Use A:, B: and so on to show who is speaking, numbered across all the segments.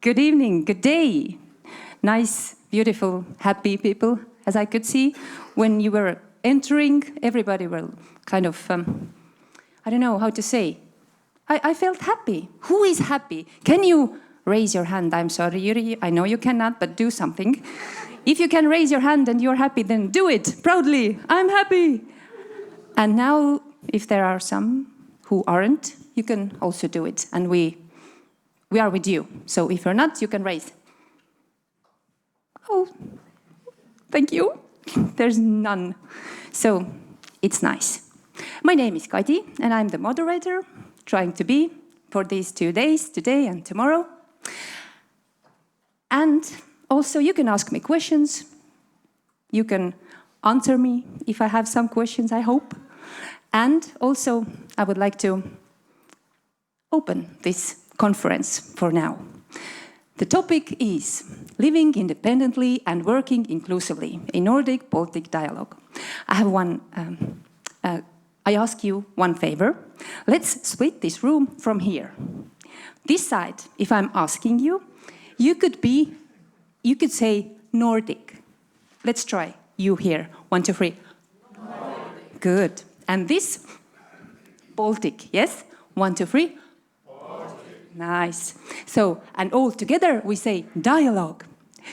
A: Good evening, good day. Nice, beautiful, happy people, as I could see. When you were entering, everybody were kind of, I don't know how to say. I felt happy. Who is happy? Can you raise your hand? I'm sorry, Yuri, I know you cannot, but do something. If you can raise your hand and you're happy, then do it proudly. I'm happy. And now, if there are some who aren't, you can also do it. And we are with you. So if you're not, you can raise. Oh, thank you. There's none. So it's nice. My name is Kadi, and I'm the moderator, trying to be for these 2 days, today and tomorrow. And also, you can ask me questions. You can answer me if I have some questions, I hope. And also, I would like to open this conference for now. The topic is living independently and working inclusively, a Nordic Baltic dialogue. I ask you one favor. Let's split this room from here. This side, if I'm asking you, you could say Nordic. Let's try. You here. 1, 2, 3. Nordic. Good. And this, Baltic. Yes? 1, 2, 3. Baltic. Nice. So, and all together we say dialogue.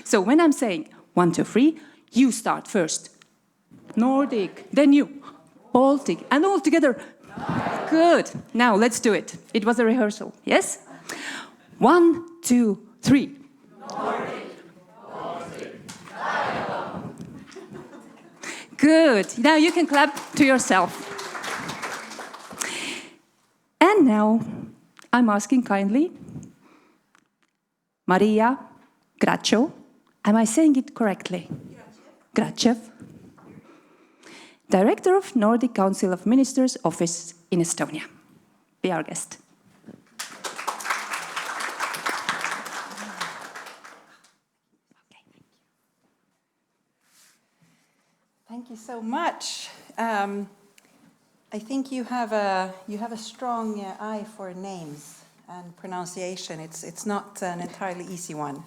A: So when I'm saying 1, 2, 3, you start first. Nordic. Then you. Baltic. And all together. Dialogue. Good. Now let's do it. It was a rehearsal. Yes? 1, 2, 3. Nordic. Good. Now you can clap to yourself. And now I'm asking kindly, Maria Gracho. Am I saying it correctly? Grachev. Director of Nordic Council of Ministers Office in Estonia. Be our guest.
B: Thank you so much. I think you have a strong eye for names and pronunciation. It's not an entirely easy one.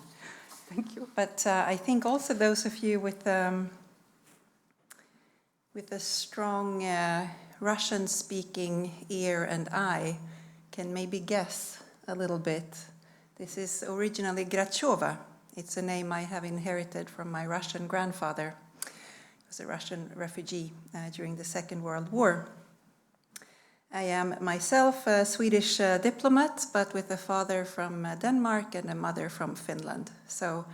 A: Thank you.
B: But I think also those of you with a strong Russian-speaking ear and eye can maybe guess a little bit. This is originally Grachova. It's a name I have inherited from my Russian grandfather. Was a Russian refugee during the Second World War. I am myself a Swedish diplomat, but with a father from Denmark and a mother from Finland. So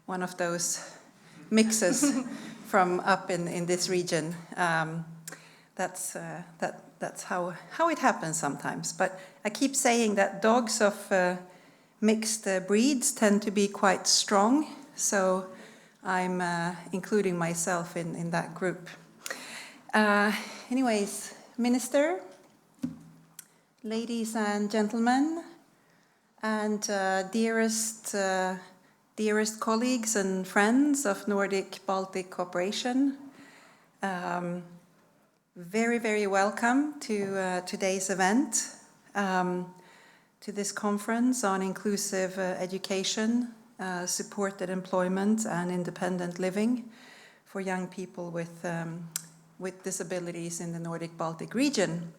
B: one of those mixes from up in this region. That's how it happens sometimes. But I keep saying that dogs of mixed breeds tend to be quite strong. So I'm including myself in that group. Anyways, Minister, ladies and gentlemen, and dearest colleagues and friends of Nordic Baltic cooperation, very, very welcome to today's event, to this conference on inclusive education, supported employment and independent living for young people with disabilities in the Nordic Baltic region.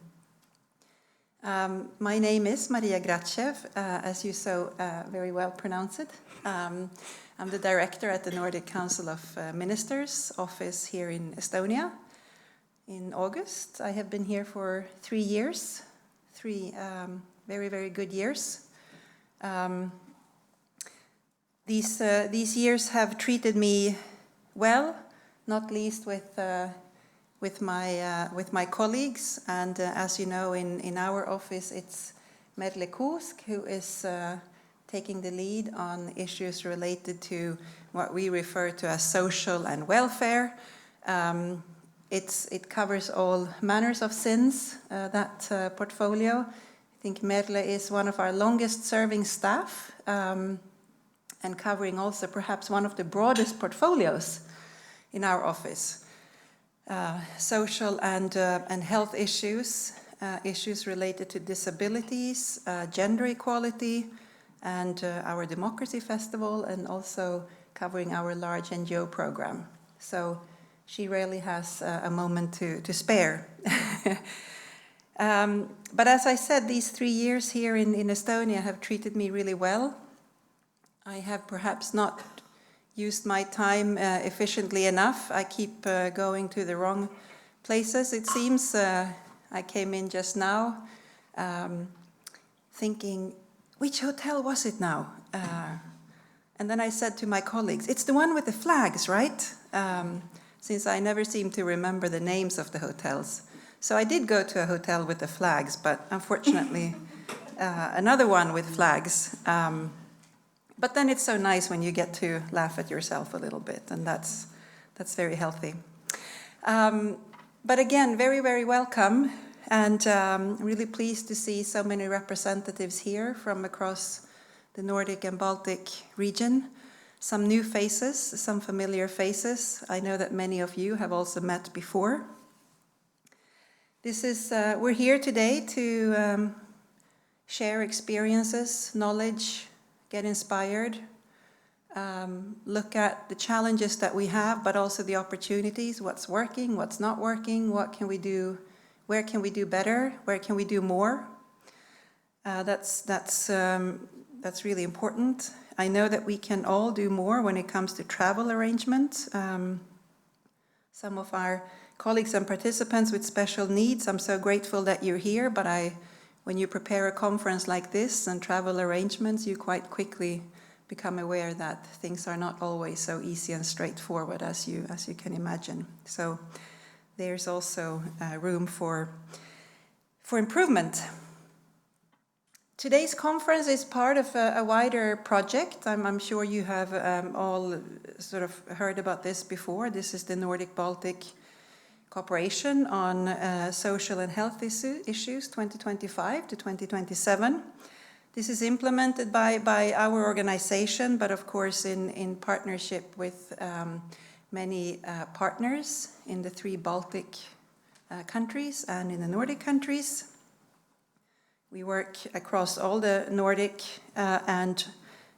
B: My name is Maria Grachev, as you so very well pronounce it. I'm the director at the Nordic Council of Ministers office here in Estonia. In August, I have been here for 3 years, 3 very, very good years. These years have treated me well, not least with my colleagues, and as you know, in our office, it's Merle Kuusk who is taking the lead on issues related to what we refer to as social and welfare. It covers all manners of sins, that portfolio. I think Merle is one of our longest-serving staff. And covering also perhaps one of the broadest portfolios in our office. Social and health issues, issues related to disabilities, gender equality, and our Democracy Festival, and also covering our large NGO program. So she rarely has a moment to spare. But as I said, these 3 years here in Estonia have treated me really well. I have perhaps not used my time efficiently enough. I keep going to the wrong places, it seems. I came in just now thinking, which hotel was it now? And then I said to my colleagues, it's the one with the flags, right? Since I never seem to remember the names of the hotels. So I did go to a hotel with the flags, but unfortunately another one with flags. But then it's so nice when you get to laugh at yourself a little bit, and that's very healthy. But again, very, very welcome, and really pleased to see so many representatives here from across the Nordic and Baltic region. Some new faces, some familiar faces. I know that many of you have also met before. We're here today to share experiences, knowledge, get inspired, look at the challenges that we have, but also the opportunities, what's working, what's not working, what can we do, where can we do better, where can we do more. That's really important. I know that we can all do more when it comes to travel arrangements. Some of our colleagues and participants with special needs, I'm so grateful that you're here, but when you prepare a conference like this and travel arrangements, you quite quickly become aware that things are not always so easy and straightforward as you can imagine. So there's also room for improvement. Today's conference is part of a wider project. I'm sure you have all sort of heard about this before. This is the Nordic-Baltic Cooperation on Social and Health Issues 2025 to 2027. This is implemented by our organization, but of course in partnership with many partners in the 3 Baltic countries and in the Nordic countries. We work across all the Nordic and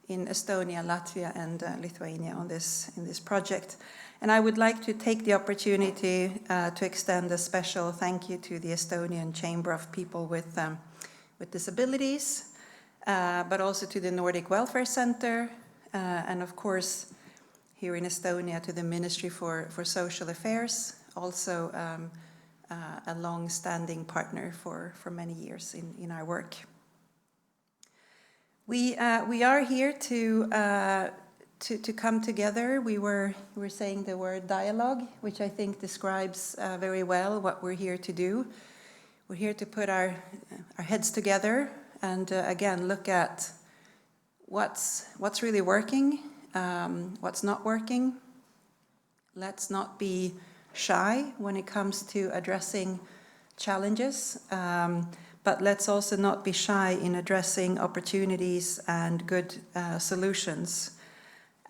B: in Estonia, Latvia, and Lithuania in this project. And I would like to take the opportunity to extend a special thank you to the Estonian Chamber of People with Disabilities, but also to the Nordic Welfare Center, and of course here in Estonia to the Ministry for Social Affairs, also a long-standing partner for many years in our work. We are here to come together. We were saying the word dialogue, which I think describes very well what we're here to do. We're here to put our heads together and again look at what's really working, what's not working. Let's not be shy when it comes to addressing challenges, but let's also not be shy in addressing opportunities and good solutions.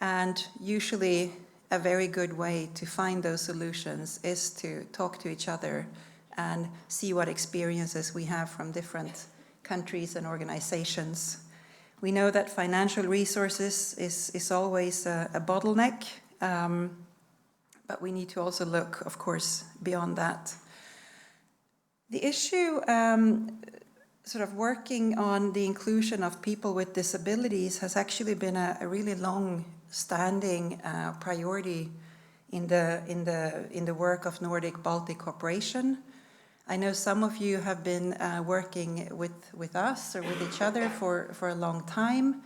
B: And usually a very good way to find those solutions is to talk to each other and see what experiences we have from different countries and organizations. We know that financial resources is always a bottleneck, but we need to also look, of course, beyond that. The issue sort of working on the inclusion of people with disabilities has actually been a really long-standing priority in the work of Nordic-Baltic cooperation. I know some of you have been working with us or with each other for a long time,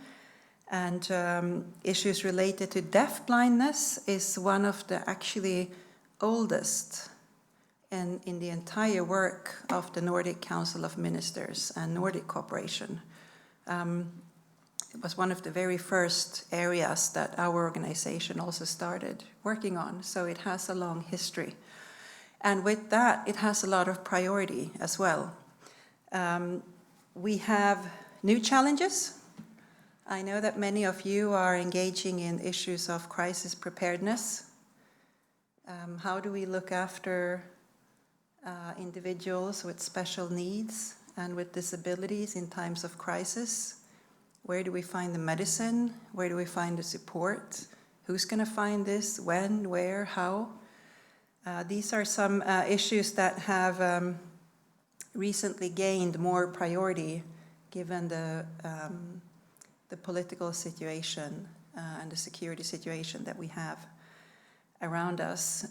B: and issues related to deaf blindness is one of the actually oldest in the entire work of the Nordic Council of Ministers and Nordic cooperation. It was one of the very first areas that our organization also started working on, so it has a long history. And with that, it has a lot of priority as well. We have new challenges. I know that many of you are engaging in issues of crisis preparedness. How do we look after individuals with special needs and with disabilities in times of crisis? Where do we find the medicine? Where do we find the support? Who's going to find this? When? Where? How? These are some issues that have recently gained more priority given the political situation and the security situation that we have around us.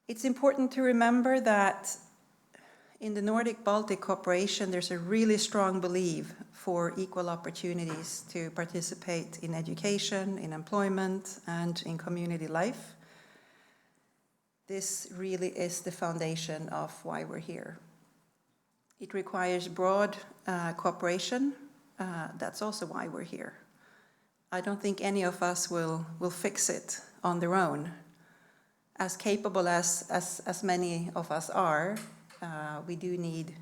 B: It's important to remember that in the Nordic Baltic cooperation, there's a really strong belief for equal opportunities to participate in education, in employment, and in community life. This really is the foundation of why we're here. It requires broad cooperation. That's also why we're here. I don't think any of us will fix it on their own. As capable as many of us are, we do need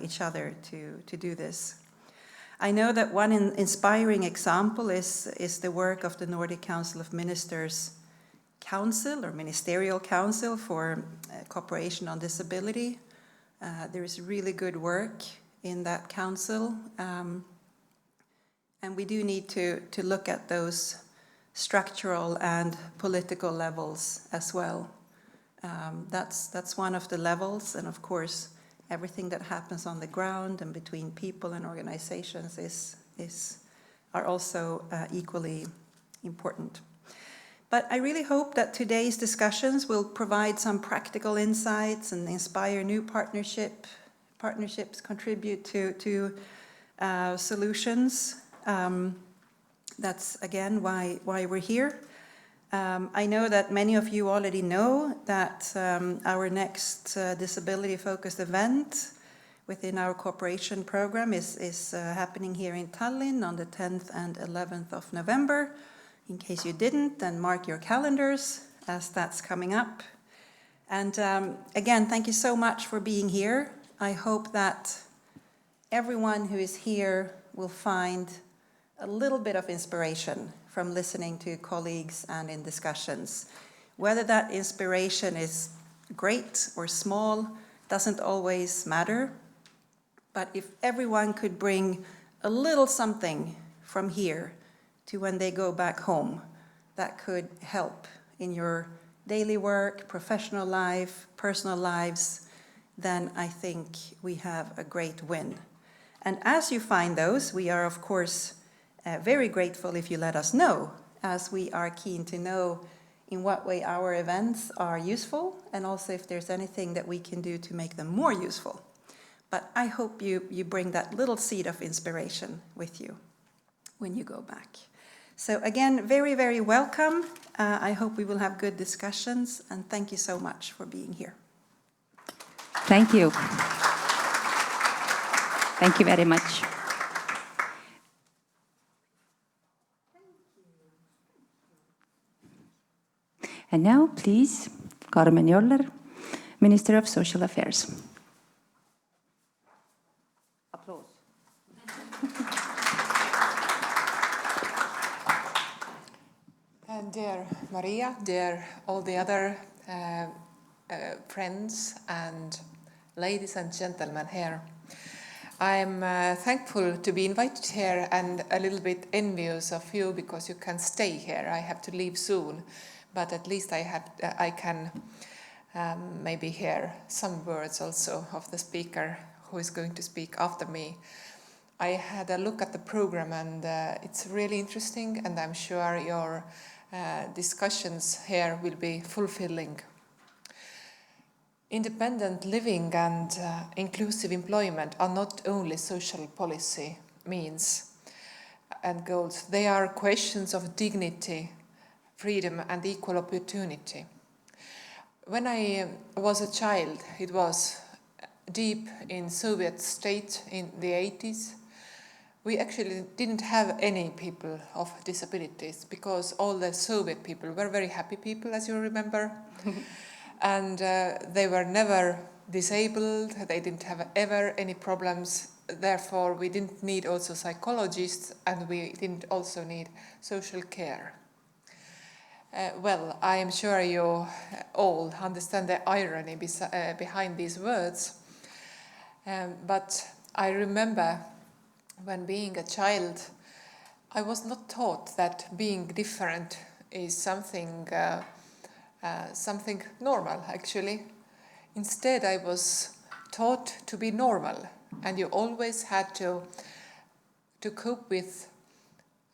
B: each other to do this. I know that one inspiring example is the work of the Nordic Council of Ministers Council or Ministerial Council for Cooperation on Disability. There is really good work in that council, and we do need to look at those structural and political levels as well. That's one of the levels, and of course, everything that happens on the ground and between people and organizations are also equally important. But I really hope that today's discussions will provide some practical insights and inspire new partnerships, contribute to solutions. That's again why we're here. I know that many of you already know that our next disability-focused event within our cooperation program is happening here in Tallinn on the 10th and 11th of November. In case you didn't, then mark your calendars as that's coming up. And again, thank you so much for being here. I hope that everyone who is here will find a little bit of inspiration from listening to colleagues and in discussions. Whether that inspiration is great or small doesn't always matter, but if everyone could bring a little something from here to when they go back home, that could help in your daily work, professional life, personal lives, then I think we have a great win. And as you find those, we are of course very grateful if you let us know, as we are keen to know in what way our events are useful and also if there's anything that we can do to make them more useful. But I hope you bring that little seed of inspiration with you when you go back. So again, very, very welcome. I hope we will have good discussions, and thank you so much for being here.
A: Thank you. Thank you very much. And now, please, Carmen Joller, Minister of Social Affairs. Applause.
C: And dear Maria, dear all the other friends and ladies and gentlemen here, I'm thankful to be invited here and a little bit envious of you because you can stay here. I have to leave soon, but at least I can maybe hear some words also of the speaker who is going to speak after me. I had a look at the program and it's really interesting, and I'm sure your discussions here will be fulfilling. Independent living and inclusive employment are not only social policy means and goals, they are questions of dignity, freedom and equal opportunity. When I was a child, it was deep in Soviet state in the 80s. We actually didn't have any people of disabilities because all the Soviet people were very happy people, as you remember. And they were never disabled, they didn't have ever any problems. Therefore, we didn't need also psychologists, and we didn't also need social care. Well, I am sure you all understand the irony behind these words. But I remember when being a child, I was not taught that being different is something normal, actually. Instead, I was taught to be normal, and you always had to cope with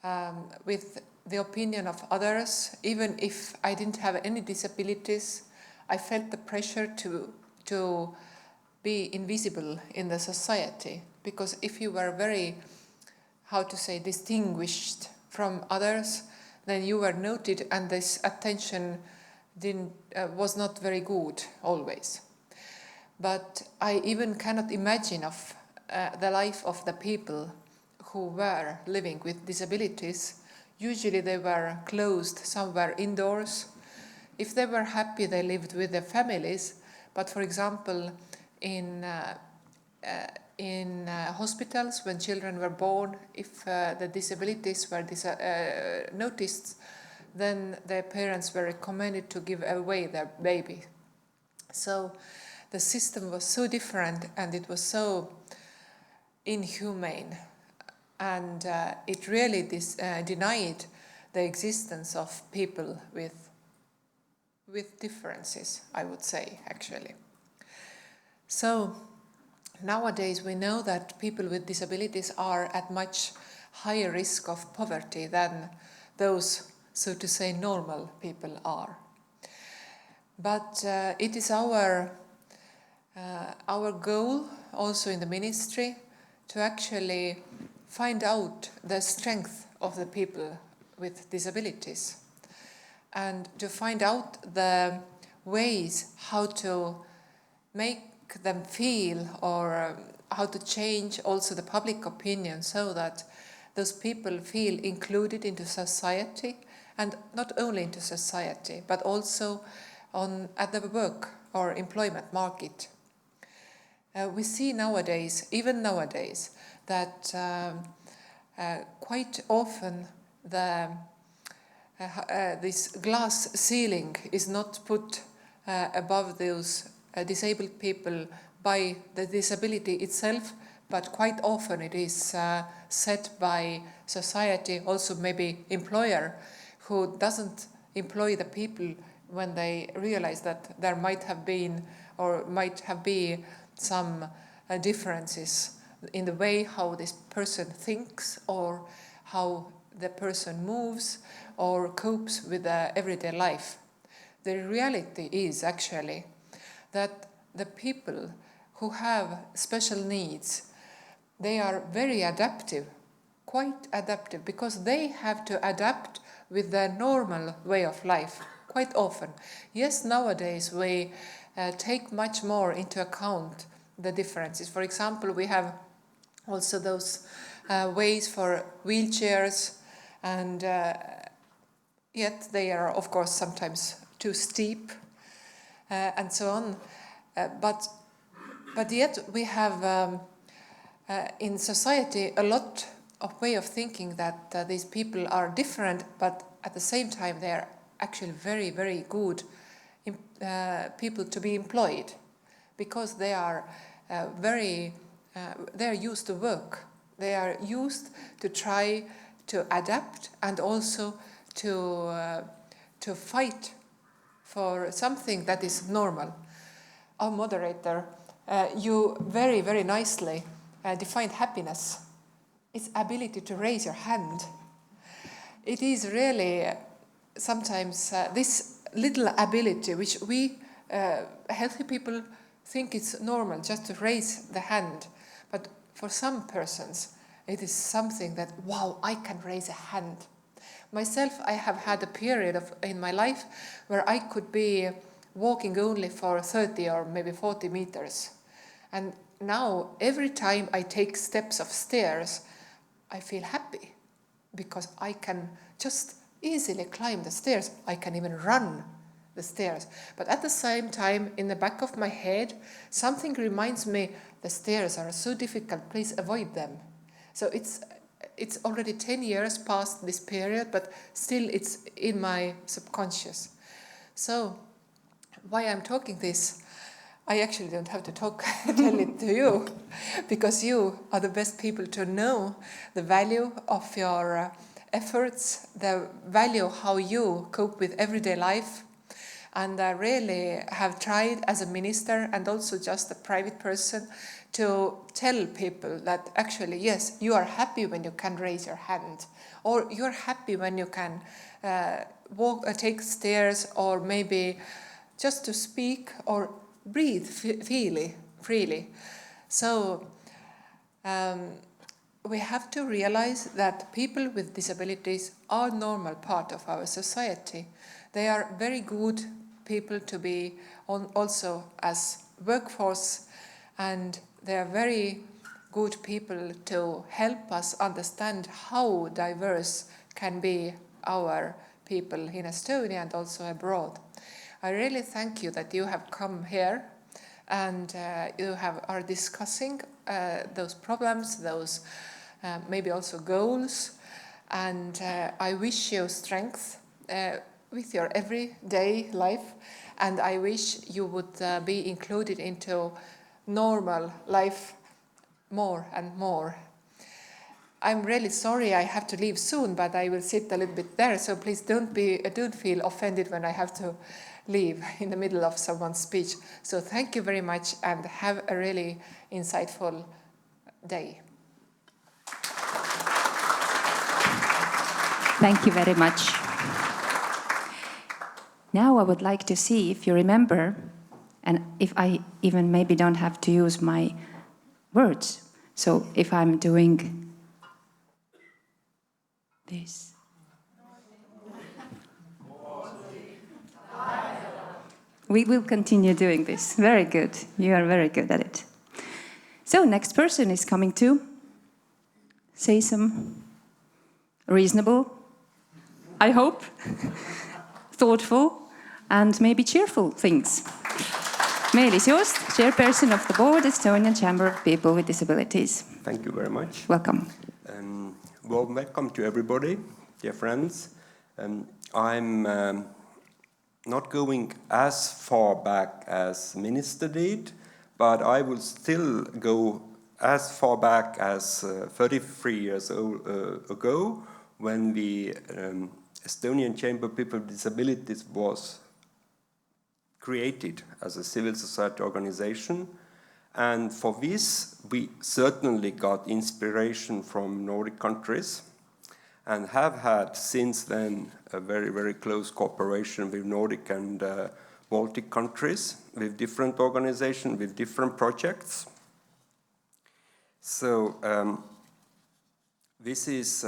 C: the opinion of others. Even if I didn't have any disabilities, I felt the pressure to be invisible in the society, because if you were very, how to say, distinguished from others, then you were noted, and this attention was not very good always. But I even cannot imagine of the life of the people who were living with disabilities. Usually they were closed somewhere indoors. If they were happy, they lived with their families. But for example, in hospitals, when children were born, if the disabilities were noticed, then their parents were recommended to give away their baby. So the system was so different, and it was so inhumane, and it really denied the existence of people with differences, I would say, actually. So nowadays we know that people with disabilities are at much higher risk of poverty than those, so to say, normal people are. But it is our goal also in the ministry to actually find out the strength of the people with disabilities, and to find out the ways how to make them feel, or how to change also the public opinion, so that those people feel included into society, and not only into society, but also at the work or employment market. We see nowadays, even nowadays, that quite often this glass ceiling is not put above those disabled people by the disability itself, but quite often it is set by society, also maybe employer, who doesn't employ the people when they realize that there might have been some differences in the way how this person thinks, or how the person moves or copes with everyday life. The reality is actually that the people who have special needs, they are very adaptive, quite adaptive, because they have to adapt with their normal way of life quite often. Yes, nowadays we take much more into account the differences. For example, we have also those ways for wheelchairs, and yet they are, of course, sometimes too steep, and so on. But yet we have in society a lot of way of thinking that these people are different, but at the same time they are actually very, very good people to be employed, because they are they are used to work. They are used to try to adapt, and also to fight for something that is normal. Our moderator, you very, very nicely defined happiness. It's ability to raise your hand. It is really sometimes this little ability, which we healthy people think it's normal just to raise the hand. But for some persons, it is something that, wow, I can raise a hand. Myself, I have had a period in my life where I could be walking only for 30 or maybe 40 meters. And now, every time I take steps of stairs, I feel happy, because I can just easily climb the stairs. I can even run the stairs. But at the same time, in the back of my head, something reminds me, the stairs are so difficult, please avoid them. So it's already 10 years past this period, but still it's in my subconscious. So why I'm talking this, I actually don't have to tell it to you, because you are the best people to know the value of your efforts, the value of how you cope with everyday life. And I really have tried as a minister and also just a private person to tell people that actually, yes, you are happy when you can raise your hand, or you're happy when you can take stairs, or maybe just to speak or breathe freely. So we have to realize that people with disabilities are a normal part of our society. They are very good people to be on also as workforce, and they are very good people to help us understand how diverse can be our people in Estonia and also abroad. I really thank you that you have come here and you are discussing those problems, those maybe also goals, and I wish you strength with your everyday life, and I wish you would be included into normal life more and more. I'm really sorry I have to leave soon, but I will sit a little bit there, so please don't feel offended when I have to leave in the middle of someone's speech. So thank you very much and have a really insightful day.
A: Thank you very much. Now I would like to see if you remember, and if I even maybe don't have to use my words. So if I'm doing this. We will continue doing this. Very good. You are very good at it. So next person is coming to say some reasonable, I hope, thoughtful, and maybe cheerful things. Meelis Joost, Chairperson of the Board, Estonian Chamber of People with Disabilities.
D: Thank you very much.
A: Welcome.
D: Well, welcome to everybody, dear friends. I'm not going as far back as Minister did, but I will still go as far back as 33 years ago, when the Estonian Chamber of People with Disabilities was created as a civil society organization. And for this, we certainly got inspiration from Nordic countries and have had since then a very, very close cooperation with Nordic and Baltic countries, with different organizations, with different projects. So this is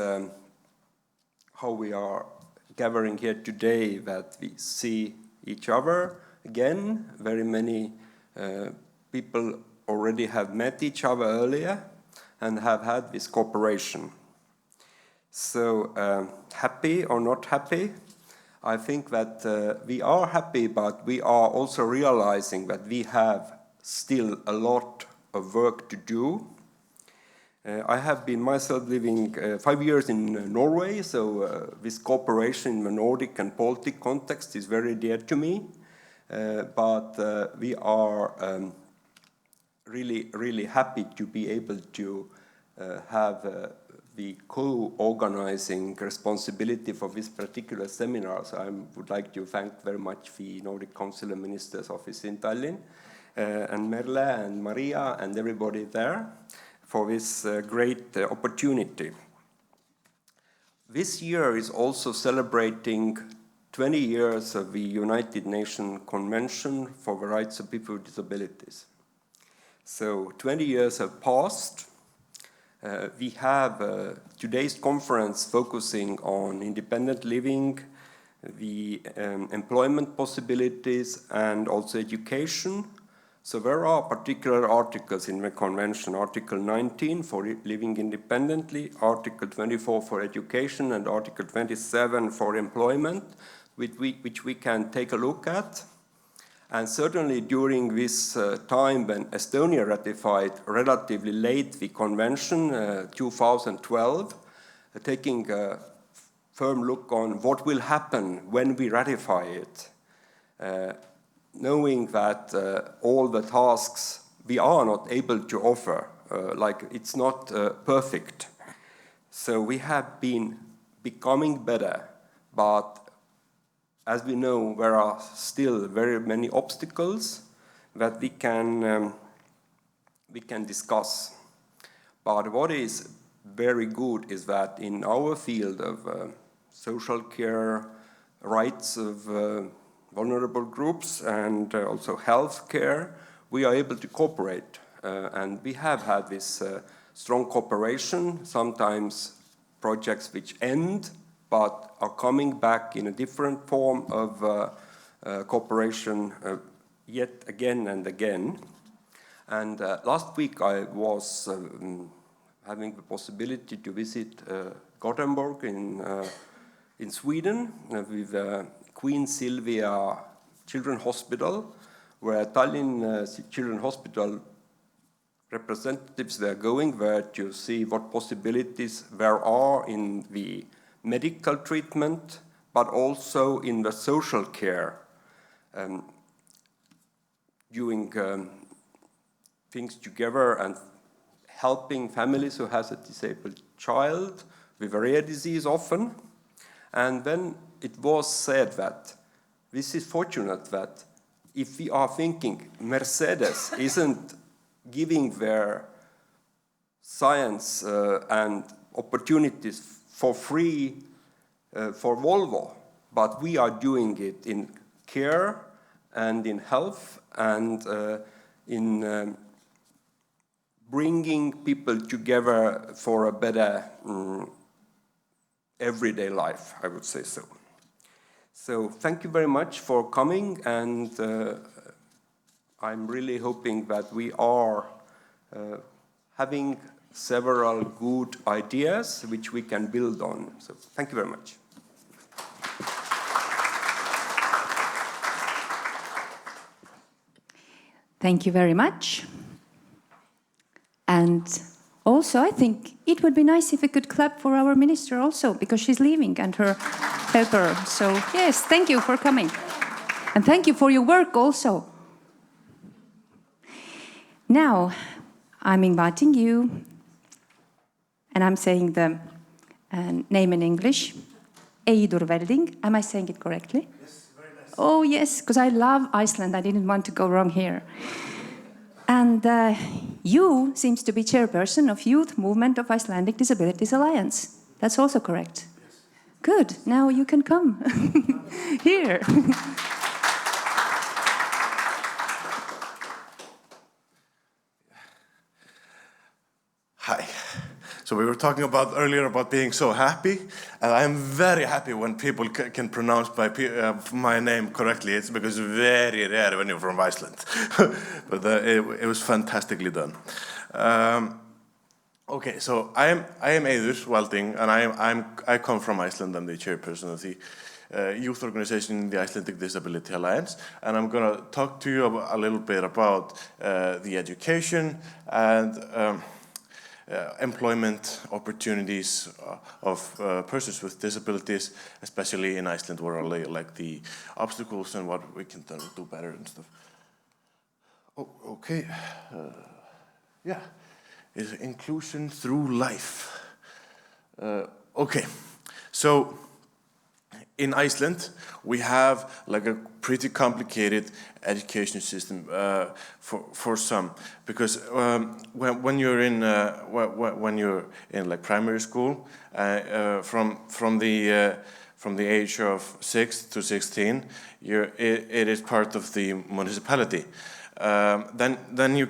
D: how we are gathering here today, that we see each other again. Very many people already have met each other earlier and have had this cooperation. So happy or not happy? I think that we are happy, but we are also realizing that we have still a lot of work to do. I have been myself living 5 years in Norway, so this cooperation in the Nordic and Baltic context is very dear to me. But we are really, really happy to be able to have the co-organizing responsibility for this particular seminar. So I would like to thank very much the Nordic Council and Ministers Office in Tallinn, and Merle and Maria and everybody there for this great opportunity. This year is also celebrating 20 years of the United Nations Convention for the Rights of People with Disabilities. So 20 years have passed. We have today's conference focusing on independent living, the employment possibilities, and also education. So there are particular articles in the convention, Article 19 for living independently, Article 24 for education, and Article 27 for employment, which we can take a look at. And certainly during this time when Estonia ratified relatively late the convention, 2012, taking a firm look on what will happen when we ratify it. knowing that all the tasks we are not able to offer, like it's not perfect. So we have been becoming better, but as we know, there are still very many obstacles that we can discuss. But what is very good is that in our field of social care, rights of vulnerable groups, and also health care, we are able to cooperate. And we have had this strong cooperation, sometimes projects which end, but are coming back in a different form of cooperation yet again and again. And last week I was having the possibility to visit Gothenburg in Sweden with Queen Silvia Children's Hospital, where Tallinn Children's Hospital representatives were going there to see what possibilities there are in the medical treatment, but also in the social care, doing things together and helping families who has a disabled child with a rare disease often. And then it was said that this is fortunate that if we are thinking Mercedes isn't giving their science and opportunities for free for Volvo, but we are doing it in care and in health and in bringing people together for a better everyday life, I would say so. So thank you very much for coming, and I'm really hoping that we are having several good ideas which we can build on. So thank you very much.
A: Thank you very much. And also, I think it would be nice if we could clap for our minister also, because she's leaving and her helper. So yes, thank you for coming. And thank you for your work also. Now, I'm inviting you, and I'm saying the name in English, Eidur Velding. Am I saying it correctly?
E: Yes, very nice.
A: Oh, yes, because I love Iceland. I didn't want to go wrong here. And you seems to be chairperson of Youth Movement of Icelandic Disabilities Alliance. That's also correct?
E: Yes.
A: Good. Now you can come here.
E: Hi. So we were talking about earlier about being so happy, and I am very happy when people can pronounce my name correctly. It's because it's very rare when you're from Iceland, but it was fantastically done. Okay, so I am Eiður Velding, and I come from Iceland. I'm the chairperson of the youth organization in the Icelandic Disability Alliance, and I'm going to talk to you a little bit about the education and employment opportunities of persons with disabilities, especially in Iceland, where I like the obstacles and what we can do better and stuff. Oh, okay. Yeah, is inclusion through life. Okay, so in Iceland, we have like a pretty complicated education system for some, because when you're in like primary school, from the age of 6 to 16, it is part of the municipality. Then you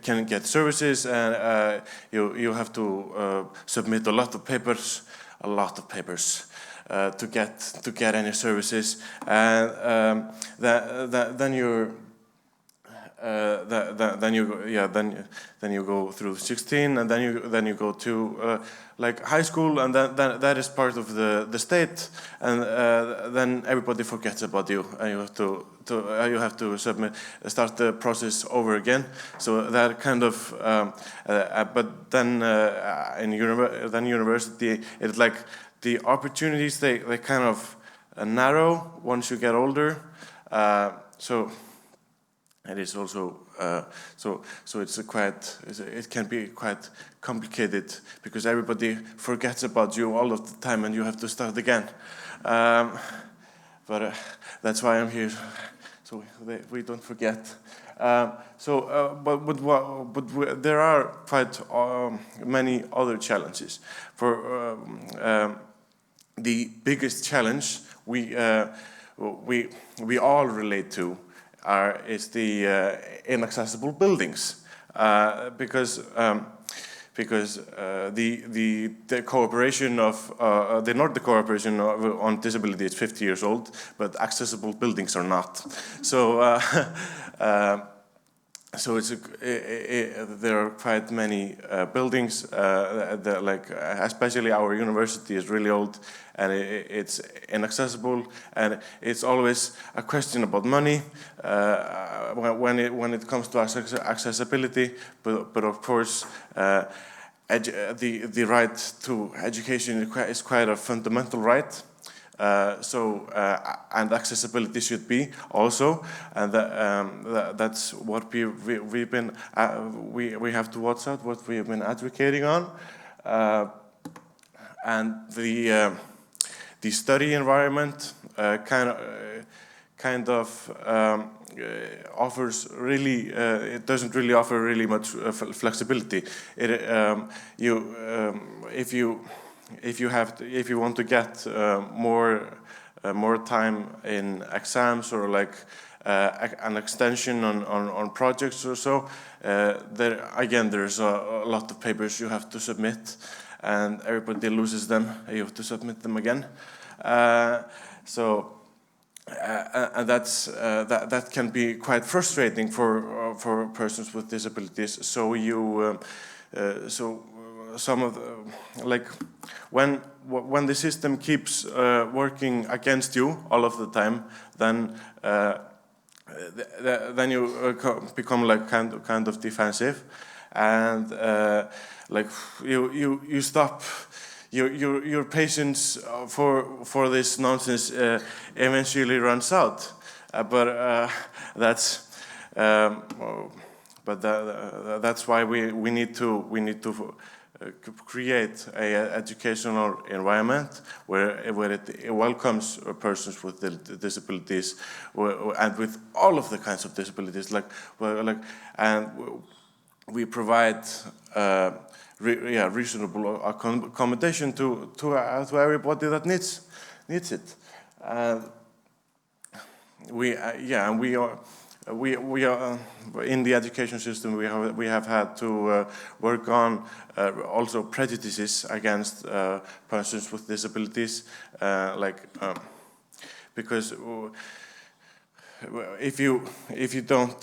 E: can get services, and you have to submit a lot of papers. To get any services, and then you go through 16, and then you go to like high school, and then that is part of the state, and then everybody forgets about you, and you have to start the process over again. So that kind of, but then university, it's like the opportunities they kind of narrow once you get older, So it is also so it's it can be quite complicated because everybody forgets about you all of the time and you have to start again. But that's why I'm here, so we don't forget. But there are quite many other challenges. For the biggest challenge we all relate to is the inaccessible buildings, because the cooperation of the Nordic cooperation on disability is 50 years old, but accessible buildings are not. So so there are quite many buildings that, like, especially our university is really old and it's inaccessible, and it's always a question about money when it comes to accessibility. But of course, the right to education is quite a fundamental right. And accessibility should be also, and that's what we've been we have to watch out what we have been advocating on, and the study environment kind of offers really it doesn't really offer really much flexibility. If you want to get more time in exams, or like an extension on projects or so, there's a lot of papers you have to submit, and everybody loses them. You have to submit them again. And that can be quite frustrating for persons with disabilities. So some of like when the system keeps working against you all of the time, then you become like kind of defensive, and like you stop. Your patience for this nonsense eventually runs out, but that's why we need to create an educational environment where it welcomes persons with disabilities, and with all of the kinds of disabilities, and we provide reasonable accommodation to everybody that needs it. We are in the education system. We have had to work on also prejudices against persons with disabilities, because if you don't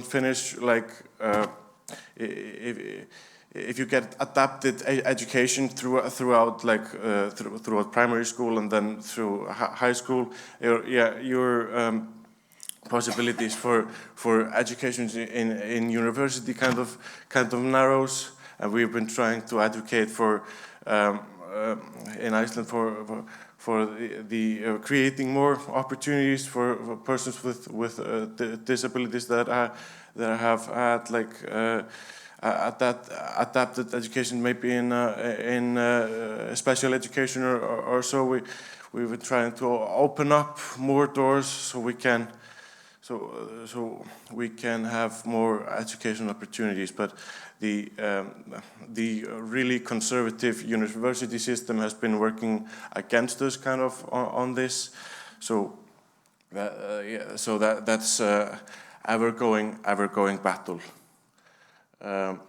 E: finish if you get adapted education throughout primary school and then through high school, your possibilities for education in university kind of narrows. And we've been trying to advocate for in Iceland for the creating more opportunities for persons with disabilities that have had adapted education, maybe in special education or so. We've been trying to open up more doors so we can have more education opportunities. But the really conservative university system has been working against us kind of on this. So that's ever going battle. And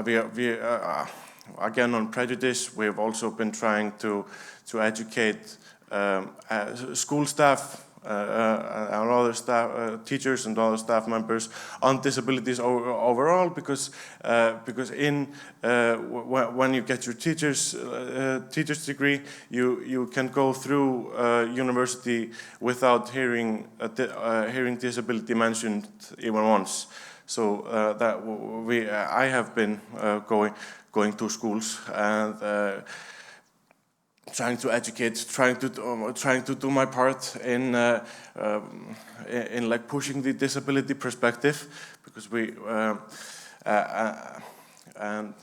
E: we again on prejudice, we've also been trying to educate school staff and other staff, teachers and other staff members on disabilities overall, because when you get your teacher's degree, you can go through university without hearing disability mentioned even once. So I have been going to schools and trying to educate, trying to do my part in like pushing the disability perspective, because and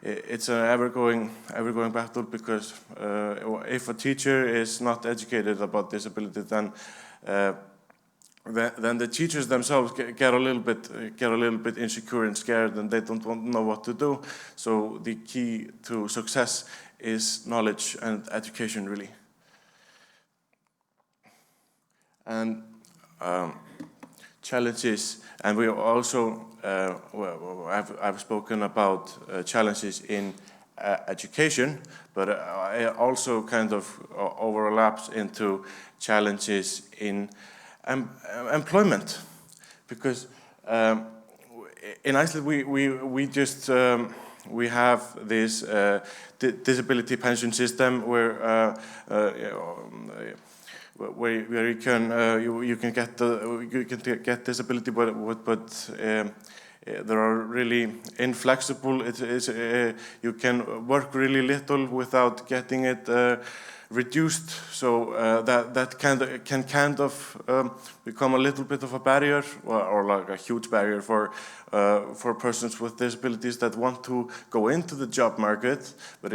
E: it's an ever going battle, because if a teacher is not educated about disability, then the teachers themselves get a little bit insecure and scared, and they don't know what to do. So the key to success is knowledge and education, really. And challenges, and we also I've spoken about challenges in education, but it also kind of overlaps into challenges in employment, because in Iceland we have this disability pension system where you can get disability, but there are really inflexible. You can work really little without getting it reduced, so that can kind of become a little bit of a barrier, or like a huge barrier for persons with disabilities that want to go into the job market. But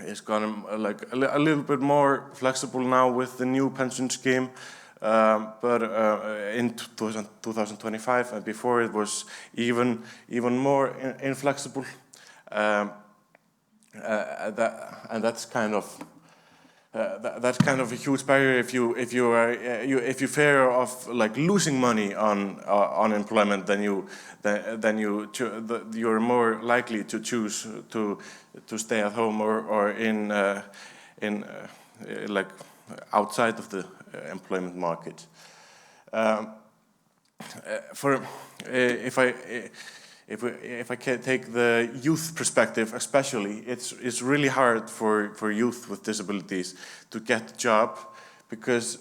E: it's gone like a little bit more flexible now with the new pension scheme. But in 2025 and before, it was even more inflexible. That's kind of a huge barrier if you fear of like losing money on unemployment, then you're more likely to choose to stay at home or in like outside of the employment market. If I can take the youth perspective, especially, it's really hard for youth with disabilities to get a job because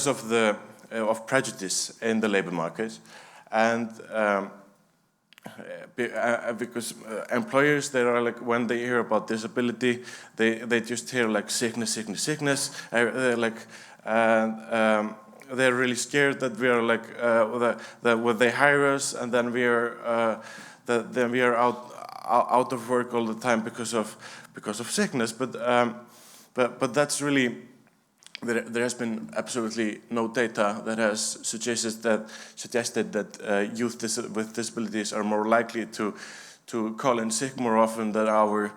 E: of prejudice in the labor market, and because employers, they are like, when they hear about disability, they just hear like sickness. They're like, they're really scared that we are like that when they hire us, and then we are out of work all the time because of sickness. But that's really, there has been absolutely no data that has suggested that youth with disabilities are more likely to call in sick more often than our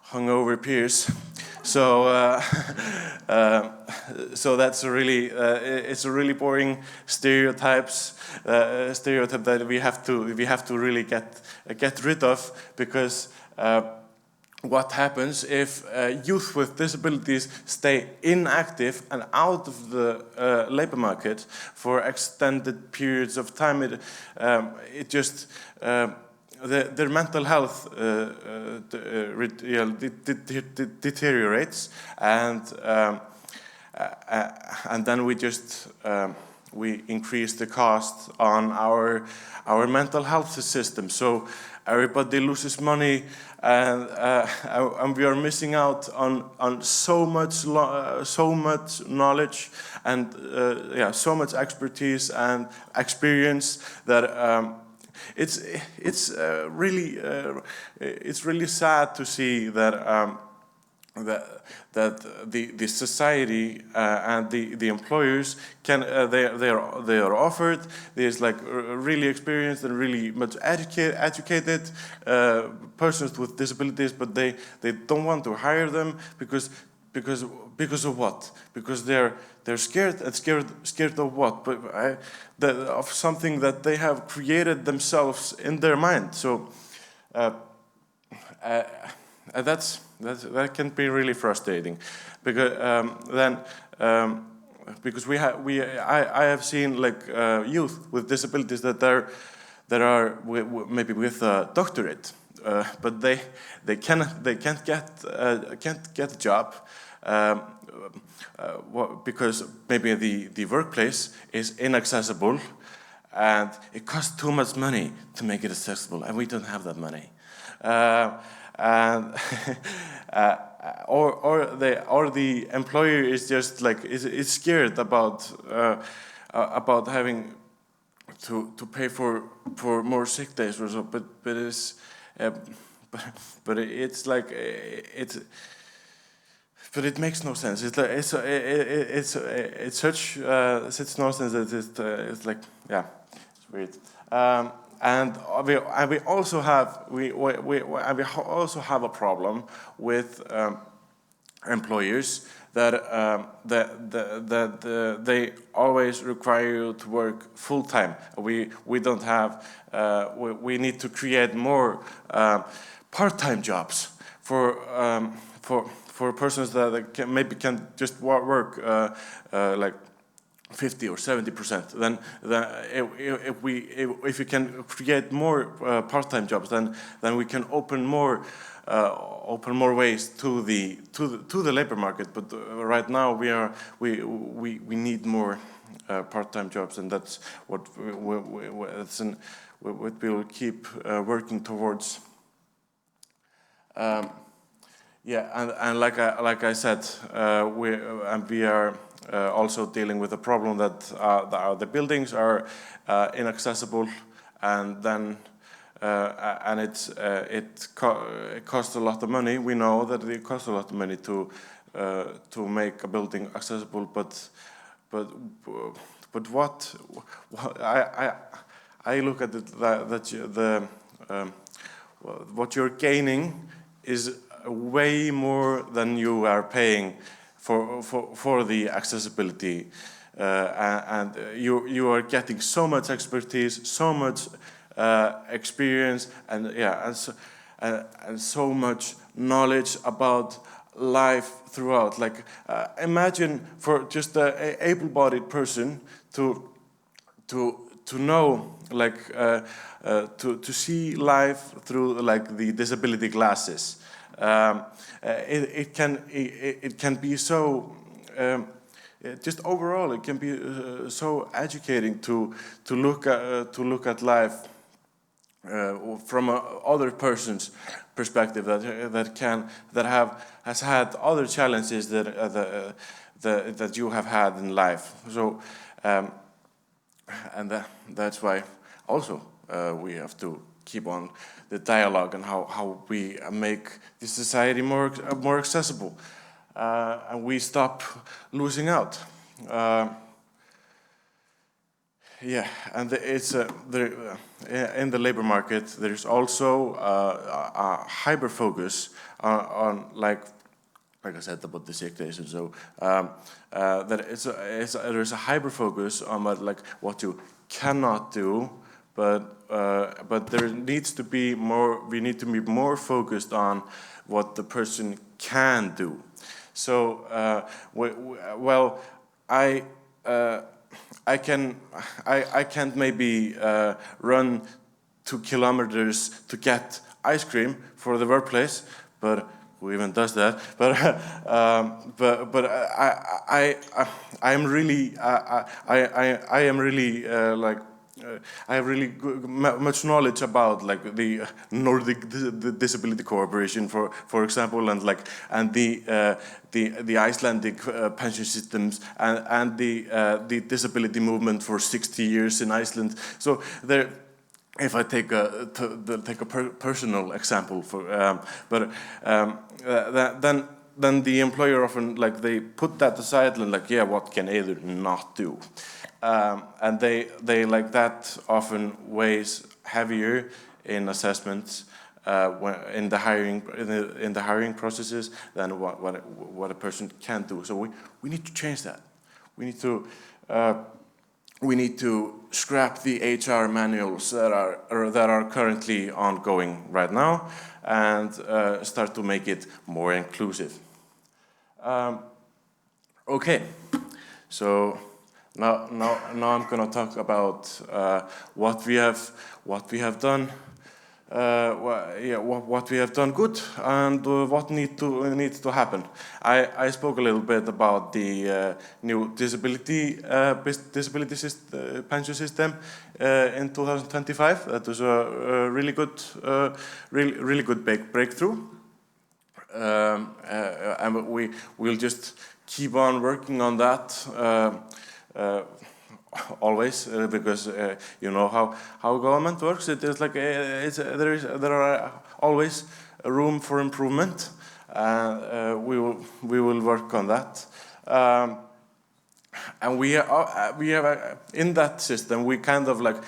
E: hungover peers. So that's a really it's a really boring stereotype that we have to really get rid of, because what happens if youth with disabilities stay inactive and out of the labor market for extended periods of time? It just their mental health deteriorates, and then we increase the cost on our mental health system. So everybody loses money, and we are missing out on so much knowledge and so much expertise and experience that. It's really sad to see that the society and the employers they are offered these like really experienced and really much educated persons with disabilities, but they don't want to hire them because of what? Because they're scared of what? But of something that they have created themselves in their mind. So that can be really frustrating, because because I have seen like youth with disabilities that are maybe with a doctorate, but they can't get a job. Because maybe the workplace is inaccessible, and it costs too much money to make it accessible, and we don't have that money. and or the employer is just like is scared about having to pay for more sick days or so, but it's but it's like it's. But it makes no sense. It's like it's such nonsense that it's like, yeah, it's weird. And we also have we also have a problem with employers that they always require you to work full time. We don't have. We need to create more part-time jobs for persons that can just work like 50 or 70%. Then if we can create more part-time jobs, then we can open more ways to the labor market. But right now we need more part-time jobs, and that's what we'll keep working towards. Yeah, and like I said, we are also dealing with the problem that the buildings are inaccessible, and then it costs a lot of money. We know that it costs a lot of money to make a building accessible, but what I look at it that what you're gaining is way more than you are paying for the accessibility, and you are getting so much expertise, so much experience, and so much knowledge about life throughout. Like imagine for just an able-bodied person to know, like to see life through like the disability glasses. It can be so just overall it can be so educating to look at life from other person's perspective that has had other challenges that you have had in life. So and that's why also we have to keep on the dialogue and how we make this society more accessible, and we stop losing out. Yeah, and it's in the labor market. There's also a hyper focus on like I said about the sick days and so that there's a hyper focus on what you cannot do. But there needs to be more. We need to be more focused on what the person can do. So, I can't maybe run 2 kilometers to get ice cream for the workplace, but who even does that? But I am really like. I have really much knowledge about like the Nordic Disability Cooperation, for example, and the Icelandic pension systems and the disability movement for 60 years in Iceland. So there, if I take a personal example then the employer often they put that aside and what can either not do. And they like that often weighs heavier in assessments in the hiring processes than what a person can do. So we need to change that. We need to scrap the HR manuals that are currently ongoing right now and start to make it more inclusive. Okay, so. Now I'm going to talk about what we have done what we have done good and what needs to happen. I spoke a little bit about the new disability pension system in 2025. That was a really good big breakthrough. And we'll just keep on working on that always, because you know how government works. It is like there are always a room for improvement. We will work on that. And we have in that system we kind of like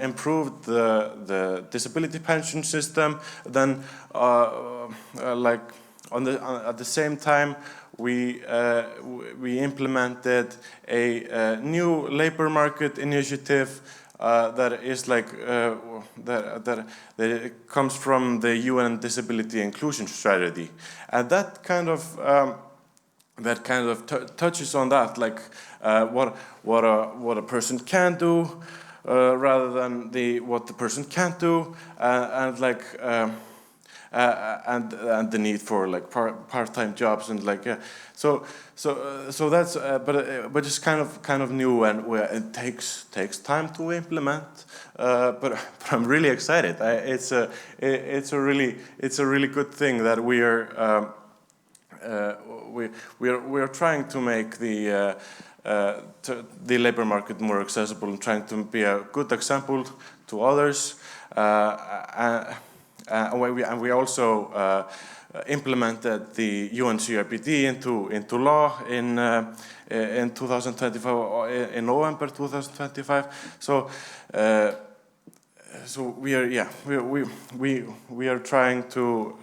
E: improved the disability pension system. Then like at the same time we implemented a new labor market initiative that is like that comes from the UN Disability Inclusion Strategy, and that kind of touches on that, like what a person can do rather than what the person can't do, and like and the need for like part-time jobs, and like so that's but it's kind of new, and it takes time to implement, but I'm really excited. It's a really good thing that we are trying to make the labor market more accessible and trying to be a good example to others. And we also implemented the UNCRPD into law in 2025, in November 2025. So we are trying to.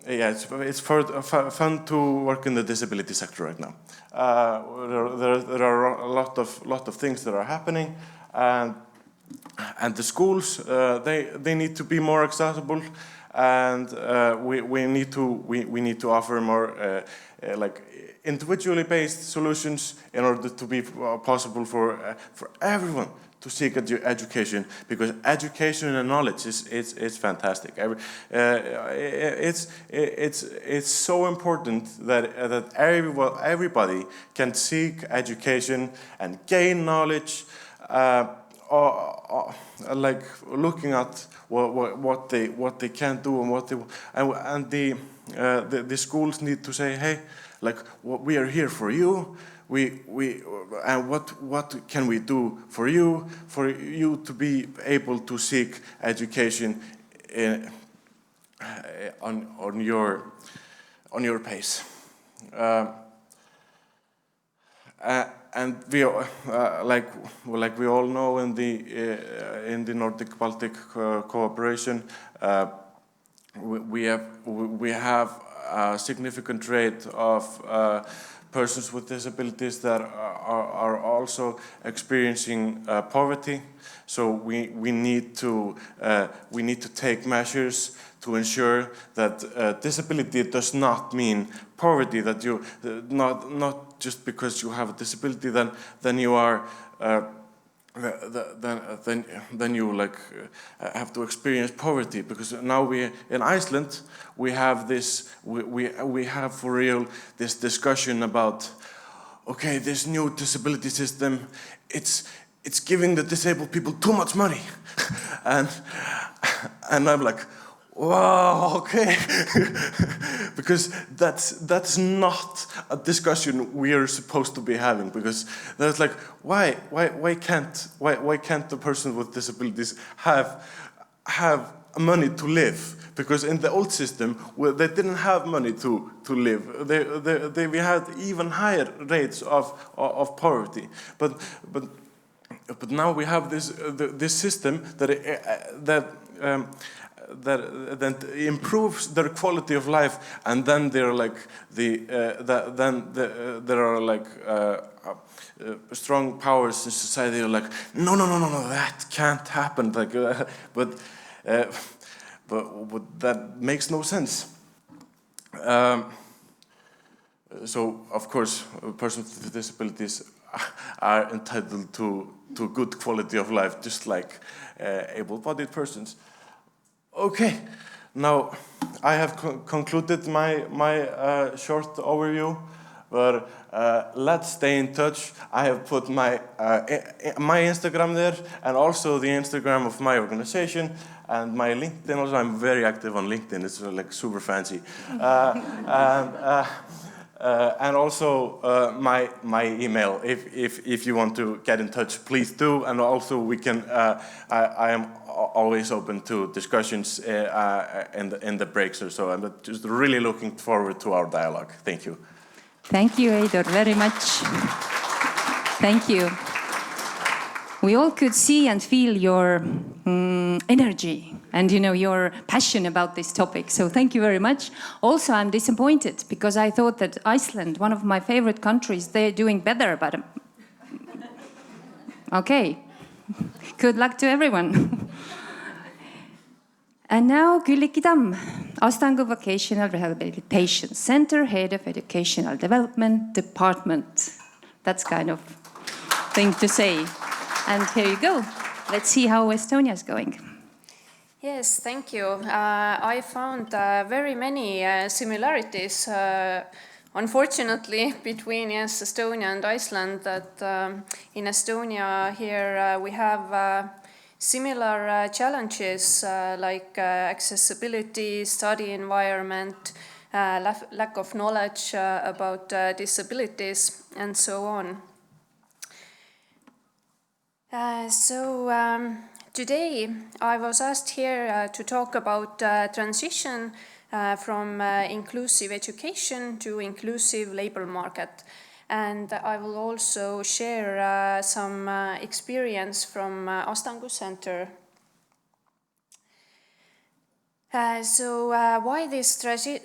E: It's fun to work in the disability sector right now. There are a lot of things that are happening, and the schools they need to be more accessible, and we need to offer more like individually based solutions in order to be possible for everyone to seek education, because education and knowledge is fantastic. It's so important that everybody can seek education and gain knowledge, like looking at what they can do and the schools need to say, hey, like we are here for you. And what can we do for you to be able to seek education on your pace, and we like we all know in the Nordic Baltic cooperation, we have a significant rate of persons with disabilities that are also experiencing poverty. So we need to take measures to ensure that disability does not mean poverty. That you not just because you have a disability then you are then you like have to experience poverty, because now we in Iceland we have this we have for real this discussion about, okay, this new disability system, it's giving the disabled people too much money, and I'm like, wow, okay, because that's not a discussion we are supposed to be having, because there's like, why can't the person with disabilities have money to live? Because in the old system, they didn't have money to live. We had even higher rates of poverty, but now we have this system that improves their quality of life, and then they're like there are like strong powers in society are like, no, that can't happen, like but that makes no sense. So of course persons with disabilities are entitled to to good quality of life, just like able-bodied persons. Okay, now I have concluded my short overview, but let's stay in touch. I have put my Instagram there, and also the Instagram of my organization, and my LinkedIn also. I'm very active on LinkedIn. It's like super fancy. And also my email. If you want to get in touch, please do. And also we can. I am always open to discussions in the breaks or so. I'm just really looking forward to our dialogue. Thank you.
A: Thank you, Eidur, very much. Thank you. We all could see and feel your energy and your passion about this topic. So thank you very much. Also, I'm disappointed because I thought that Iceland, one of my favorite countries, they're doing better, but okay. Good luck to everyone. And now Külliki Tamm, Astangu Vocational Rehabilitation Center, Head of Educational Development Department. That's kind of thing to say. And here you go. Let's see how Estonia is going.
F: Yes, thank you. I found very many similarities, unfortunately, between Estonia and Iceland. That in Estonia here we have similar challenges like accessibility, study environment, lack of knowledge about disabilities, and so on. Today I was asked here to talk about transition from inclusive education to inclusive labor market. And I will also share some experience from Astangu Center. Why this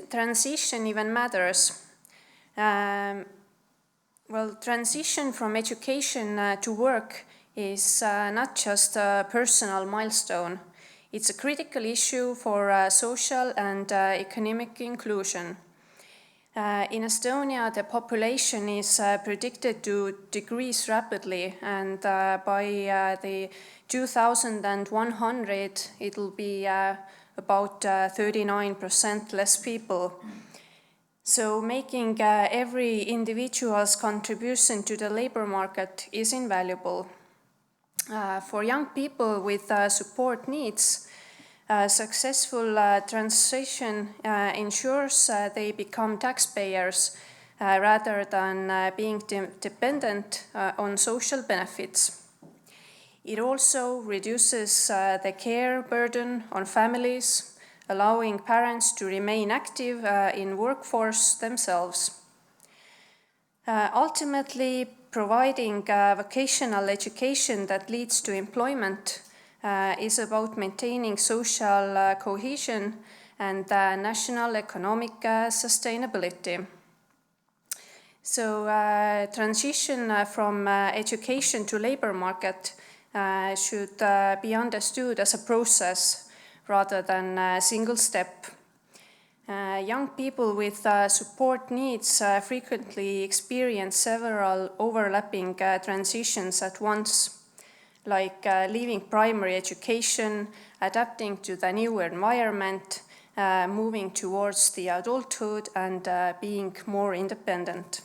F: transition even matters? Well, transition from education to work is not just a personal milestone. It's a critical issue for social and economic inclusion. In Estonia, the population is predicted to decrease rapidly, and by the 2100, it will be about 39% less people. So making every individual's contribution to the labor market is invaluable. For young people with support needs, successful transition ensures they become taxpayers rather than being dependent on social benefits. It also reduces the care burden on families, allowing parents to remain active in workforce themselves. Ultimately, providing vocational education that leads to employment is about maintaining social cohesion and national economic sustainability. So transition from education to labor market should be understood as a process rather than a single step. Young people with support needs frequently experience several overlapping transitions at once, like leaving primary education, adapting to the new environment, moving towards the adulthood, and being more independent.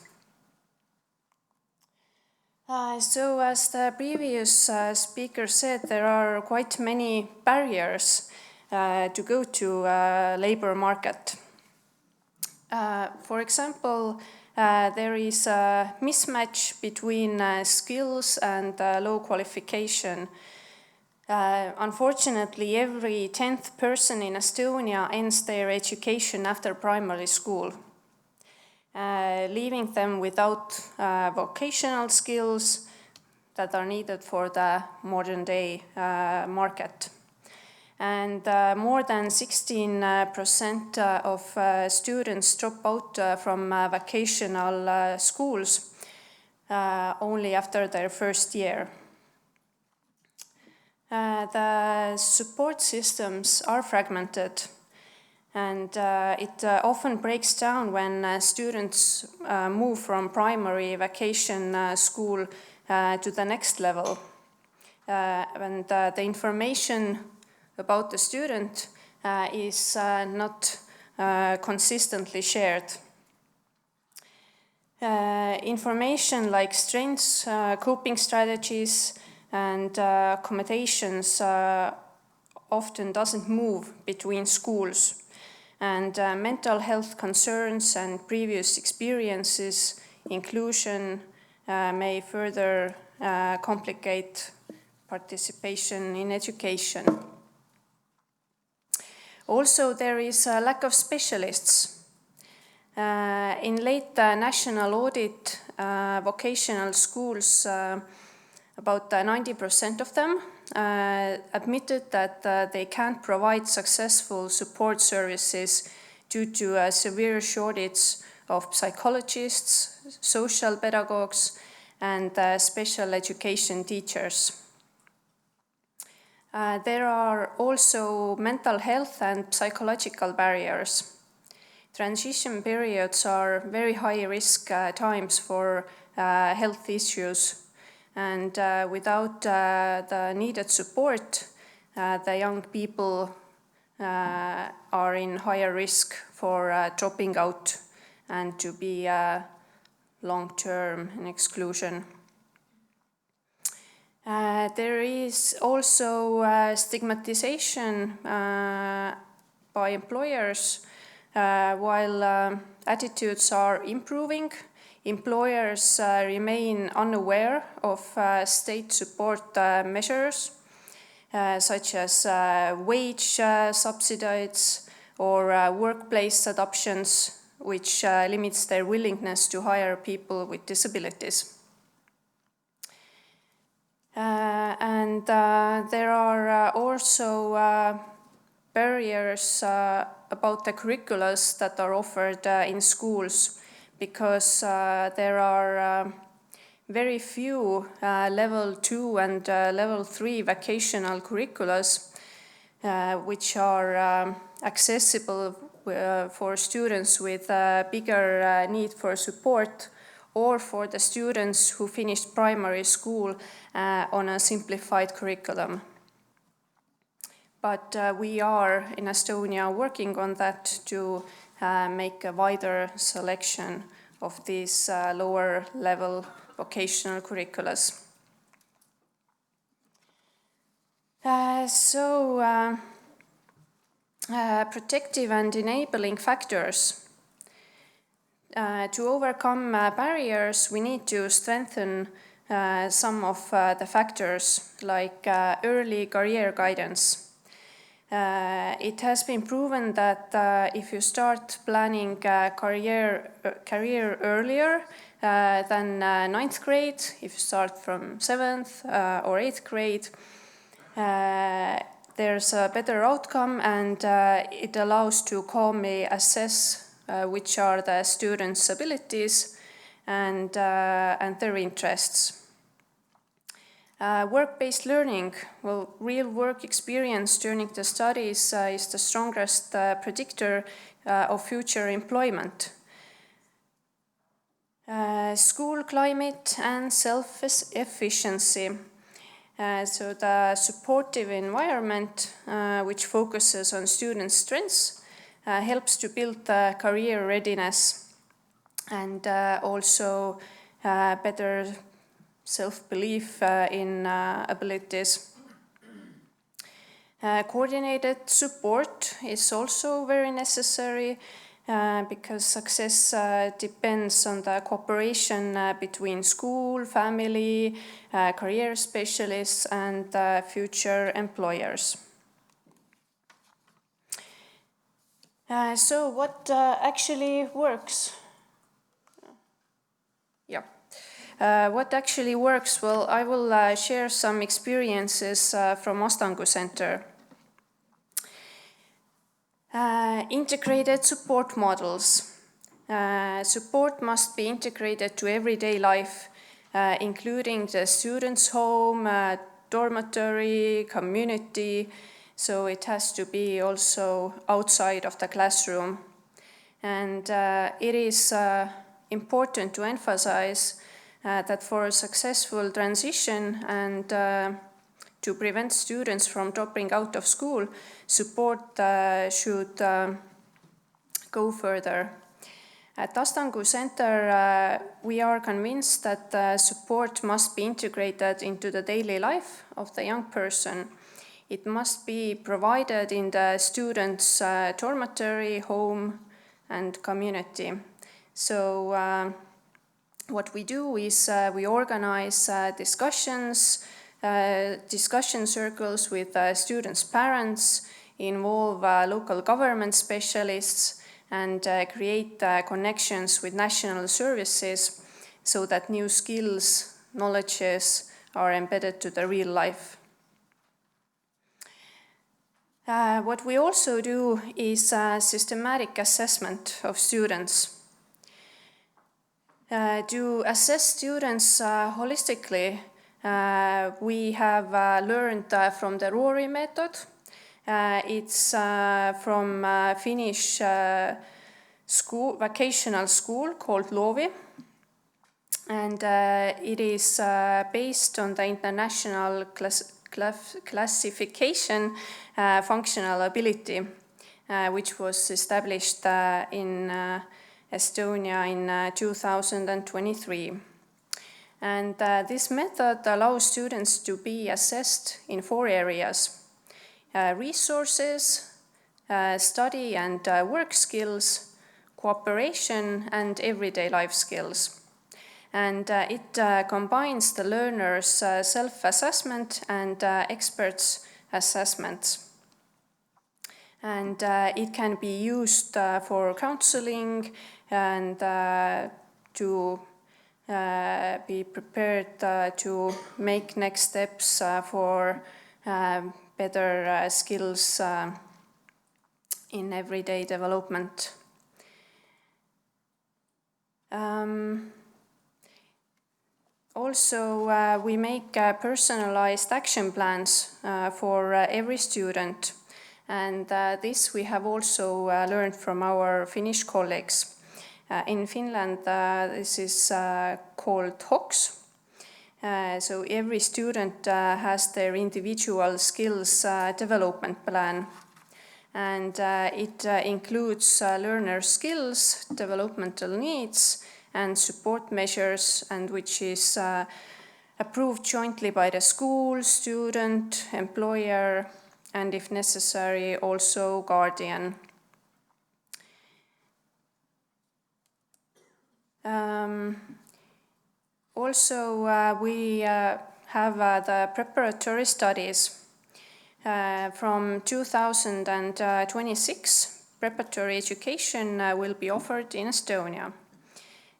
F: So as the previous speaker said, there are quite many barriers to go to labor market. For example, there is a mismatch between skills and low qualification. Unfortunately, every 10th person in Estonia ends their education after primary school, leaving them without vocational skills that are needed for the modern day market. And more than 16% of students drop out from vocational schools only after their first year. The support systems are fragmented, and it often breaks down when students move from primary vocation school to the next level. and the information about the student is not consistently shared. Information like strengths, coping strategies, and accommodations often doesn't move between schools, and mental health concerns and previous experiences, inclusion may further complicate participation in education. Also, there is a lack of specialists. In late national audit, vocational schools, about 90% of them admitted that they can't provide successful support services due to a severe shortage of psychologists, social pedagogues, and special education teachers. There are also mental health and psychological barriers. Transition periods are very high risk times for health issues, and without the needed support, the young people are in higher risk for dropping out and to be long-term in exclusion. There is also stigmatization by employers. While attitudes are improving, employers remain unaware of state support measures, such as wage subsidies or workplace adoptions, which limits their willingness to hire people with disabilities. And there are also barriers about the curriculums that are offered in schools, because there are very few level 2 and level 3 vocational curriculums which are accessible for students with a bigger need for support, or for the students who finished primary school on a simplified curriculum. But we are in Estonia working on that to make a wider selection of these lower level vocational curriculums. Protective and enabling factors. To overcome barriers, we need to strengthen some of the factors, like early career guidance. It has been proven that if you start planning career earlier than 9th grade, if you start from 7th or 8th grade, there's a better outcome, and it allows to calmly assess which are the students' abilities and their interests. Work-based learning, well, real work experience during the studies is the strongest predictor of future employment. School climate and self-efficiency. So the supportive environment, which focuses on students' strengths, helps to build career readiness and also better self-belief in abilities. Coordinated support is also very necessary because success depends on the cooperation between school, family, career specialists, and future employers. So what actually works? Yeah. What actually works? Well, I will share some experiences from Astangu Center. Integrated support models. Support must be integrated to everyday life, including the student's home, dormitory, community, so it has to be also outside of the classroom. And it is important to emphasize that for a successful transition and to prevent students from dropping out of school, support should go further. At Astangu Center, we are convinced that support must be integrated into the daily life of the young person. It must be provided in the student's dormitory, home, and community. So what we do is we organize discussion circles with students' parents, involve local government specialists, and create connections with national services so that new skills, knowledges are embedded to the real life. What we also do is systematic assessment of students. To assess students holistically, we have learned from the Rory method. It's from Finnish vocational school called Lovi, and it is based on the international classification functional ability, which was established in Estonia in 2023. And this method allows students to be assessed in 4 areas: resources, study and work skills, cooperation, and everyday life skills. And it combines the learner's self-assessment and experts' assessments. And it can be used for counseling and to be prepared to make next steps for better skills in everyday development. Also, we make personalized action plans for every student, and this we have also learned from our Finnish colleagues. In Finland, this is called HOKS. So every student has their individual skills development plan, and it includes learner skills, developmental needs, and support measures, and which is approved jointly by the school, student, employer, and if necessary, also guardian. Also, we have the preparatory studies. From 2026, preparatory education will be offered in Estonia.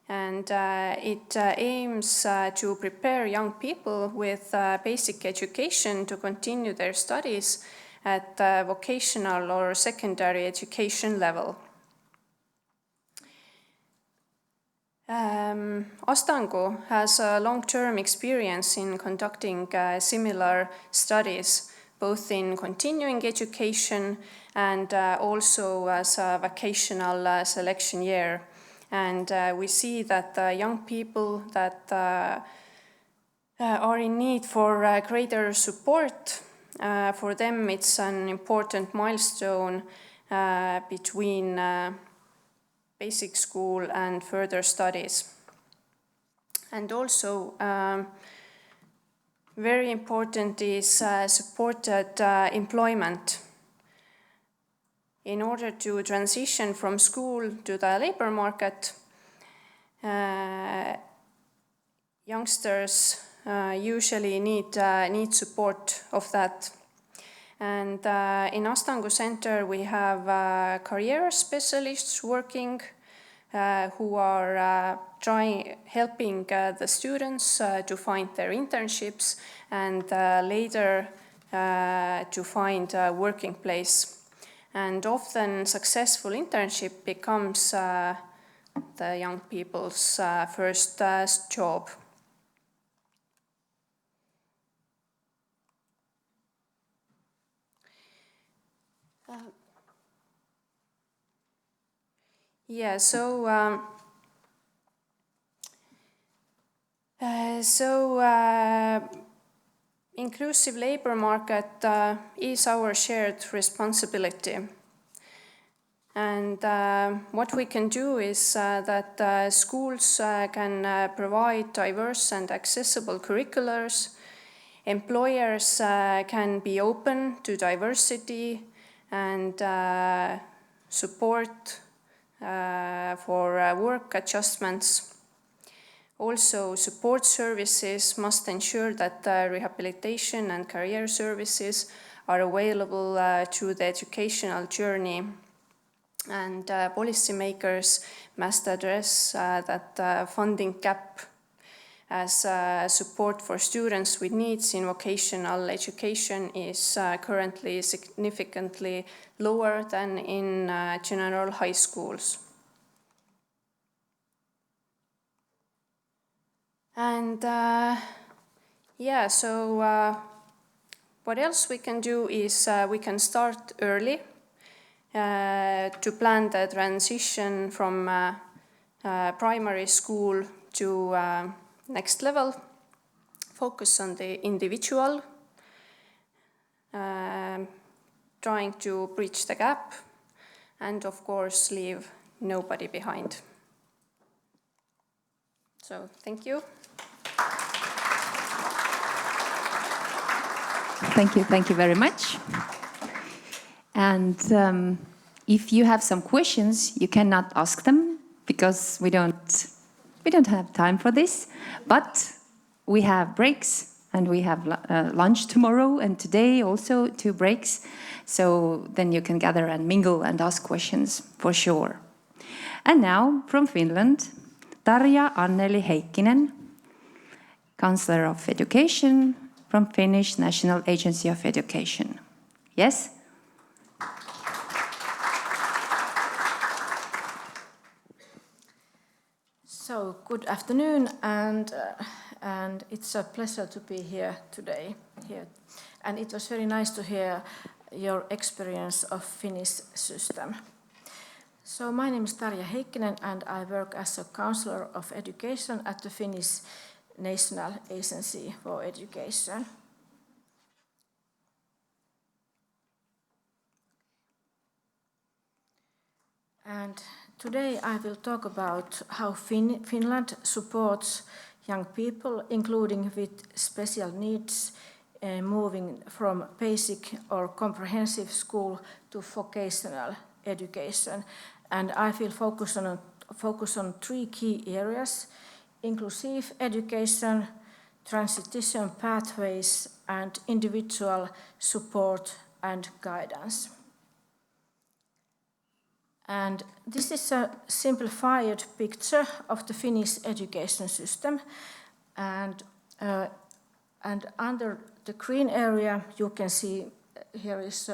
F: And it aims to prepare young people with basic education to continue their studies at vocational or secondary education level. Astangu has a long-term experience in conducting similar studies, both in continuing education and also as a vocational selection year. And we see that young people that are in need for greater support, for them it's an important milestone between basic school and further studies. And also very important is supported employment. In order to transition from school to the labor market, youngsters usually need support of that. And in Astangu Center we have career specialists working who are helping the students to find their internships and later to find a working place. And often successful internship becomes the young people's first job. inclusive labor market is our shared responsibility. And what we can do is that schools can provide diverse and accessible curriculums. Employers can be open to diversity and support for work adjustments. Also, support services must ensure that rehabilitation and career services are available through the educational journey. And policymakers must address that funding gap, as support for students with needs in vocational education is currently significantly lower than in general high schools. And what else we can do is we can start early to plan the transition from primary school to next level, focus on the individual, trying to bridge the gap, and of course leave nobody behind. So, thank you.
A: Thank you very much. And if you have some questions, you cannot ask them because we don't have time for this. But we have breaks and we have lunch tomorrow and today also 2 breaks. So then you can gather and mingle and ask questions for sure. And now from Finland, Tarja Anneli Heikkinen, Counselor of Education from Finnish National Agency of Education. Yes?
G: So, good afternoon, and it's a pleasure to be here today. And it was very nice to hear your experience of Finnish system. So, my name is Tarja Heikkinen, and I work as a counselor of education at the Finnish National Agency for Education. And today I will talk about how Finland supports young people, including with special needs, moving from basic or comprehensive school to vocational education. And I will focus on 3 key areas: inclusive education, transition pathways, and individual support and guidance. And this is a simplified picture of the Finnish education system. And under the green area, you can see here is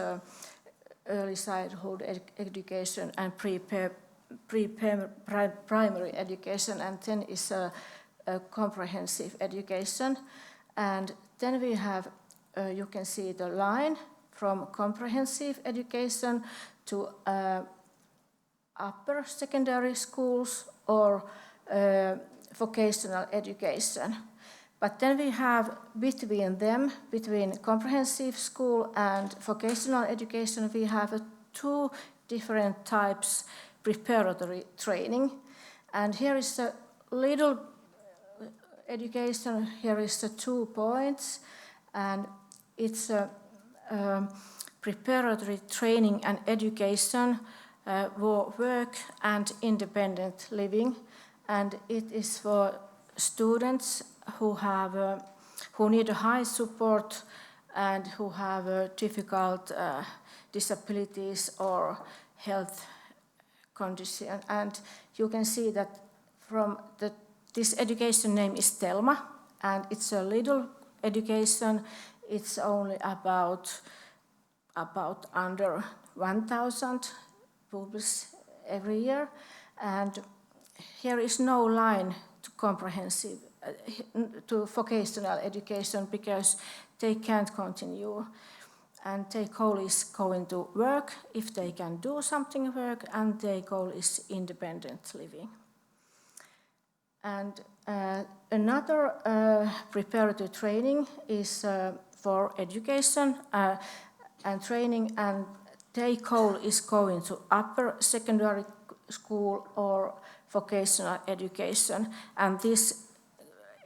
G: early childhood education and pre-primary education, and then is a comprehensive education. And then we have, you can see the line from comprehensive education to upper secondary schools or vocational education. But then we have between comprehensive school and vocational education, we have 2 different types preparatory training. And here is a little education, here is the 2 points, and it's a preparatory training and education for work and independent living, and it is for students who need a high support and who have difficult disabilities or health condition. And you can see that this education name is Telma, and it's a little education. It's only about under 1,000 pupils every year, and here is no line to comprehensive to vocational education because they can't continue, and their goal is going to work if they can do something work, and their goal is independent living. And another preparatory training is for education and training, and their goal is going to upper secondary school or vocational education, and this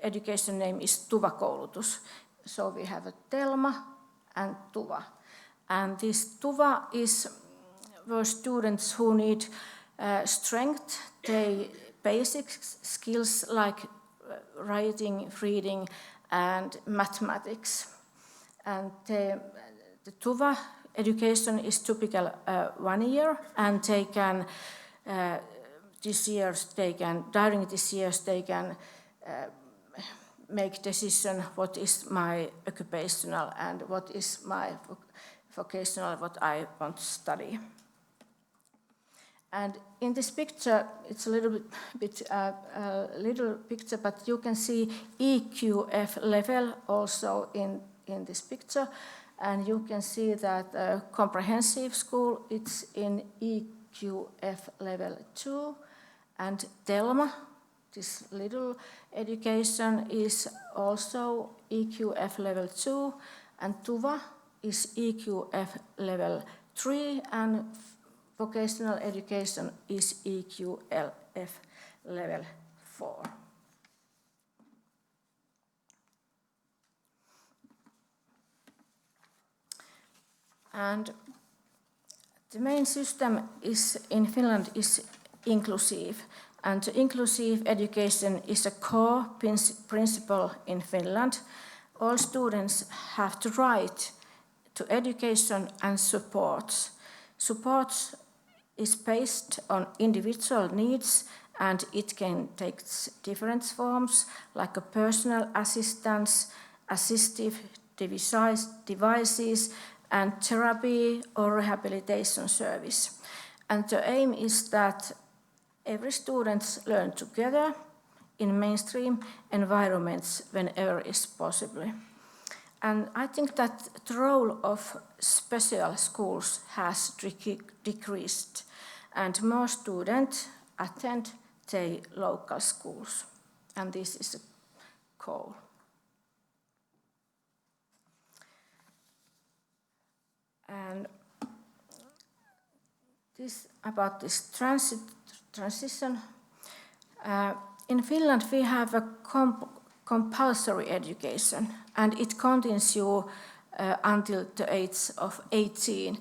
G: education name is TUVA-koulutus. So we have a Telma and TUVA. And this TUVA is for students who need strength, they basic skills like writing, reading, and mathematics. And the TUVA education is typical 1 year, and they can during this years they can make decision what is my occupational and what is my vocational, what I want to study. And in this picture, it's a little little picture, but you can see EQF level also in this picture, and you can see that comprehensive school, it's in EQF level 2, and Telma, this little education, is also EQF level 2, and TUVA is EQF level 3, and vocational education is EQLF level 4. And the main system in Finland is inclusive, and inclusive education is a core principle in Finland. All students have the right to education and support. Support is based on individual needs, and it can take different forms like a personal assistance, assistive devices, and therapy or rehabilitation service. And the aim is that every student learn together in mainstream environments whenever is possible. And I think that the role of special schools has decreased, and more students attend their local schools, and this is a goal. And about this transition, in Finland we have a compulsory education, and it continues until the age of 18.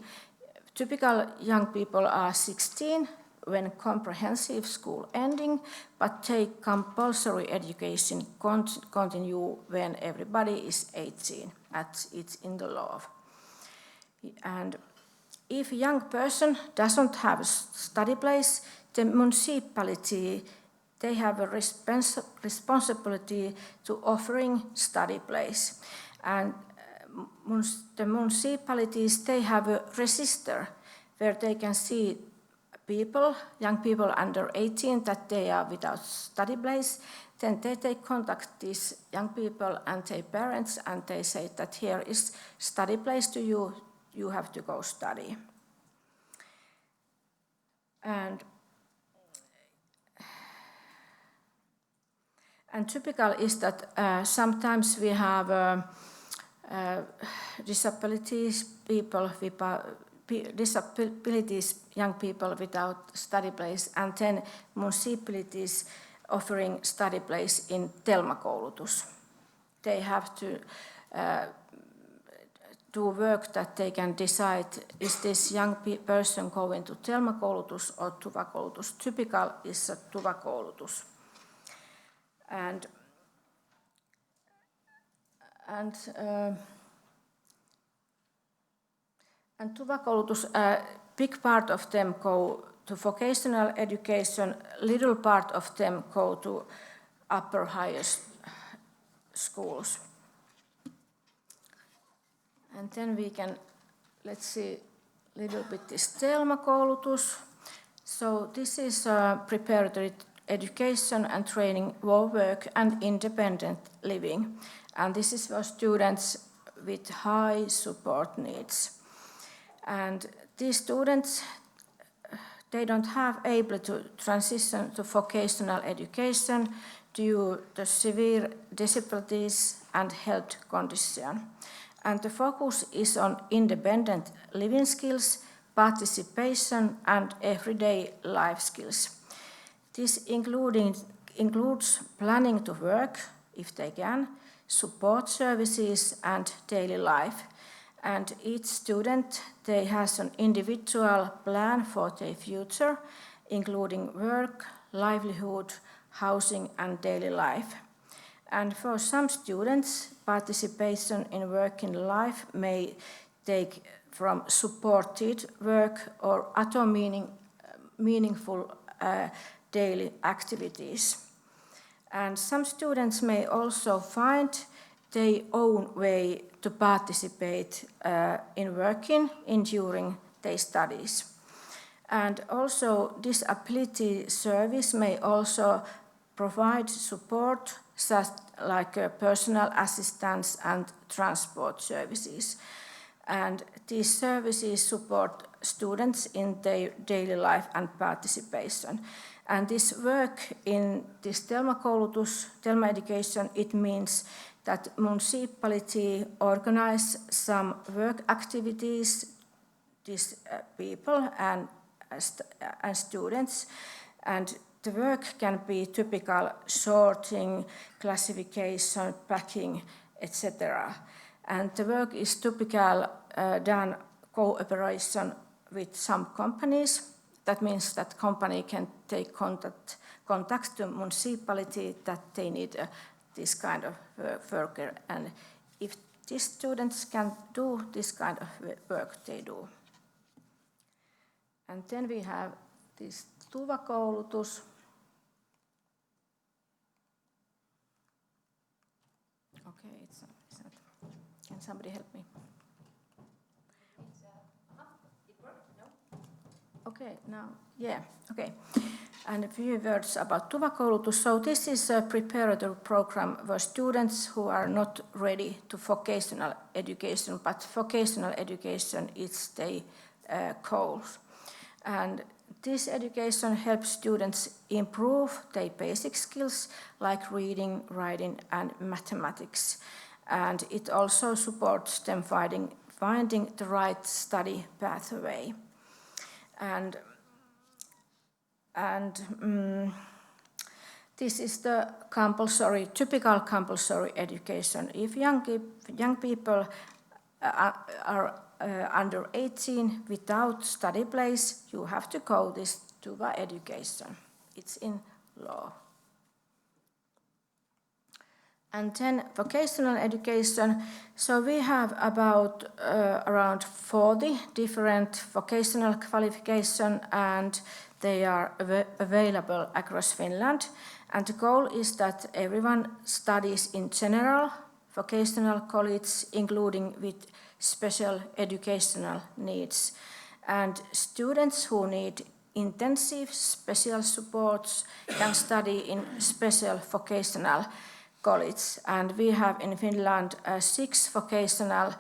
G: Typical young people are 16 when comprehensive school ending, but take compulsory education continue when everybody is 18, as it's in the law. And if a young person doesn't have a study place, the municipality, they have a responsibility to offering study place. And the municipalities, they have a register where they can see people, young people under 18, that they are without study place. Then they contact these young people and their parents, and they say that here is study place to you, you have to go study. And typical is that sometimes we have disabilities young people without study place, and then municipalities offering study place in Telma-koulutus. They have to do work that they can decide, is this young person going to Telma-koulutus or TUVA-koulutus. Typical is a TUVA-koulutus. And TUVA-koulutus, a big part of them go to vocational education, little part of them go to upper higher schools. And then we can, let's see a little bit this Telma-koulutus. So this is preparatory education and training for work and independent living. And this is for students with high support needs. And these students, they don't have able to transition to vocational education due to severe disabilities and health condition. And the focus is on independent living skills, participation and everyday life skills. This includes planning to work, if they can, support services and daily life. And each student, they has an individual plan for their future, including work, livelihood, housing and daily life. And for some students, participation in working life may take from supported work or other meaningful daily activities. And some students may also find their own way to participate in working during their studies. And also disability service may also provide support such like personal assistance and transport services. And these services support students in their daily life and participation. And this work in this Telma education, it means that municipality organize some work activities, these people and students, and the work can be typical sorting, classification, packing, etc. And the work is typical done cooperation with some companies. That means that company can take contact to municipality that they need this kind of worker. And if these students can do this kind of work, they do. And then we have this TUVA-koulutus. Okay, it's not. Can somebody help me? It worked, no? Okay, now, yeah, okay. And a few words about TUVA-koulutus. So this is a preparatory program for students who are not ready to vocational education, but vocational education is their goal. And this education helps students improve their basic skills like reading, writing, and mathematics. And it also supports them finding the right study pathway. And this is the typical compulsory education. If young people are under 18 without study place, you have to go this TUVA education. It's in law. And then vocational education. So we have about around 40 different vocational qualifications, and they are available across Finland. And the goal is that everyone studies in general vocational college, including with special educational needs. And students who need intensive special supports can study in special vocational college. And we have in Finland 6 vocational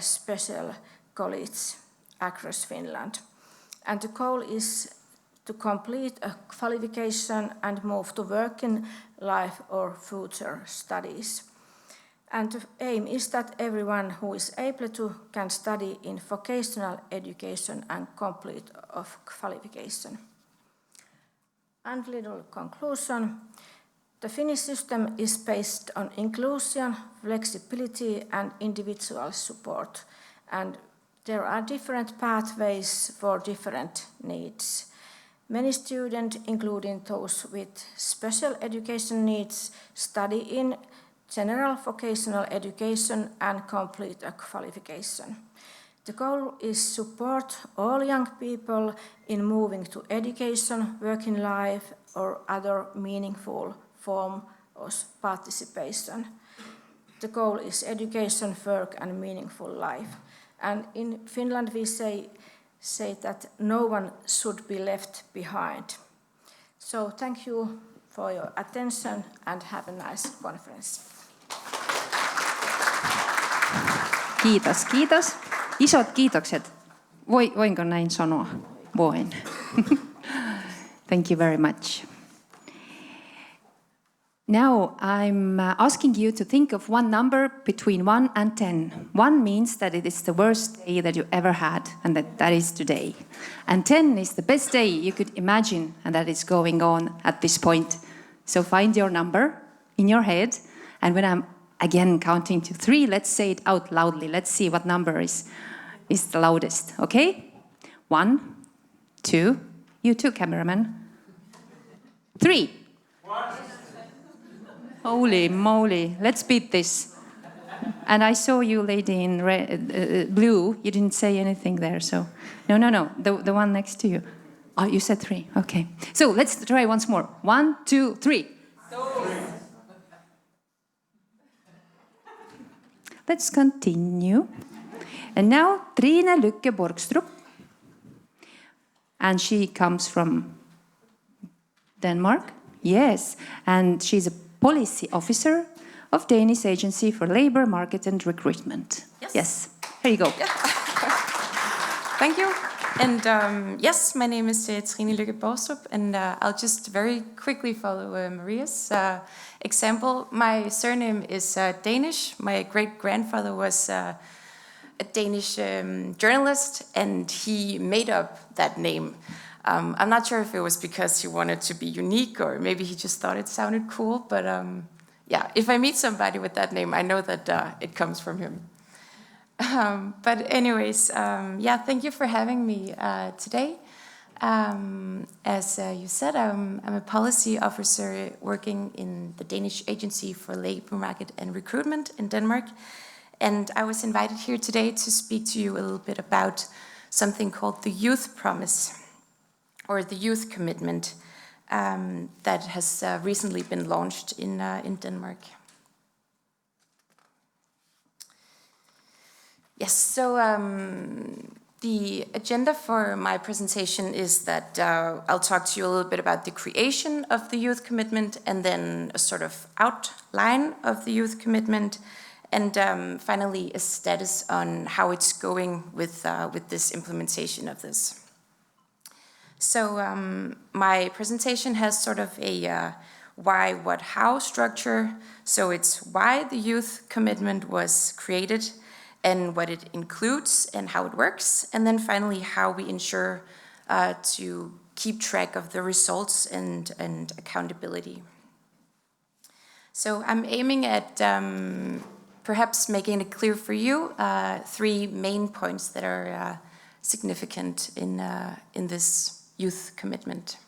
G: special colleges across Finland. And the goal is to complete a qualification and move to working life or future studies. And the aim is that everyone who is able to can study in vocational education and complete of qualification. And little conclusion. The Finnish system is based on inclusion, flexibility and individual support. And there are different pathways for different needs. Many students, including those with special education needs, study in general vocational education and complete a qualification. The goal is to support all young people in moving to education, working life or other meaningful form of participation. The goal is education, work and meaningful life. And in Finland we say that no one should be left behind. So thank you for your attention and have a nice conference.
A: Kiitos, kiitos. Isot kiitokset. Voinko näin sanoa? Voin. Thank you very much. Now I'm asking you to think of one number between 1 and 10. 1 means that it is the worst day that you ever had, and that is today. And 10 is the best day you could imagine, and that is going on at this point. So find your number in your head, and when I'm again counting to 3, let's say it out loudly. Let's see what number is the loudest, okay? 1, 2, you too, cameraman. 3. Holy moly, let's beat this. And I saw you, lady in blue. You didn't say anything there, so... No, the one next to you. Oh, you said 3, okay. So let's try once more. 1, 2, 3. Let's continue. And now, Trine Lykke Borgstrup. And she comes from Denmark. Yes, and she's a policy officer of Danish Agency for Labour, Market and Recruitment.
H: Yes.
A: Here you go.
H: Yeah. Thank you. And yes, my name is Trine Lykke Borgstrup, and I'll just very quickly follow Maria's example. My surname is Danish. My great-grandfather was a Danish journalist, and he made up that name. I'm not sure if it was because he wanted to be unique, or maybe he just thought it sounded cool, but yeah, if I meet somebody with that name, I know that it comes from him. But anyways, yeah, thank you for having me today. As you said, I'm a policy officer working in the Danish Agency for Labour, Market and Recruitment in Denmark. And I was invited here today to speak to you a little bit about something called the Youth Promise, or the Youth Commitment, that has recently been launched in Denmark. Yes, so the agenda for my presentation is that I'll talk to you a little bit about the creation of the Youth Commitment, and then a sort of outline of the Youth Commitment, and finally a status on how it's going with this implementation of this. So my presentation has sort of a why, what, how structure. So it's why the Youth Commitment was created, and what it includes and how it works, and then finally how we ensure to keep track of the results and accountability. So I'm aiming at perhaps making it clear for you 3 main points that are significant in this Youth Commitment.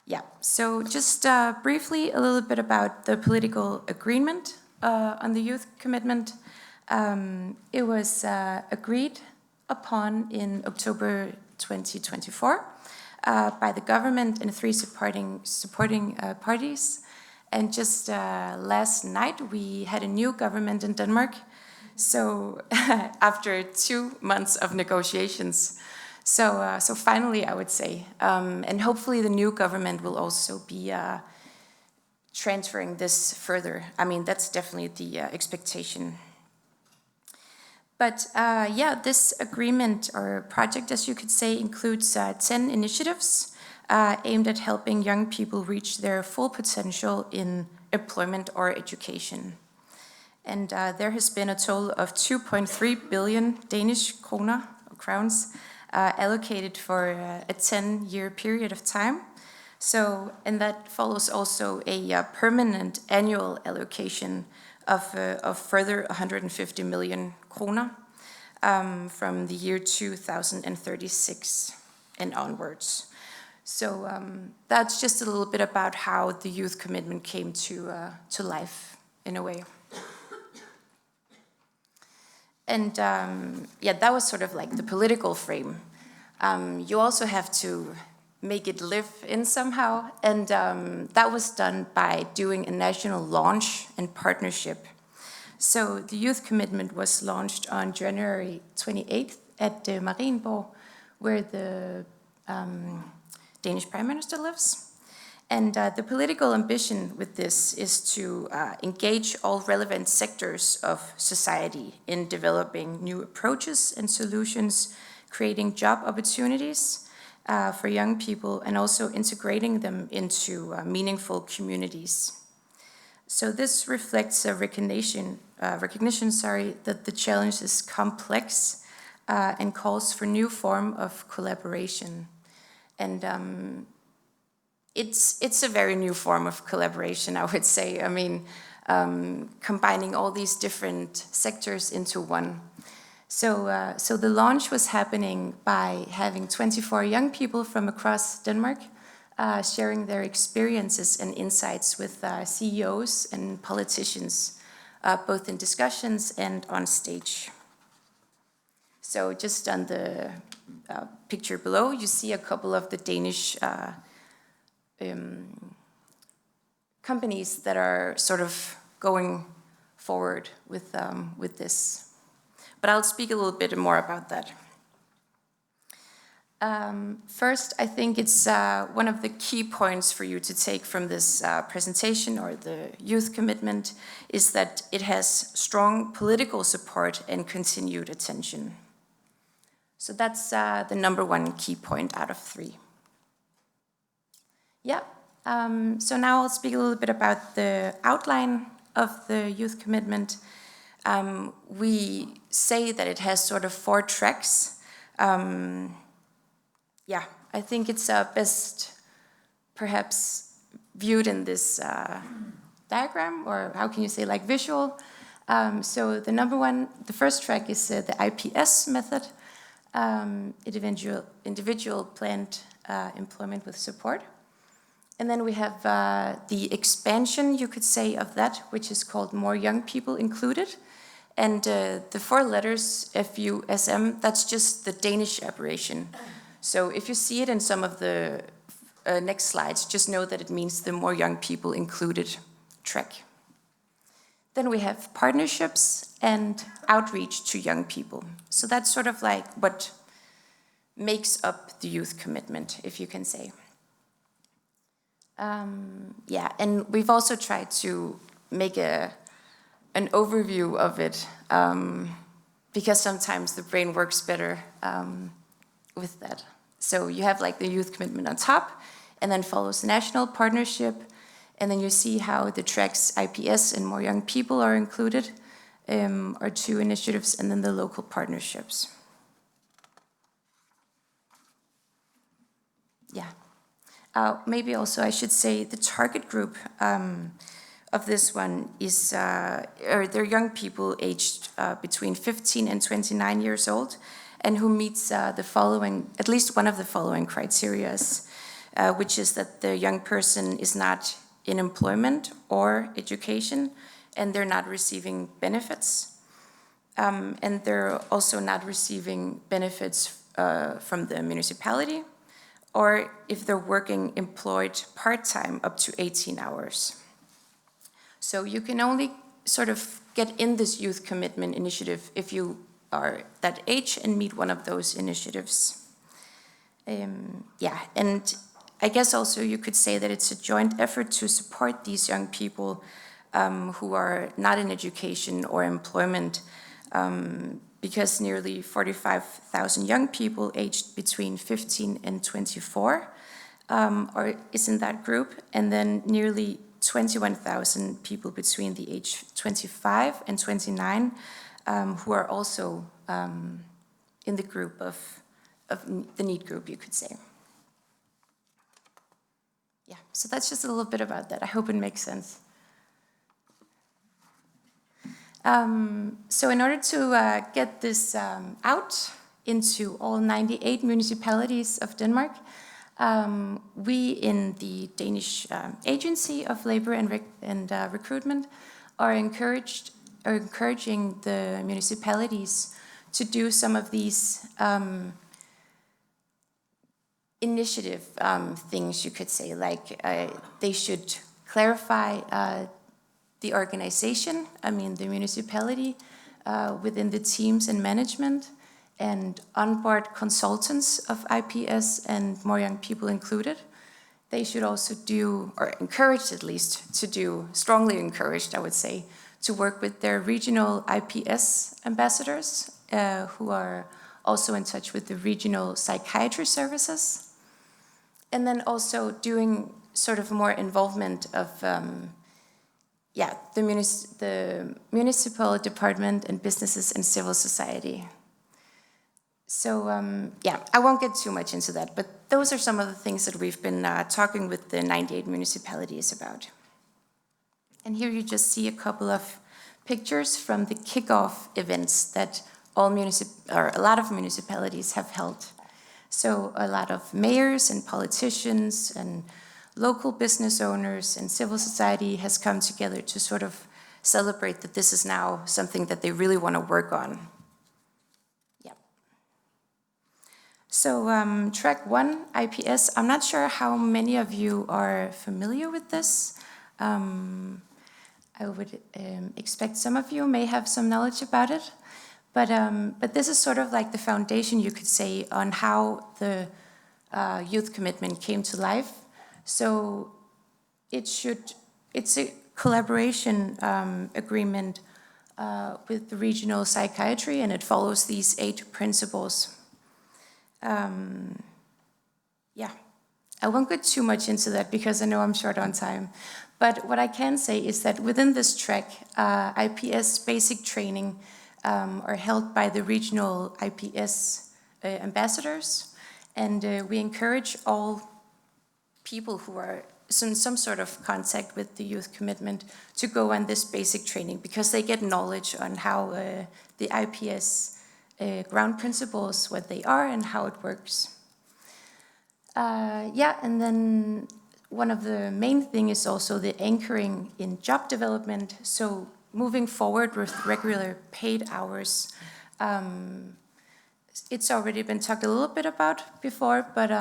H: Yeah, so just briefly a little bit about the political agreement on the Youth Commitment. It was agreed upon in October 2024 by the government and 3 supporting parties. And just last night we had a new government in Denmark. So after 2 months of negotiations, so finally I would say, and hopefully the new government will also be transferring this further. I mean, that's definitely the expectation. But yeah, this agreement or project, as you could say, includes 10 initiatives aimed at helping young people reach their full potential in employment or education. And there has been a total of 2.3 billion Danish crowns allocated for a 10-year period of time. So, and that follows also a permanent annual allocation of further 150 million kroner from the year 2036 and onwards. So that's just a little bit about how the Youth Commitment came to life in a way. And yeah, that was sort of like the political frame. You also have to make it live in somehow, and that was done by doing a national launch and partnership. So the Youth Commitment was launched on January 28th at Marienborg, where the Danish Prime Minister lives. And the political ambition with this is to engage all relevant sectors of society in developing new approaches and solutions, creating job opportunities, for young people and also integrating them into meaningful communities. So this reflects a recognition that the challenge is complex and calls for new form of collaboration. And it's a very new form of collaboration, I would say. I mean, combining all these different sectors into one. So the launch was happening by having 24 young people from across Denmark sharing their experiences and insights with CEOs and politicians, both in discussions and on stage. So just on the picture below, you see a couple of the Danish companies that are sort of going forward with this. But I'll speak a little bit more about that. First, I think it's one of the key points for you to take from this presentation or the youth commitment is that it has strong political support and continued attention. So that's the number one key point out of 3. Yeah, so now I'll speak a little bit about the outline of the youth commitment. We say that it has sort of 4 tracks. Yeah, I think it's best perhaps viewed in this diagram, or how can you say, like visual. So the first track is the IPS method, individual planned employment with support. And then we have the expansion, you could say, of that, which is called More Young People Included. And the 4 letters, FUSM, that's just the Danish abbreviation. So if you see it in some of the next slides, just know that it means the More Young People Included track. Then we have partnerships and outreach to young people. So that's sort of like what makes up the youth commitment, if you can say. Yeah, and we've also tried to make an overview of it, because sometimes the brain works better with that. So you have like the youth commitment on top, and then follows the national partnership, and then you see how the tracks IPS and More Young People are included, are 2 initiatives, and then the local partnerships. Yeah. Maybe also I should say the target group of this one is they're young people aged between 15 and 29 years old, and who meets the following, at least one of the following criteria, which is that the young person is not in employment or education, and they're not receiving benefits. And they're also not receiving benefits from the municipality, or if they're working employed part-time up to 18 hours. So you can only sort of get in this youth commitment initiative if you are that age and meet one of those initiatives. Yeah, and I guess also you could say that it's a joint effort to support these young people who are not in education or employment, because nearly 45,000 young people aged between 15 and 24 is in that group, and then nearly 21,000 people between the age 25 and 29 who are also in the group of the need group, you could say. Yeah, so that's just a little bit about that. I hope it makes sense. So in order to get this out into all 98 municipalities of Denmark, we in the Danish Agency of Labor and Recruitment are encouraging the municipalities to do some of these initiative things, you could say, like they should clarify the organization, I mean the municipality, within the teams and management, and onboard consultants of IPS and More Young People Included. They should also do, or encouraged at least, to do, strongly encouraged I would say, to work with their regional IPS ambassadors who are also in touch with the regional psychiatry services. And then also doing sort of more involvement of the municipal department and businesses and civil society. So I won't get too much into that, but those are some of the things that we've been talking with the 98 municipalities about. And here you just see a couple of pictures from the kickoff events that a lot of municipalities have held. So a lot of mayors and politicians and local business owners and civil society has come together to sort of celebrate that this is now something that they really want to work on. Yeah. So track 1, IPS, I'm not sure how many of you are familiar with this. I would expect some of you may have some knowledge about it. But this is sort of like the foundation, you could say, on how the youth commitment came to life. So it's a collaboration agreement with the regional psychiatry, and it follows these 8 principles. I won't get too much into that because I know I'm short on time. But what I can say is that within this track, IPS basic training are held by the regional IPS ambassadors, and we encourage all people who are in some sort of contact with the youth commitment to go on this basic training because they get knowledge on how the IPS ground principles, what they are and how it works. And then one of the main things is also the anchoring in job development. So moving forward with regular paid hours. It's already been talked a little bit about before, but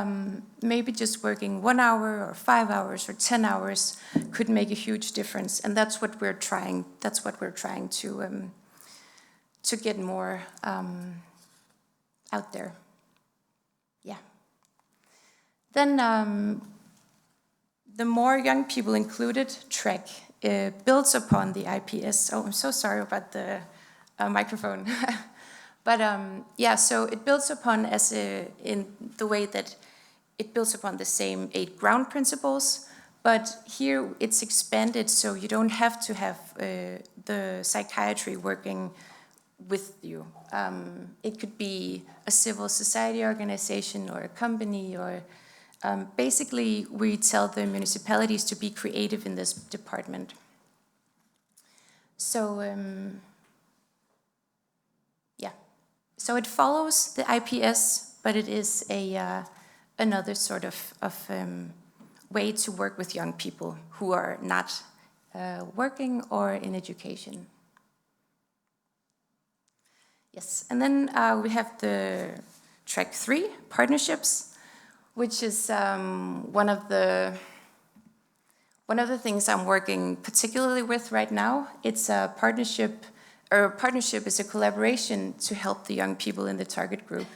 H: maybe just working 1 hour or 5 hours or 10 hours could make a huge difference. And that's what we're trying. That's what we're trying to get more out there. Yeah. Then the more young people included track builds upon the IPS. Oh, I'm so sorry about the microphone. But so it builds upon in the way that it builds upon the same 8 ground principles, but here it's expanded so you don't have to have the psychiatry working with you. It could be a civil society organization or a company or basically we tell the municipalities to be creative in this department. So So it follows the IPS, but it is another sort of way to work with young people who are not working or in education. Yes, and then we have the track 3, partnerships, which is one of the things I'm working particularly with right now. It's a partnership. A partnership is a collaboration to help the young people in the target group.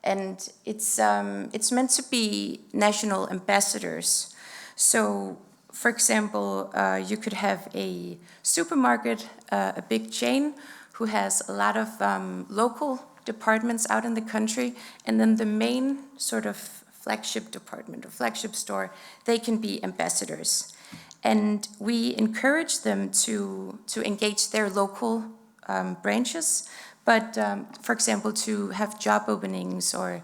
H: And it's meant to be national ambassadors. So, for example, you could have a supermarket, a big chain, who has a lot of local departments out in the country, and then the main sort of flagship department or flagship store, they can be ambassadors. And we encourage them to engage their local branches, but for example, to have job openings or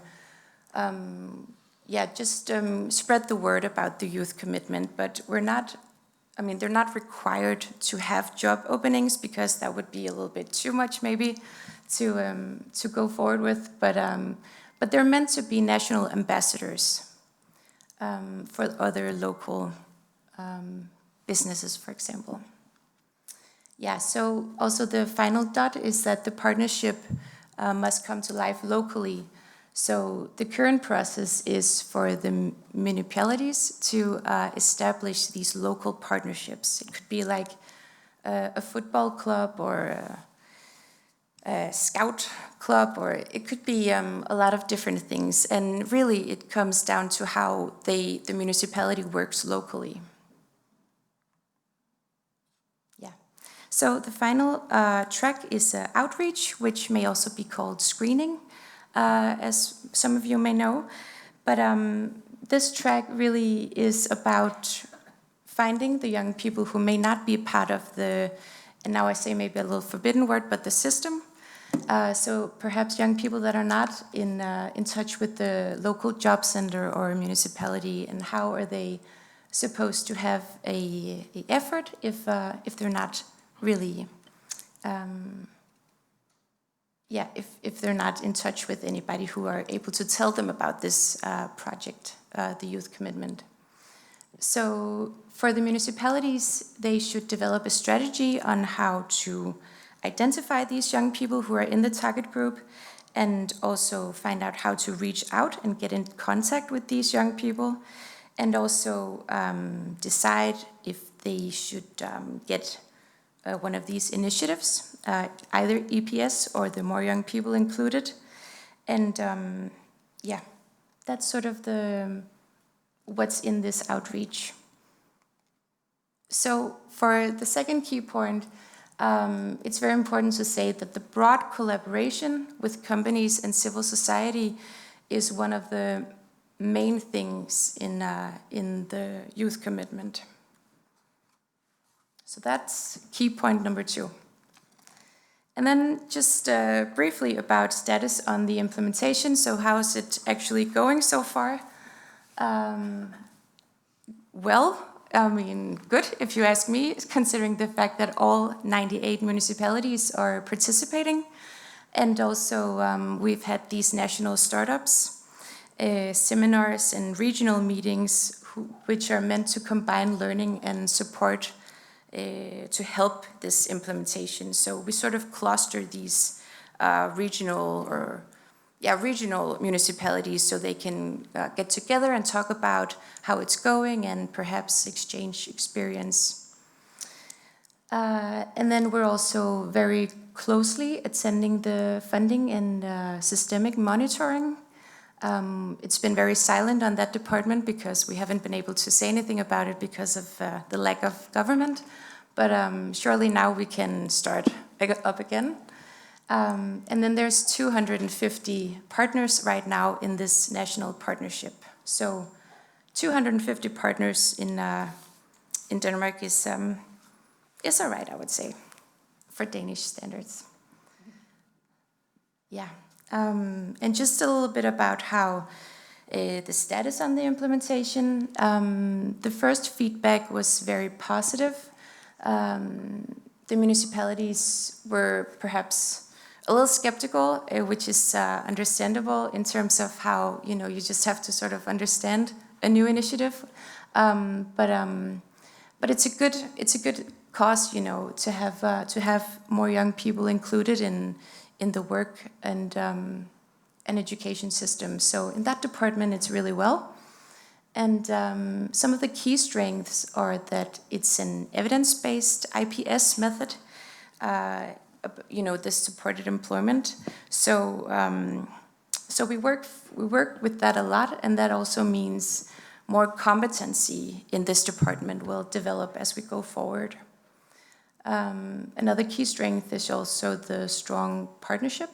H: just spread the word about the youth commitment. But they're not required to have job openings because that would be a little bit too much maybe to go forward with. But they're meant to be national ambassadors for other local businesses, for example. Yeah, so also the final dot is that the partnership must come to life locally. So the current process is for the municipalities to establish these local partnerships. It could be like a football club or a scout club, or it could be a lot of different things. And really it comes down to how the municipality works locally. So the final track is outreach, which may also be called screening, as some of you may know. But this track really is about finding the young people who may not be part of the, and now I say maybe a little forbidden word, but the system. So perhaps young people that are not in touch with the local job center or municipality, and how are they supposed to have a effort if they're not really, if they're not in touch with anybody who are able to tell them about this project, the youth commitment. So for the municipalities, they should develop a strategy on how to identify these young people who are in the target group, and also find out how to reach out and get in contact with these young people, and also decide if they should get one of these initiatives, either EPS or the More Young People Included. And yeah, that's sort of what's in this outreach. So for the second key point, it's very important to say that the broad collaboration with companies and civil society is one of the main things in the youth commitment. So that's key point number 2. And then just briefly about status on the implementation. So how is it actually going so far? Well, I mean, good, if you ask me, considering the fact that all 98 municipalities are participating. And also we've had these national startups, seminars and regional meetings which are meant to combine learning and support to help this implementation. So we sort of cluster these regional municipalities so they can get together and talk about how it's going and perhaps exchange experience. And then we're also very closely attending the funding and systemic monitoring. It's been very silent on that department because we haven't been able to say anything about it because of the lack of government. But surely now we can start up again. And then there's 250 partners right now in this national partnership. So 250 partners in Denmark is all right, I would say, for Danish standards. Yeah. And just a little bit about how the status on the implementation. The first feedback was very positive. The municipalities were perhaps a little skeptical, which is understandable in terms of how, you just have to sort of understand a new initiative. But it's a good cause, to have more young people included in the work and education system. So in that department, it's really well. And some of the key strengths are that it's an evidence-based IPS method, this supported employment. So we work with that a lot, and that also means more competency in this department will develop as we go forward. Another key strength is also the strong partnership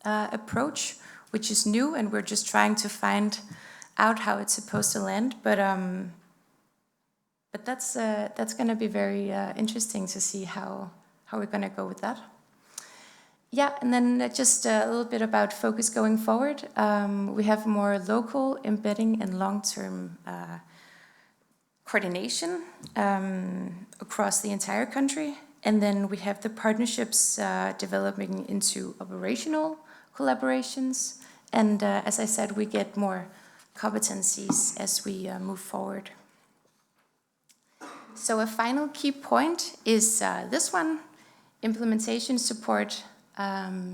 H: approach, which is new, and we're just trying to find out how it's supposed to land. But that's going to be very interesting to see how we're going to go with that. Yeah, and then just a little bit about focus going forward. We have more local embedding and long-term coordination across the entire country. And then we have the partnerships developing into operational collaborations. And as I said, we get more competencies as we move forward. So a final key point is this one: implementation support,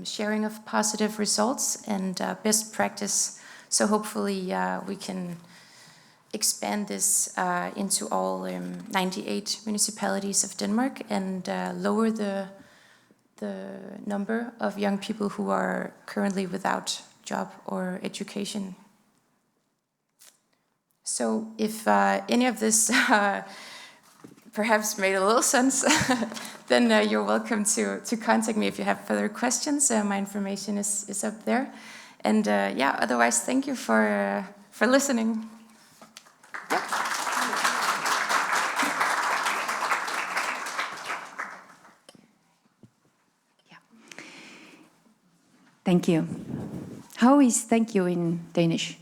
H: sharing of positive results and best practice. So hopefully we can expand this into all 98 municipalities of Denmark and lower the number of young people who are currently without job or education. So if any of this perhaps made a little sense, then you're welcome to contact me if you have further questions. My information is up there. And yeah, otherwise, thank you for listening.
A: Thank you. How is thank you in Danish?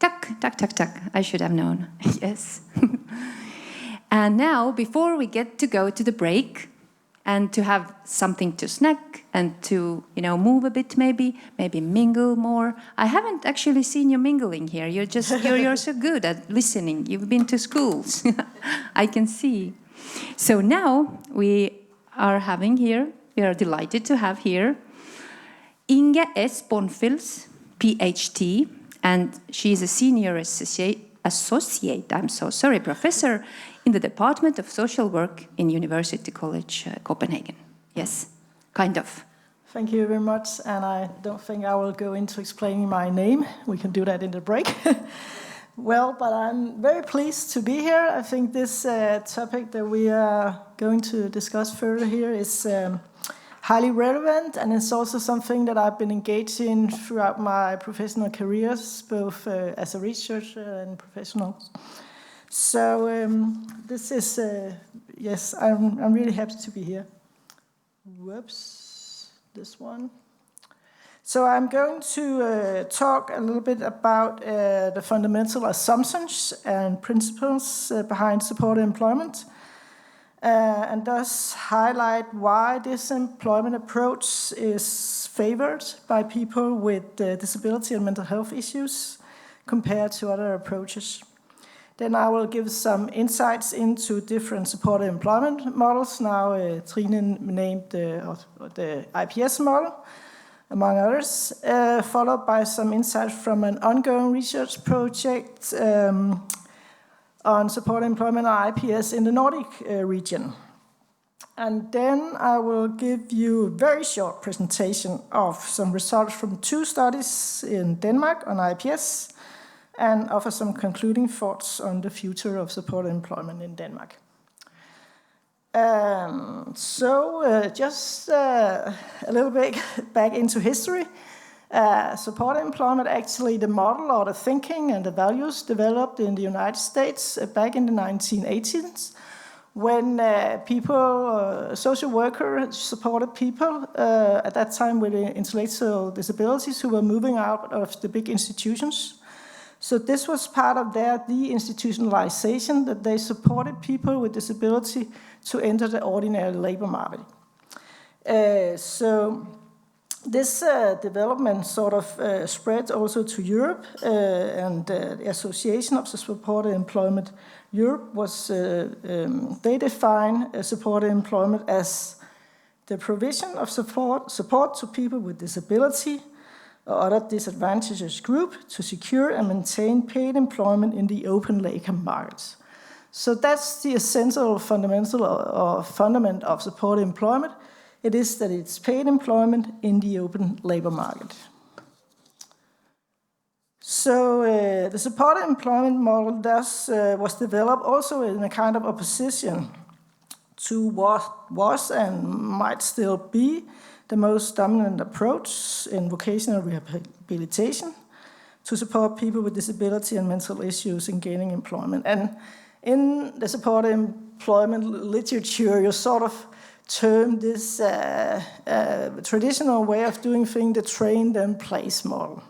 A: Tak, tak, tak, tak. I should have known. Yes. And now, before we get to go to the break and to have something to snack and to, move a bit maybe mingle more. I haven't actually seen you mingling here. You're so good at listening. You've been to schools. I can see. So now we are delighted to have here Inge S. Bonfils, PhD, and she's a senior associate, professor in the Department of Social Work in University College Copenhagen. Yes, kind of.
I: Thank you very much, and I don't think I will go into explaining my name. We can do that in the break. Well, but I'm very pleased to be here. I think this topic that we are going to discuss further here is highly relevant, and it's also something that I've been engaged in throughout my professional careers, both as a researcher and professional. So this is, yes, I'm really happy to be here. Whoops, this one. So I'm going to talk a little bit about the fundamental assumptions and principles behind supported employment, and thus highlight why this employment approach is favored by people with disability and mental health issues compared to other approaches. Then I will give some insights into different supported employment models. Now Trine named the IPS model, among others, followed by some insights from an ongoing research project on supported employment or IPS in the Nordic region. And then I will give you a very short presentation of some results from 2 studies in Denmark on IPS, and offer some concluding thoughts on the future of supported employment in Denmark. Just a little bit back into history. Supported employment, actually the model or the thinking and the values developed in the United States back in the 1980s, when social workers supported people at that time with intellectual disabilities who were moving out of the big institutions. So this was part of their deinstitutionalization, that they supported people with disability to enter the ordinary labor market. So this development sort of spread also to Europe, and the Association of Supported Employment Europe was, they define supported employment as the provision of support to people with disability or other disadvantaged group to secure and maintain paid employment in the open labor markets. So that's the essential fundamental or fundament of supported employment. It is that it's paid employment in the open labor market. So the supported employment model thus was developed also in a kind of opposition to what was and might still be the most dominant approach in vocational rehabilitation to support people with disability and mental issues in gaining employment. And in the supported employment literature, you sort of term this traditional way of doing things the train then place model.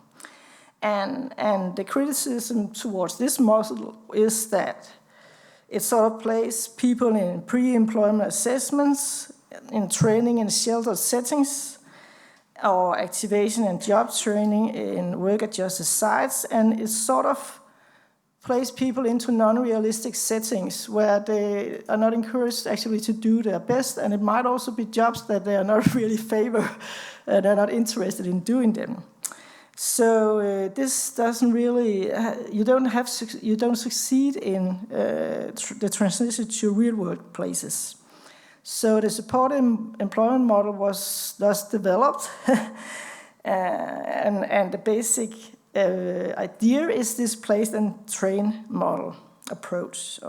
I: And the criticism towards this model is that it sort of places people in pre-employment assessments, in training in sheltered settings, or activation and job training in work-adjusted sites, and it sort of places people into non-realistic settings where they are not encouraged actually to do their best, and it might also be jobs that they are not really favor, they're not interested in doing them. So this doesn't really, you don't succeed in the transition to real workplaces. So the supported employment model was thus developed, and the basic idea is this place and train model approach,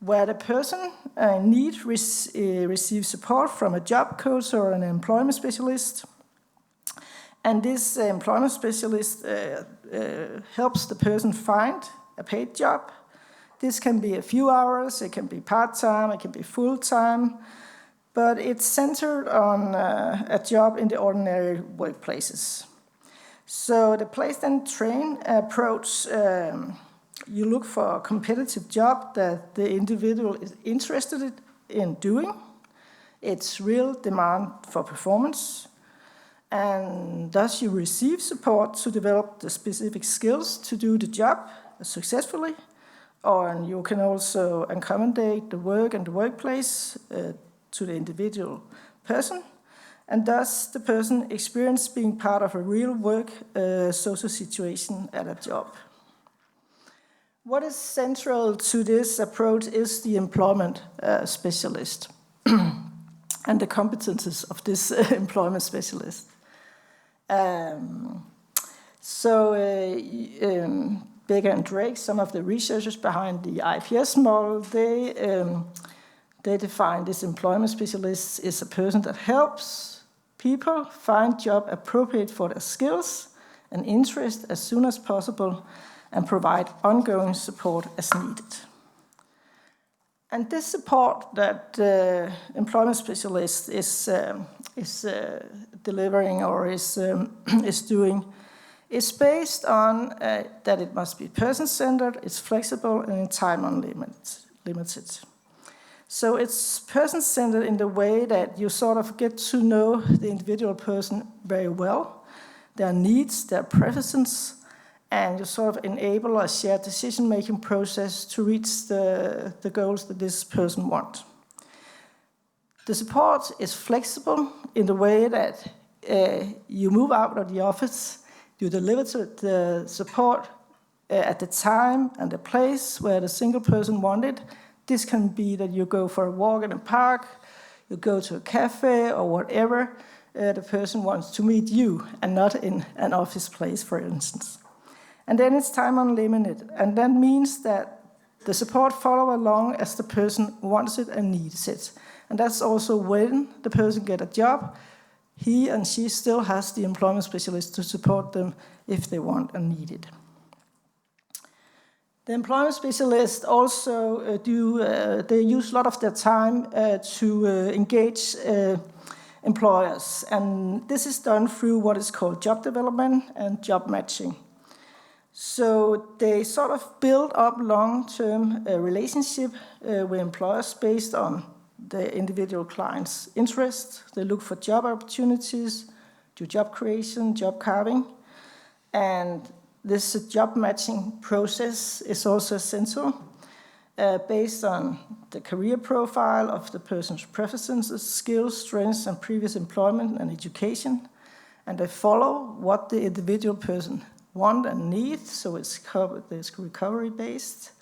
I: where the person in need receives support from a job coach or an employment specialist. And this employment specialist helps the person find a paid job. This can be a few hours, it can be part-time, it can be full-time. but it's centered on a job in the ordinary workplaces. So the place and train approach, you look for a competitive job that the individual is interested in doing. It's real demand for performance, and thus you receive support to develop the specific skills to do the job successfully, or you can also accommodate the work and the workplace to the individual person, and thus the person experience being part of a real work social situation at a job. What is central to this approach is the employment specialist and the competences of this employment specialist. Becker and Drake, some of the researchers behind the IPS model, they define this employment specialist as a person that helps people find job appropriate for their skills and interest as soon as possible and provide ongoing support as needed. And this support that employment specialist is delivering or is doing is based on that it must be person-centered, it's flexible, and time unlimited. So it's person-centered in the way that you sort of get to know the individual person very well, their needs, their preferences, and you sort of enable a shared decision-making process to reach the goals that this person wants. The support is flexible in the way that you move out of the office, you deliver the support at the time and the place where the single person wanted. This can be that you go for a walk in a park, you go to a cafe or whatever the person wants to meet you, and not in an office place, for instance. And then it's time unlimited, and that means that the support follows along as the person wants it and needs it. And that's also when the person gets a job, he and she still has the employment specialist to support them if they want and need it. The employment specialists also they use a lot of their time to engage employers, and this is done through what is called job development and job matching. So they sort of build up long-term relationship with employers based on the individual client's interest. They look for job opportunities, do job creation, job carving, and this job matching process is also essential based on the career profile of the person's preferences, skills, strengths, and previous employment and education, and they follow what the individual person want and need, so it's recovery-based.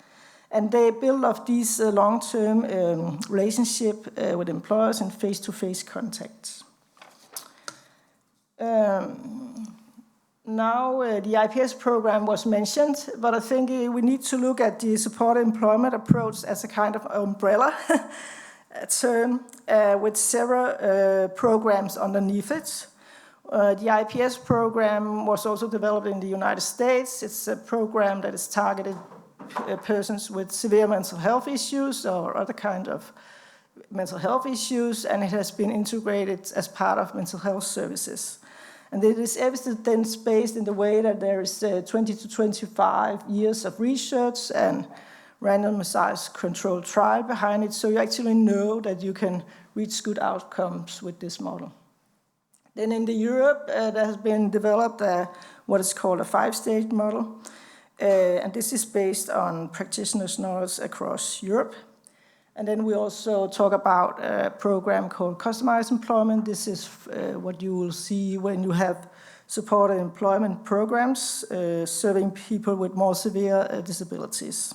I: And they build up these long-term relationship with employers in face-to-face contact. Now the IPS program was mentioned, but I think we need to look at the supported employment approach as a kind of umbrella term with several programs underneath it. The IPS program was also developed in the United States. It's a program that is targeted persons with severe mental health issues or other kind of mental health issues, and it has been integrated as part of mental health services. And it is evidence-based in the way that there is 20 to 25 years of research and randomized controlled trial behind it, so you actually know that you can reach good outcomes with this model. Then in Europe, there has been developed what is called a 5-stage model, and this is based on practitioners' knowledge across Europe. And then we also talk about a program called customized employment. This is what you will see when you have supported employment programs serving people with more severe disabilities.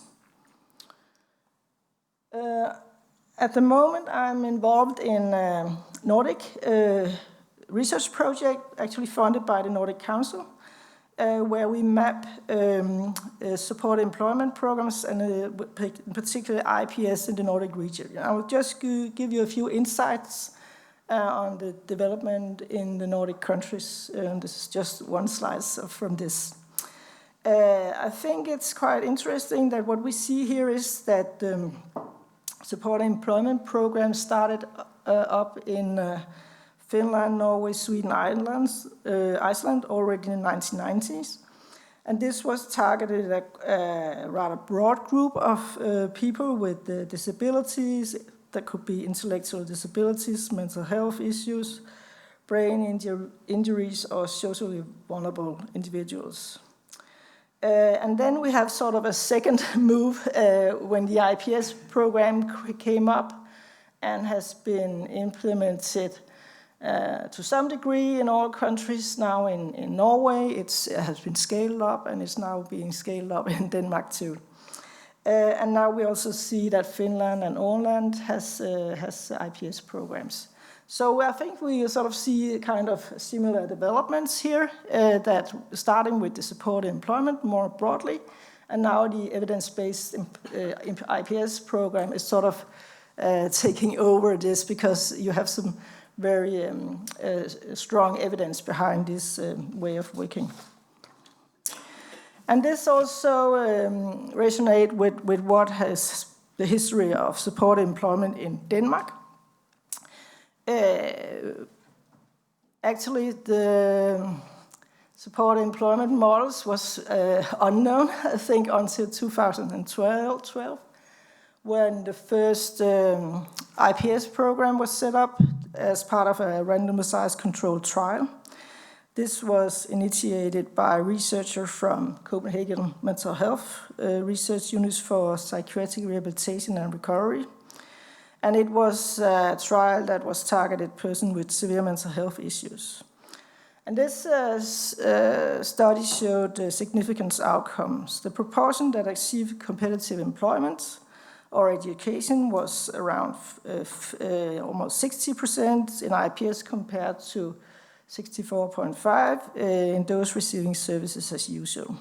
I: At the moment, I'm involved in a Nordic research project, actually funded by the Nordic Council, where we map supported employment programs and in particular IPS in the Nordic region. I will just give you a few insights on the development in the Nordic countries. This is just one slide from this. I think it's quite interesting that what we see here is that supported employment programs started up in Finland, Norway, Sweden, Iceland already in the 1990s. And this was targeted at a rather broad group of people with disabilities. That could be intellectual disabilities, mental health issues, brain injuries, or socially vulnerable individuals. And then we have sort of a second move when the IPS program came up and has been implemented to some degree in all countries. Now in Norway, it has been scaled up, and it's now being scaled up in Denmark too. And now we also see that Finland and Åland has IPS programs. So I think we sort of see kind of similar developments here, that starting with the supported employment more broadly, and now the evidence-based IPS program is sort of taking over this, because you have some very strong evidence behind this way of working. And this also resonates with what has the history of supported employment in Denmark. Actually, the supported employment models was unknown, I think, until 2012, when the first IPS program was set up as part of a randomized controlled trial. This was initiated by researchers from Copenhagen Mental Health Research Units for Psychiatric Rehabilitation and Recovery. And it was a trial that was targeted persons with severe mental health issues. And this study showed significant outcomes. The proportion that achieved competitive employment or education was around almost 60% in IPS compared to 64.5% in those receiving services as usual.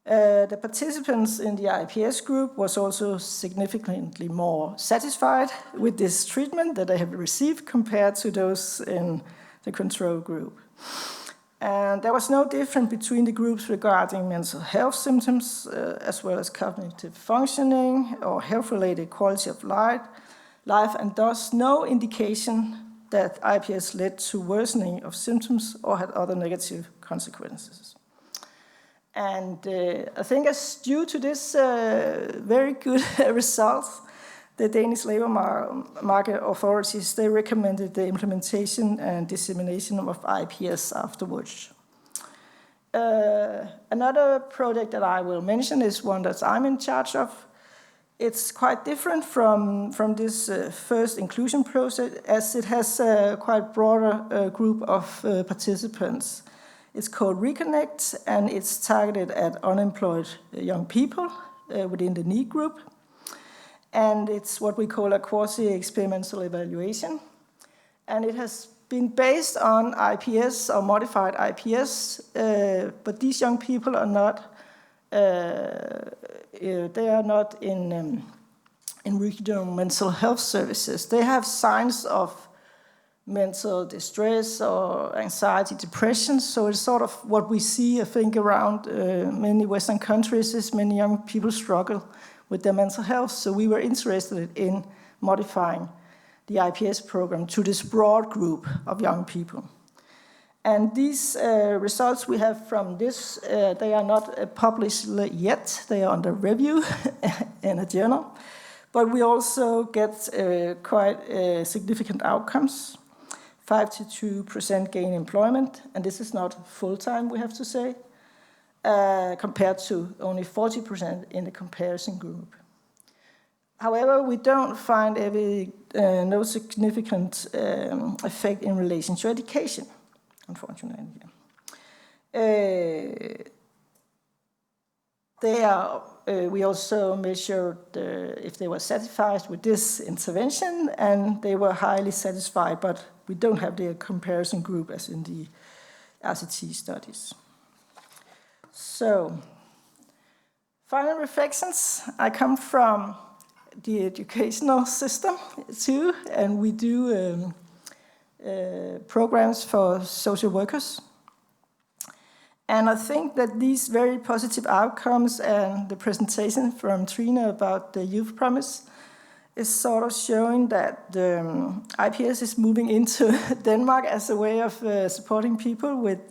I: The participants in the IPS group was also significantly more satisfied with this treatment that they have received compared to those in the control group. And there was no difference between the groups regarding mental health symptoms as well as cognitive functioning or health-related quality of life, and thus no indication that IPS led to worsening of symptoms or had other negative consequences. And I think as due to this very good results, the Danish labor market authorities, they recommended the implementation and dissemination of IPS afterwards. Another project that I will mention is one that I'm in charge of. It's quite different from this first inclusion process, as it has a quite broader group of participants. It's called Reconnect, and it's targeted at unemployed young people within the NEED group. And it's what we call a quasi-experimental evaluation. And it has been based on IPS or modified IPS, but these young people are not in regional mental health services. They have signs of mental distress or anxiety, depression. So it's sort of what we see, I think, around many Western countries is many young people struggle with their mental health. So we were interested in modifying the IPS program to this broad group of young people. And these results we have from this, they are not published yet. They are under review in a journal. But we also get quite significant outcomes. 52% gain employment, and this is not full-time, we have to say, compared to only 40% in the comparison group. However, we don't find no significant effect in relation to education, unfortunately. We also measured if they were satisfied with this intervention, and they were highly satisfied, but we don't have the comparison group as in the RCT studies. So, final reflections. I come from the educational system too, and we do programs for social workers. And I think that these very positive outcomes and the presentation from Trina about the youth promise is sort of showing that IPS is moving into Denmark as a way of supporting people with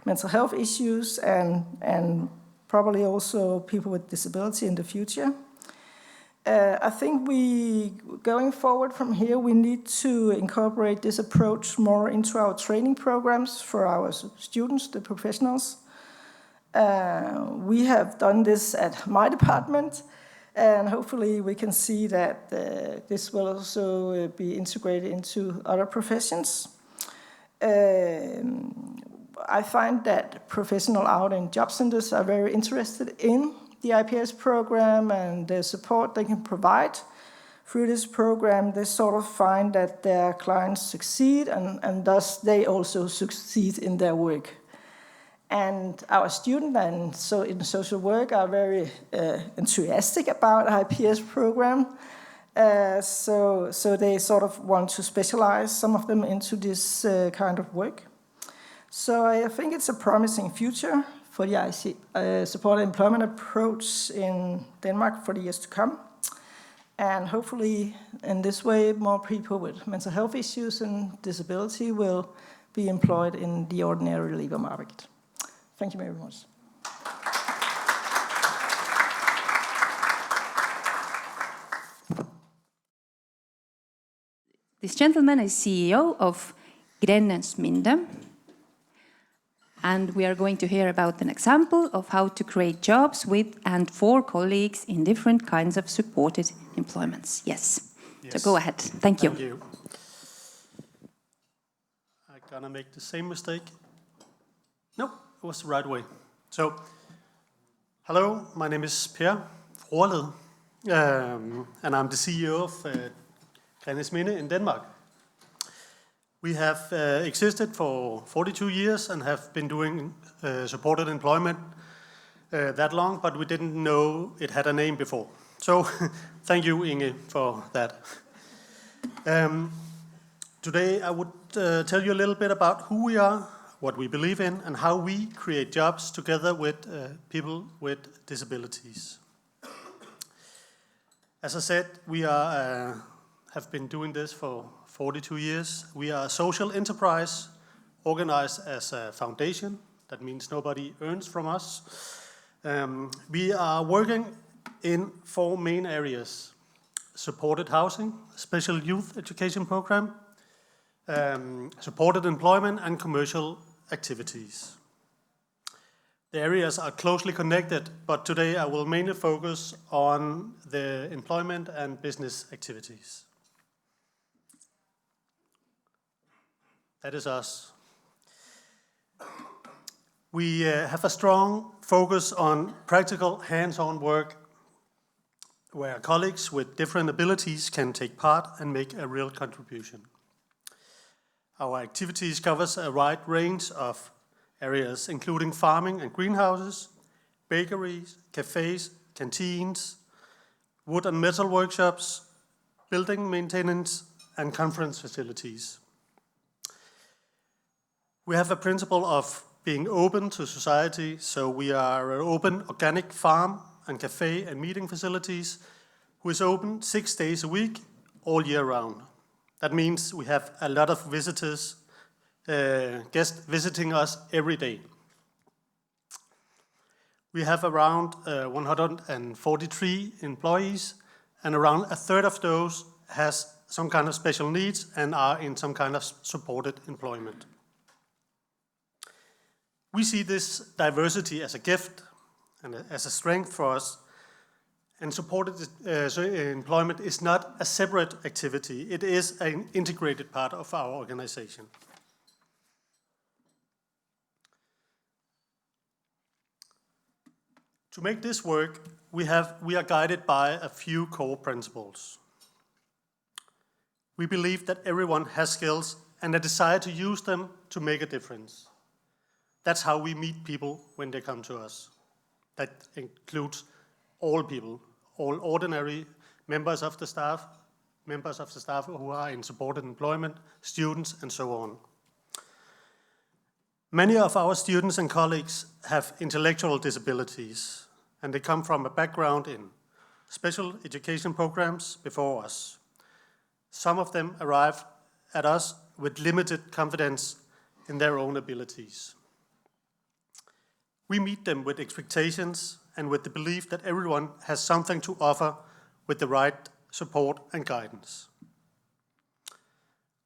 I: mental health issues and probably also people with disability in the future. I think going forward from here, we need to incorporate this approach more into our training programs for our students, the professionals. We have done this at my department, and hopefully we can see that this will also be integrated into other professions. I find that professionals out in job centers are very interested in the IPS program and the support they can provide. Through this program, they sort of find that their clients succeed and thus they also succeed in their work. And our students and so in social work are very enthusiastic about IPS program. So they sort of want to specialize some of them into this kind of work. So I think it's a promising future for the supported employment approach in Denmark for the years to come. And hopefully in this way, more people with mental health issues and disability will be employed in the ordinary labor market. Thank you very much.
A: This gentleman is CEO of Grennens Minde. And we are going to hear about an example of how to create jobs with and for colleagues in different kinds of supported employments. Yes. So go ahead. Thank you.
J: Thank you. I'm gonna make the same mistake. Nope, it was the right way. So, hello, my name is Per Froled, and I'm the CEO of Grennens Minde in Denmark. We have existed for 42 years and have been doing supported employment that long, but we didn't know it had a name before. So thank you, Inge, for that. Today I would tell you a little bit about who we are, what we believe in, and how we create jobs together with people with disabilities. As I said, we have been doing this for 42 years. We are a social enterprise organized as a foundation. That means nobody earns from us. We are working in 4 main areas: supported housing, special youth education program, supported employment, and commercial activities. The areas are closely connected, but today I will mainly focus on the employment and business activities. That is us. We have a strong focus on practical hands-on work where colleagues with different abilities can take part and make a real contribution. Our activities covers a wide range of areas, including farming and greenhouses, bakeries, cafes, canteens, wood and metal workshops, building maintenance, and conference facilities. We have a principle of being open to society, so we are an open organic farm and cafe and meeting facilities who is open 6 days a week, all year round. That means we have a lot of visitors, guests visiting us every day. We have around 143 employees, and around a third of those has some kind of special needs and are in some kind of supported employment. We see this diversity as a gift and as a strength for us, and supported employment is not a separate activity. It is an integrated part of our organization. To make this work, we are guided by a few core principles. We believe that everyone has skills and a desire to use them to make a difference. That's how we meet people when they come to us. That includes all people, all ordinary members of the staff who are in supported employment, students, and so on. Many of our students and colleagues have intellectual disabilities, and they come from a background in special education programs before us. Some of them arrive at us with limited confidence in their own abilities. We meet them with expectations and with the belief that everyone has something to offer with the right support and guidance.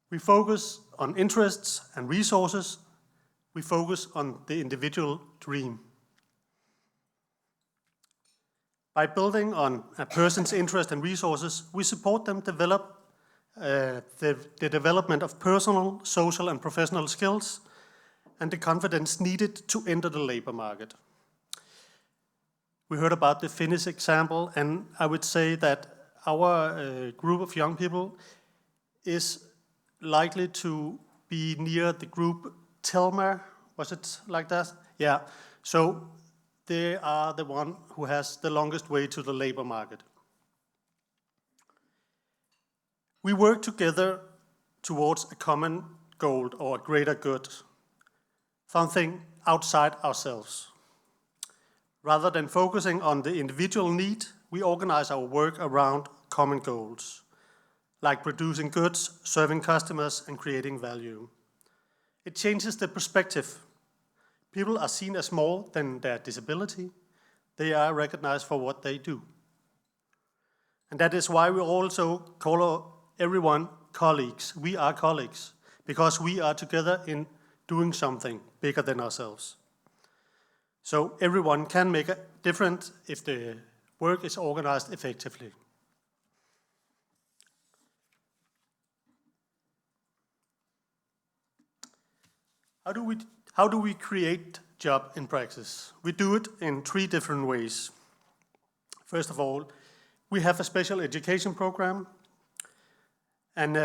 J: We focus on interests and resources. We focus on the individual dream. By building on a person's interest and resources, we support them develop the development of personal, social, and professional skills and the confidence needed to enter the labor market. We heard about the Finnish example, and I would say that our group of young people is likely to be near the group Telmer. Was it like that? Yeah. So they are the one who has the longest way to the labor market. We work together towards a common goal or a greater good, something outside ourselves. Rather than focusing on the individual need, we organize our work around common goals, like producing goods, serving customers, and creating value. It changes the perspective. People are seen as more than their disability. They are recognized for what they do. And that is why we also call everyone colleagues. We are colleagues, because we are together in doing something bigger than ourselves. So everyone can make a difference if the work is organized effectively. How do we create job in practice? We do it in 3 different ways. First of all, we have a special education program, and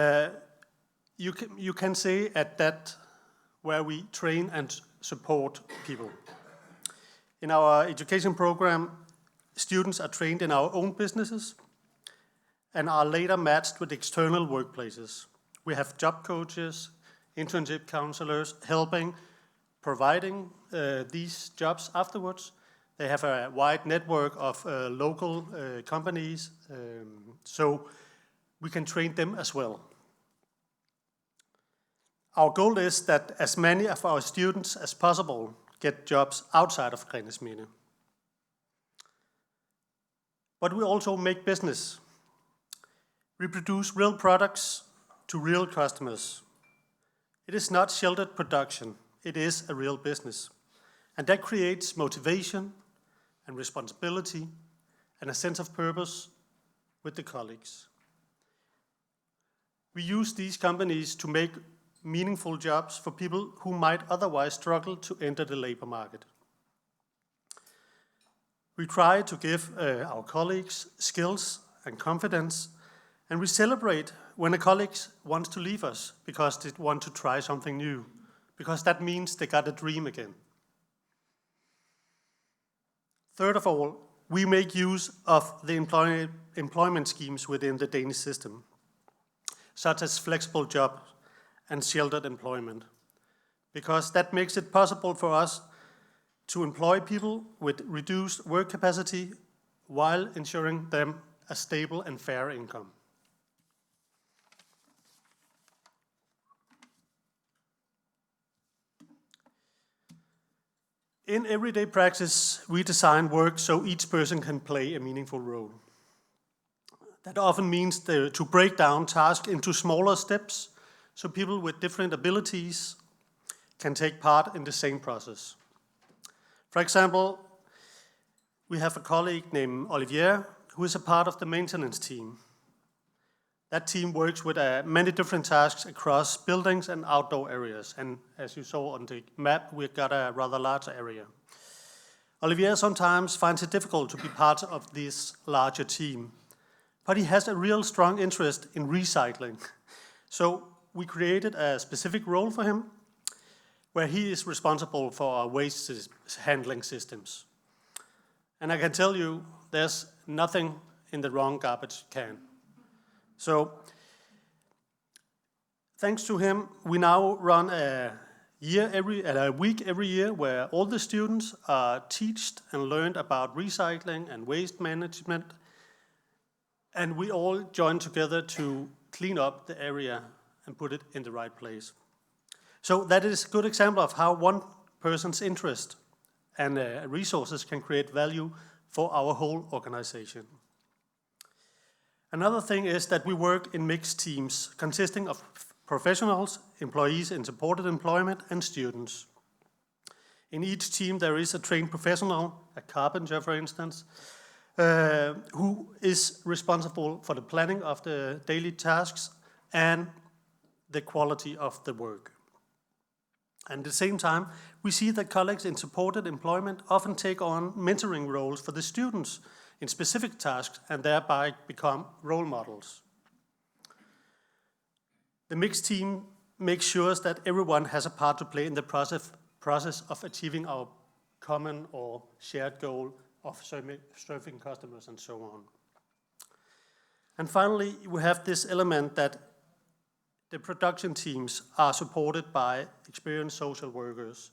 J: you can say at that where we train and support people. In our education program, students are trained in our own businesses and are later matched with external workplaces. We have job coaches, internship counselors providing these jobs afterwards. They have a wide network of local companies, so we can train them as well. Our goal is that as many of our students as possible get jobs outside of Grennesminde. But we also make business. We produce real products to real customers. It is not sheltered production, it is a real business. And that creates motivation and responsibility and a sense of purpose with the colleagues. We use these companies to make meaningful jobs for people who might otherwise struggle to enter the labor market. We try to give our colleagues skills and confidence, and we celebrate when a colleague wants to leave us because they want to try something new, because that means they got a dream again. Third of all, we make use of the employment schemes within the Danish system, such as flexible jobs and sheltered employment, because that makes it possible for us to employ people with reduced work capacity while ensuring them a stable and fair income. In everyday practice, we design work so each person can play a meaningful role. That often means to break down tasks into smaller steps so people with different abilities can take part in the same process. For example, we have a colleague named Olivier who is a part of the maintenance team. That team works with many different tasks across buildings and outdoor areas. And as you saw on the map, we've got a rather large area. Olivier sometimes finds it difficult to be part of this larger team, but he has a real strong interest in recycling. So we created a specific role for him where he is responsible for our waste handling systems. And I can tell you, there's nothing in the wrong garbage can. So, thanks to him, we now run a week every year where all the students are taught and learned about recycling and waste management, And we all join together to clean up the area and put it in the right place. So that is a good example of how one person's interest and resources can create value for our whole organization. Another thing is that we work in mixed teams consisting of professionals, employees in supported employment, and students. In each team there is a trained professional, a carpenter for instance, who is responsible for the planning of the daily tasks and the quality of the work. And at the same time, we see that colleagues in supported employment often take on mentoring roles for the students in specific tasks and thereby become role models. The mixed team makes sure that everyone has a part to play in the process of achieving our common or shared goal of serving customers and so on. And finally, we have this element that the production teams are supported by experienced social workers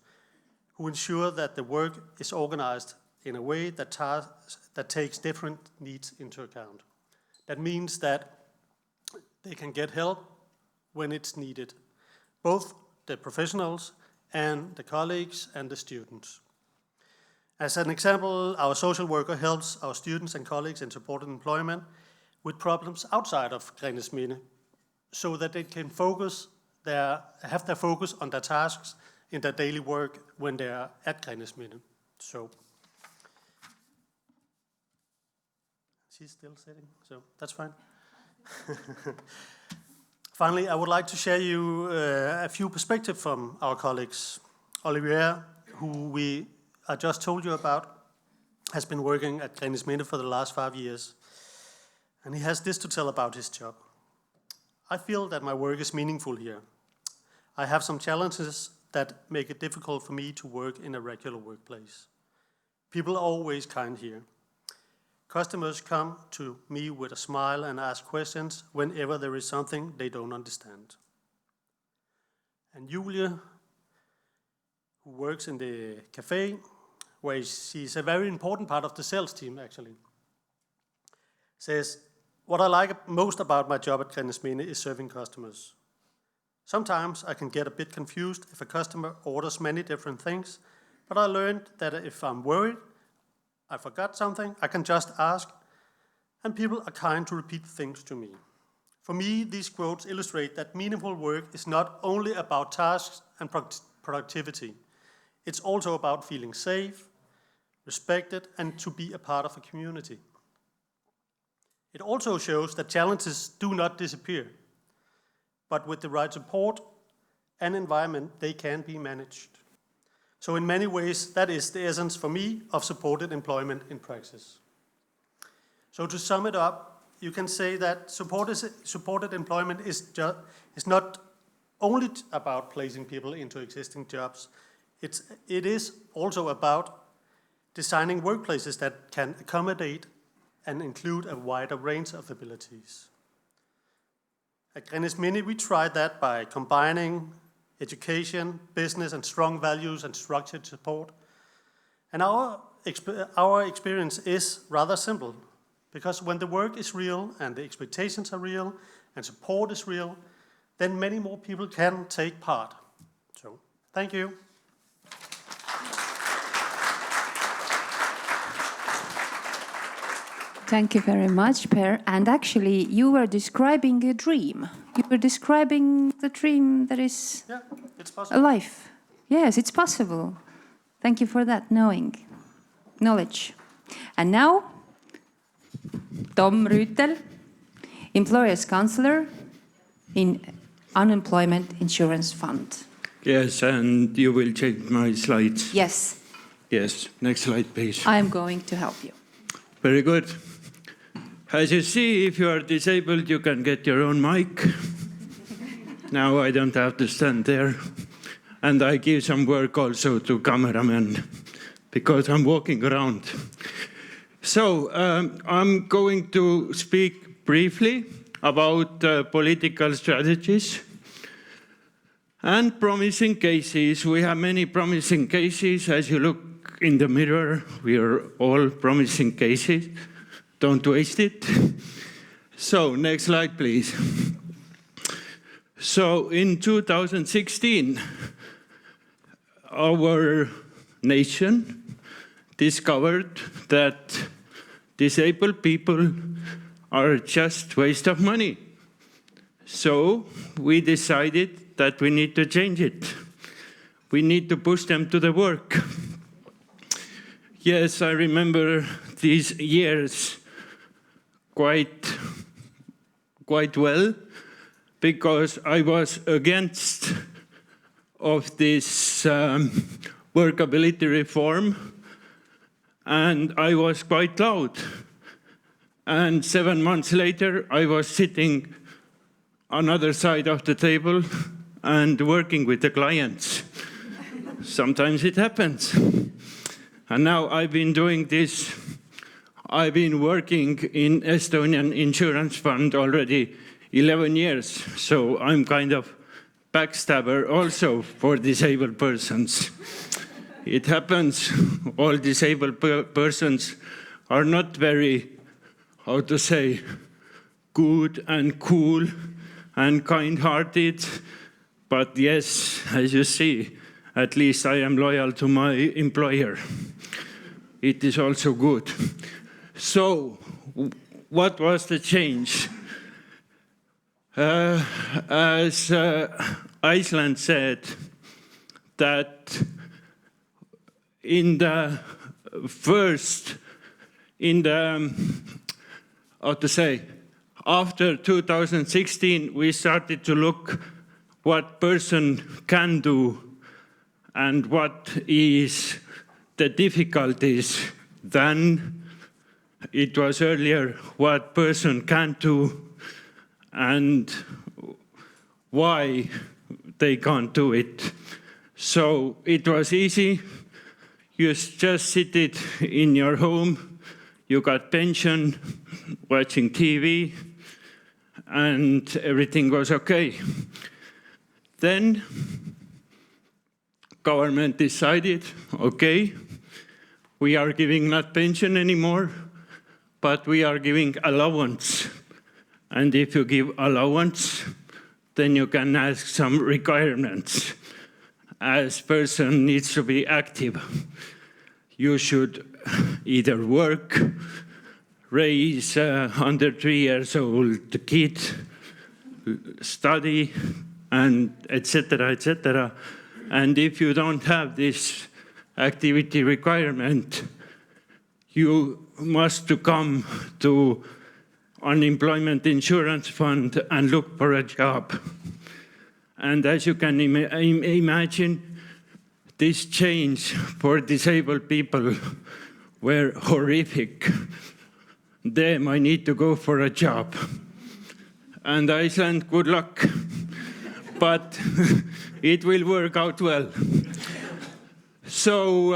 J: who ensure that the work is organized in a way that takes different needs into account. That means that they can get help when it's needed, both the professionals and the colleagues and the students. As an example, our social worker helps our students and colleagues in supported employment with problems outside of Grennesminde, so that they can have their focus on their tasks in their daily work when they are at Grennesminde. So she's still sitting, so that's fine. Finally, I would like to share you a few perspectives from our colleagues. Olivier, who I just told you about, has been working at Grennesminde for the last 5 years, and he has this to tell about his job. I feel that my work is meaningful here. I have some challenges that make it difficult for me to work in a regular workplace. People are always kind here. Customers come to me with a smile and ask questions whenever there is something they don't understand. And Julia, who works in the cafe, where she's a very important part of the sales team actually, says, "What I like most about my job at Grennesminde is serving customers. Sometimes I can get a bit confused if a customer orders many different things, but I learned that if I'm worried, I forgot something, I can just ask, and people are kind to repeat things to me." For me, these quotes illustrate that meaningful work is not only about tasks and productivity. It's also about feeling safe, respected, and to be a part of a community. It also shows that challenges do not disappear, but with the right support and environment, they can be managed. So in many ways, that is the essence for me of supported employment in practice. So to sum it up, you can say that supported employment is not only about placing people into existing jobs, it is also about designing workplaces that can accommodate and include a wider range of abilities. At Grennesminde, we tried that by combining education, business, and strong values and structured support. And our experience is rather simple, because when the work is real and the expectations are real and support is real, then many more people can take part. So, thank you.
A: Thank you very much, Per. And actually, you were describing a dream. You were describing the dream that is
J: it's possible.
A: a life. Yes, it's possible. Thank you for that knowledge. And now, Tom Rüütel, Employers Counselor in Unemployment Insurance Fund.
K: Yes, and you will change my slides.
A: Yes.
K: Yes, next slide, please.
A: I'm going to help you.
K: Very good. As you see, if you are disabled, you can get your own mic. Now I don't have to stand there. And I give some work also to cameramen, because I'm walking around. So I'm going to speak briefly about political strategies and promising cases. We have many promising cases. As you look in the mirror, we are all promising cases. Don't waste it. So, next slide, please. So, in 2016, our nation discovered that disabled people are just waste of money. So we decided that we need to change it. We need to push them to the work. Yes, I remember these years quite well, because I was against of this workability reform, and I was quite loud. And 7 months later, I was sitting on the other side of the table and working with the clients. Sometimes it happens. And now I've been doing this. I've been working in Estonian Insurance Fund already 11 years, so I'm kind of backstabber also for disabled persons. It happens. All disabled persons are not very, how to say, good and cool and kind-hearted. But yes, as you see, at least I am loyal to my employer. It is also good. So, what was the change? As Iceland said, that after 2016, we started to look what person can do and what is the difficulties. Then it was earlier what person can't do and why they can't do it. So it was easy. You just sit it in your home, you got pension, watching TV, and everything was okay. Then government decided, okay, we are giving not pension anymore, but we are giving allowance. And if you give allowance, then you can ask some requirements. As person needs to be active. You should either work, raise under 3 years old kid, study, and etc., etc. And if you don't have this activity requirement, you must come to unemployment insurance fund and look for a job. And as you can imagine, this change for disabled people were horrific. Them, I need to go for a job. And Iceland, good luck. But it will work out well. So,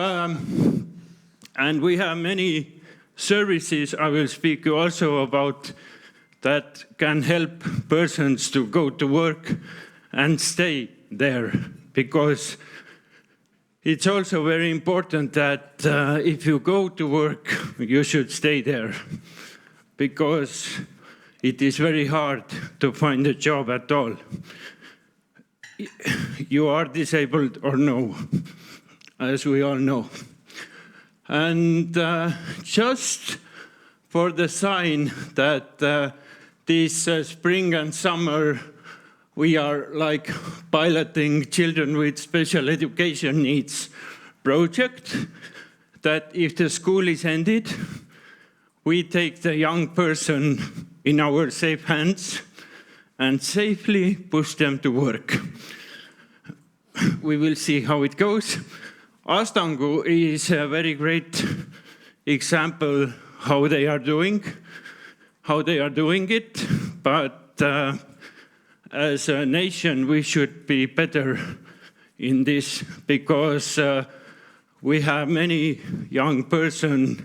K: and we have many services I will speak also about that can help persons to go to work and stay there, because it's also very important that if you go to work, you should stay there, because it is very hard to find a job at all. You are disabled or no, as we all know. And just for the sign that this spring and summer we are like piloting children with special education needs project, that if the school is ended, we take the young person in our safe hands and safely push them to work. We will see how it goes. Astangu is a very great example how they are doing it, but as a nation, we should be better in this, because we have many young persons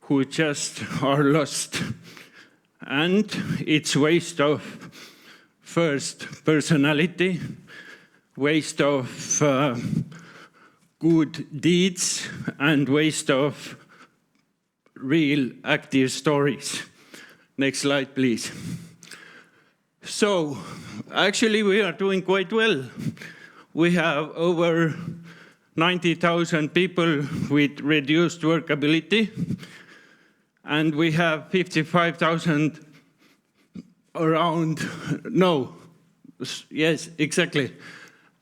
K: who just are lost. And it's waste of, first, personality, waste of good deeds, and waste of real active stories. Next slide, please. So, actually, we are doing quite well. We have over 90,000 people with reduced workability, and we have 55,000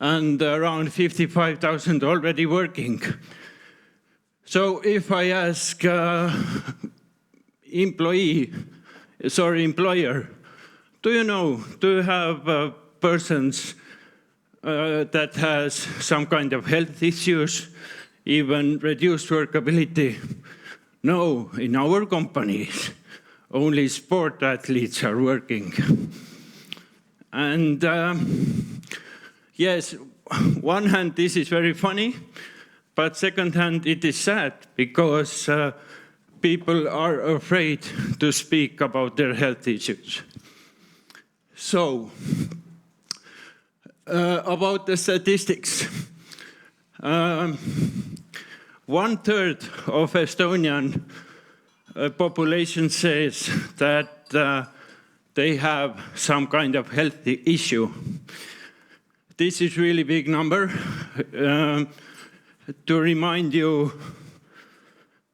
K: and around 55,000 already working. So if I ask employer, do you have persons that has some kind of health issues, even reduced workability? No, in our companies, only sport athletes are working. And yes, one hand, this is very funny, but second hand, it is sad because people are afraid to speak about their health issues. So, about the statistics. 1/3 of Estonian population says that they have some kind of health issue. This is really big number. To remind you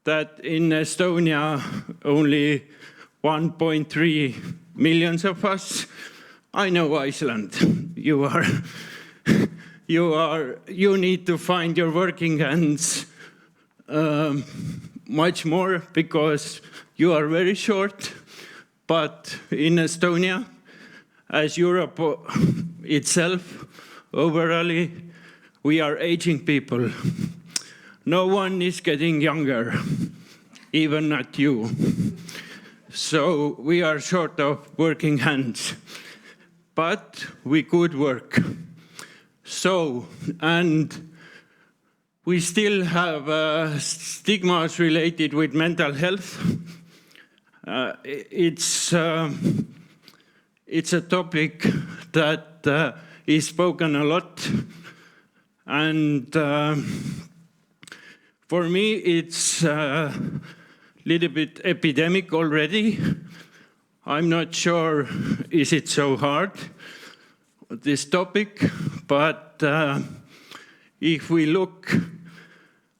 K: that in Estonia, only 1.3 million of us. I know Iceland. You need to find your working hands much more because you are very short. But in Estonia, as Europe itself, overall, we are aging people. No one is getting younger, even not you. So we are short of working hands, but we could work. So, and we still have stigmas related with mental health. It's a topic that is spoken a lot, and for me it's a little bit epidemic already. I'm not sure is it so hard, this topic, but if we look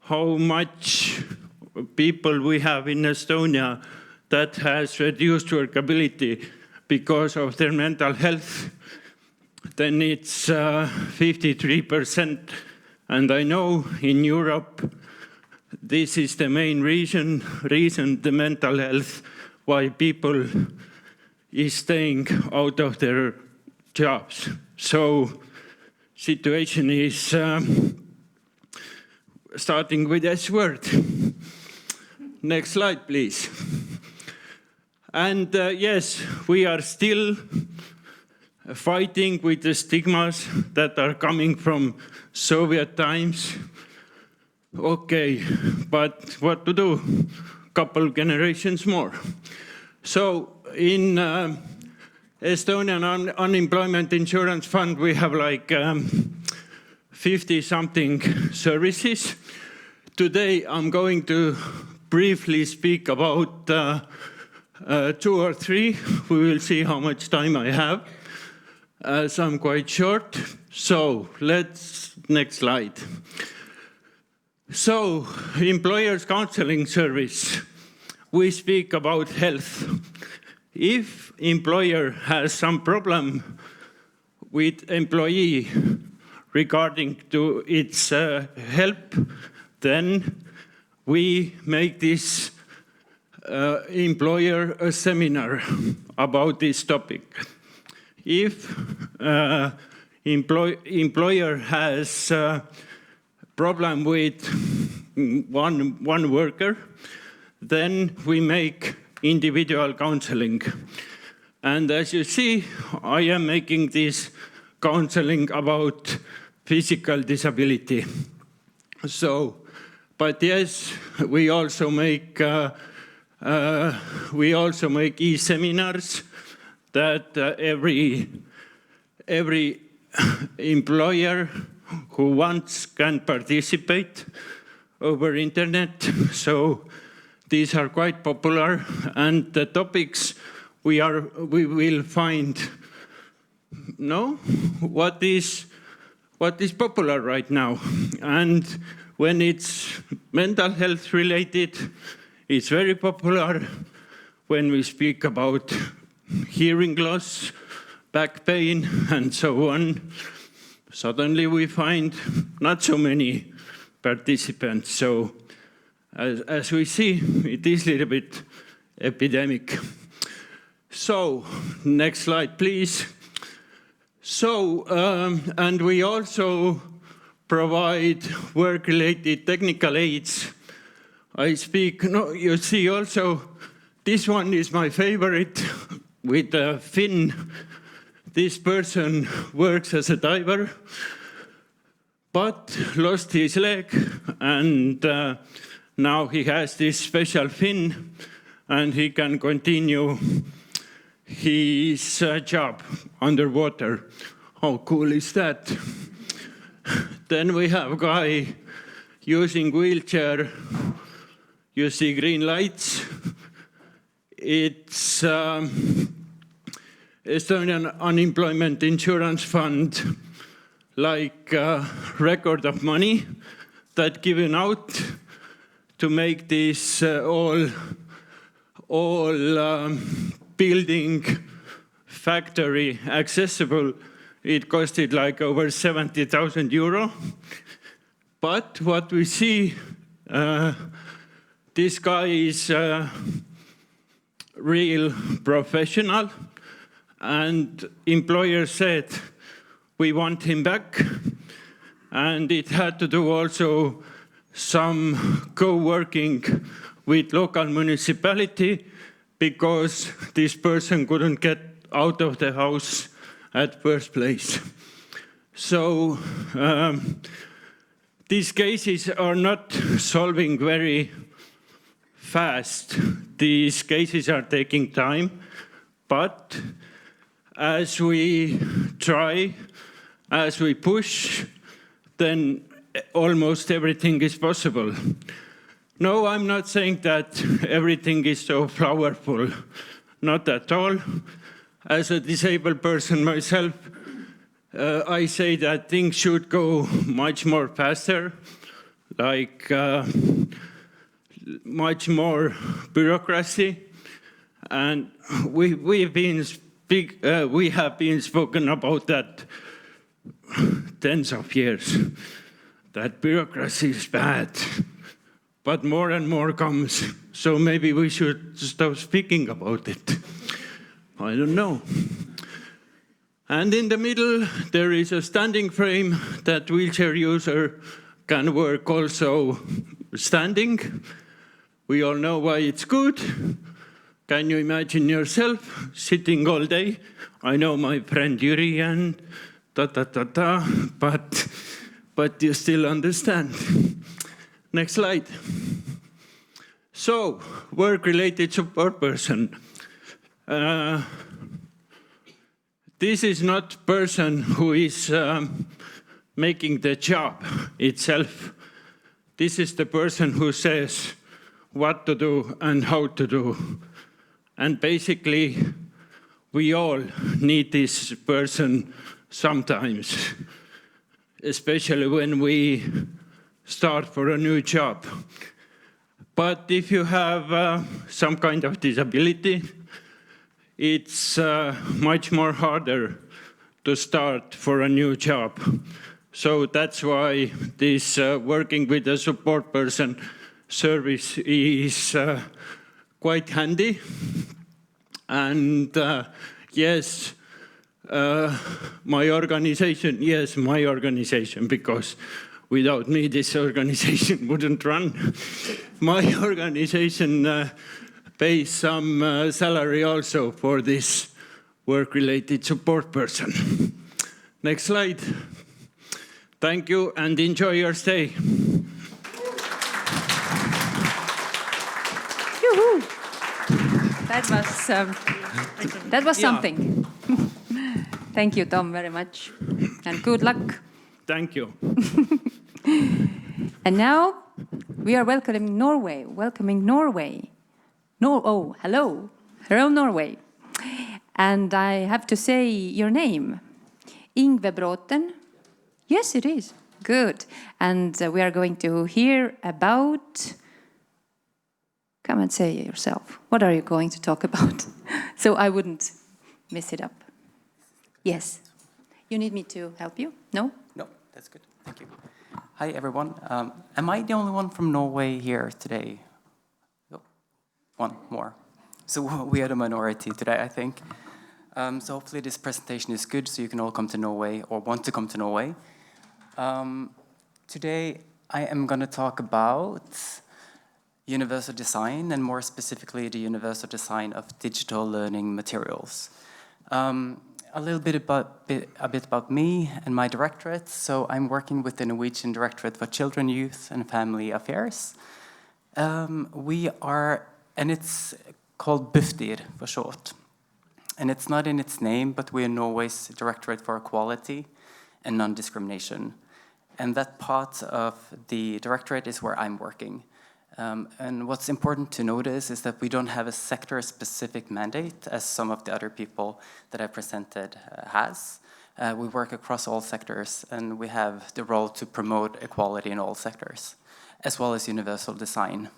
K: how much people we have in Estonia that has reduced workability because of their mental health, then it's 53%. And I know in Europe, this is the main reason the mental health, why people is staying out of their jobs. So situation is starting with S word. Next slide, please. And yes, we are still fighting with the stigmas that are coming from Soviet times. Okay, but what to do? Couple generations more. So in Estonian Unemployment Insurance Fund, we have like 50-something services. Today, I'm going to briefly speak about 2 or 3. We will see how much time I have. So I'm quite short. So next slide. So, employers' counseling service. We speak about health. If employer has some problem with employee regarding to its help, then we make this employer a seminar about this topic. If employer has problem with one worker, then we make individual counseling. And as you see, I am making this counseling about physical disability. So, but yes, we also make e-seminars that every employer who wants can participate over internet. So these are quite popular, and the topics we will find what is popular right now. And when it's mental health related, it's very popular. When we speak about hearing loss, back pain, and so on, suddenly we find not so many participants. So as we see, it is a little bit epidemic. So next slide, please. So, and we also provide work-related technical aids. You see also, this one is my favorite with a fin. This person works as a diver, but lost his leg, and now he has this special fin, and he can continue his job underwater. How cool is that? Then we have a guy using wheelchair. You see green lights. It's Estonian Unemployment Insurance Fund, like a record of money that given out to make this all building factory accessible. It costed like over 70,000 euro. But what we see, this guy is a real professional, and employer said, we want him back. And it had to do also some co-working with local municipality, because this person couldn't get out of the house at first place. So these cases are not solving very fast. These cases are taking time, but as we try, as we push, then almost everything is possible. No, I'm not saying that everything is so powerful, not at all. As a disabled person myself, I say that things should go much more faster, like much more bureaucracy. And we have been spoken about that tens of years, that bureaucracy is bad. But more and more comes, so maybe we should stop speaking about it. I don't know. And in the middle, there is a standing frame that wheelchair user can work also standing. We all know why it's good. Can you imagine yourself sitting all day? I know my friend Yuri and but you still understand. Next slide. So, work-related support person. This is not person who is making the job itself. This is the person who says what to do and how to do. And basically, we all need this person sometimes, especially when we start for a new job. But if you have some kind of disability, it's much more harder to start for a new job. So that's why this working with a support person service is quite handy. And yes, my organization, because without me, this organization wouldn't run. My organization pays some salary also for this work-related support person. Next slide. Thank you and enjoy your stay.
A: Yoo-hoo. That was something. Thank you, Tom, very much. And good luck.
K: Thank you.
A: And now we are welcoming Norway. Hello. Hello, Norway. And I have to say your name. Ingve Bråten? Yes, it is. Good. And we are going to hear about... Come and say it yourself. What are you going to talk about? So I wouldn't mess it up. Yes. You need me to help you? No?
L: No, that's good. Thank you. Hi, everyone. Am I the only one from Norway here today? Oh, one more. So we are the minority today, I think. So hopefully this presentation is good, so you can all come to Norway or want to come to Norway. Today, I am going to talk about universal design, and more specifically, the universal design of digital learning materials. A little bit about me and my directorate. So I'm working with the Norwegian Directorate for Children, Youth and Family Affairs. We are, and it's called Bufdir for short. And it's not in its name, but we're Norway's Directorate for Equality and Non-Discrimination. And that part of the directorate is where I'm working. And what's important to notice is that we don't have a sector-specific mandate, as some of the other people that I presented has. We work across all sectors, and we have the role to promote equality in all sectors, as well as universal design.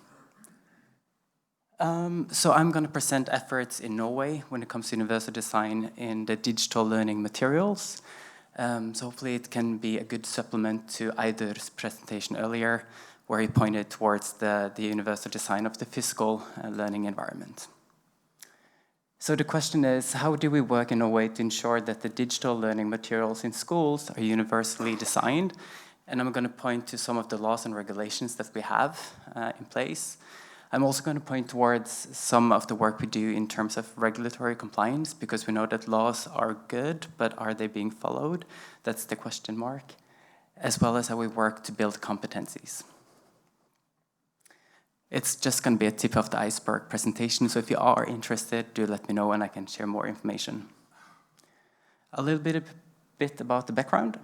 L: So I'm going to present efforts in Norway when it comes to universal design in the digital learning materials. So hopefully it can be a good supplement to Eidur's presentation earlier, where he pointed towards the universal design of the physical learning environment. So the question is, how do we work in a way to ensure that the digital learning materials in schools are universally designed? And I'm going to point to some of the laws and regulations that we have in place. I'm also going to point towards some of the work we do in terms of regulatory compliance, because we know that laws are good, but are they being followed? That's the question mark, as well as how we work to build competencies. It's just going to be a tip of the iceberg presentation, so if you are interested, do let me know and I can share more information. A little bit about the background.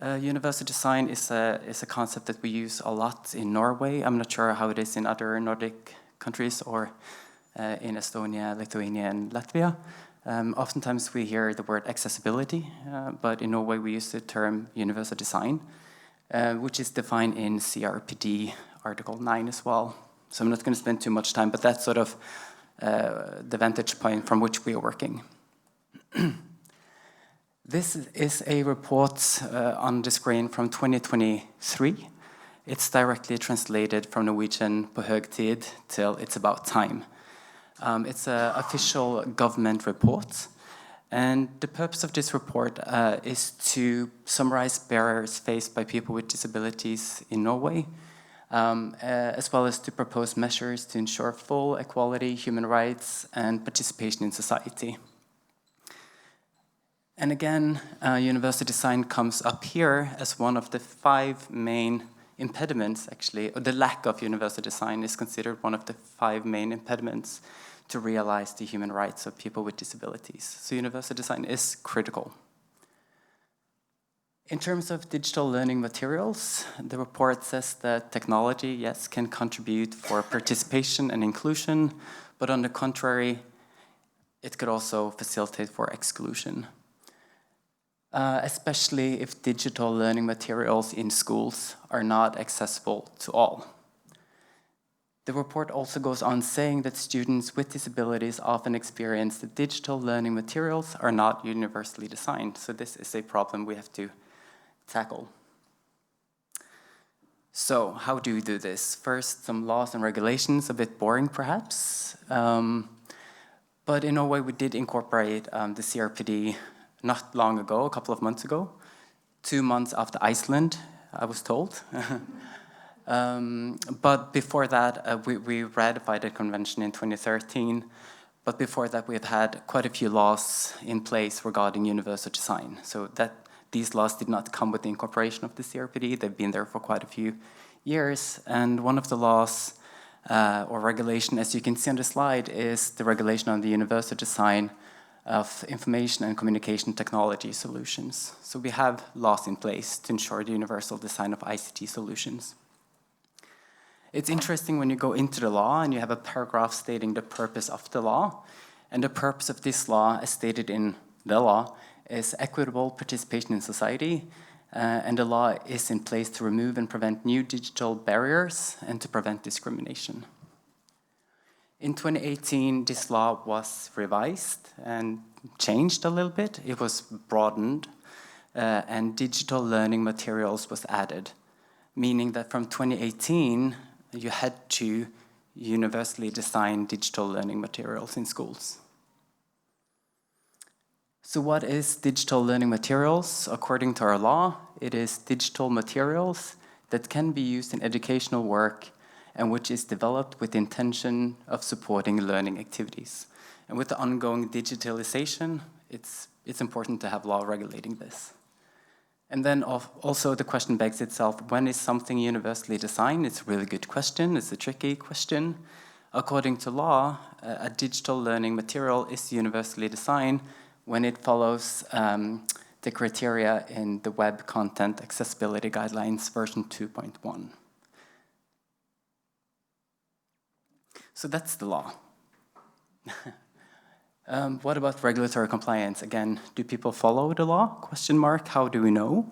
L: Universal design is a concept that we use a lot in Norway. I'm not sure how it is in other Nordic countries or in Estonia, Lithuania, and Latvia. Oftentimes we hear the word accessibility, but in Norway we use the term universal design, which is defined in CRPD Article 9 as well. So I'm not going to spend too much time, but that's sort of the vantage point from which we are working. This is a report on the screen from 2023. It's directly translated from Norwegian på høg tid till it's about time. It's an official government report. And the purpose of this report is to summarize barriers faced by people with disabilities in Norway, as well as to propose measures to ensure full equality, human rights, and participation in society. And again, universal design comes up here as one of the 5 main impediments, actually, or the lack of universal design is considered one of the 5 main impediments to realize the human rights of people with disabilities. So universal design is critical. In terms of digital learning materials, the report says that technology, yes, can contribute for participation and inclusion, but on the contrary, it could also facilitate for exclusion, especially if digital learning materials in schools are not accessible to all. The report also goes on saying that students with disabilities often experience that digital learning materials are not universally designed, so this is a problem we have to tackle. So how do we do this? First, some laws and regulations, a bit boring perhaps, but in Norway we did incorporate the CRPD not long ago, a couple of months ago, 2 months after Iceland, I was told. But before that, we ratified the convention in 2013, but before that we have had quite a few laws in place regarding universal design, so that these laws did not come with the incorporation of the CRPD. They've been there for quite a few years. And one of the laws or regulation, as you can see on the slide, is the regulation on the universal design of information and communication technology solutions. So we have laws in place to ensure the universal design of ICT solutions. It's interesting when you go into the law and you have a paragraph stating the purpose of the law. And the purpose of this law, as stated in the law, is equitable participation in society, and the law is in place to remove and prevent new digital barriers and to prevent discrimination. In 2018, this law was revised and changed a little bit. It was broadened, and digital learning materials was added, meaning that from 2018, you had to universally design digital learning materials in schools. So what is digital learning materials? According to our law, it is digital materials that can be used in educational work and which is developed with the intention of supporting learning activities. And with the ongoing digitalization, it's important to have law regulating this. And then also the question begs itself, when is something universally designed? It's a really good question, it's a tricky question. According to law, a digital learning material is universally designed when it follows the criteria in the Web Content Accessibility Guidelines version 2.1. So that's the law. What about regulatory compliance? Again, do people follow the law? Question mark, how do we know?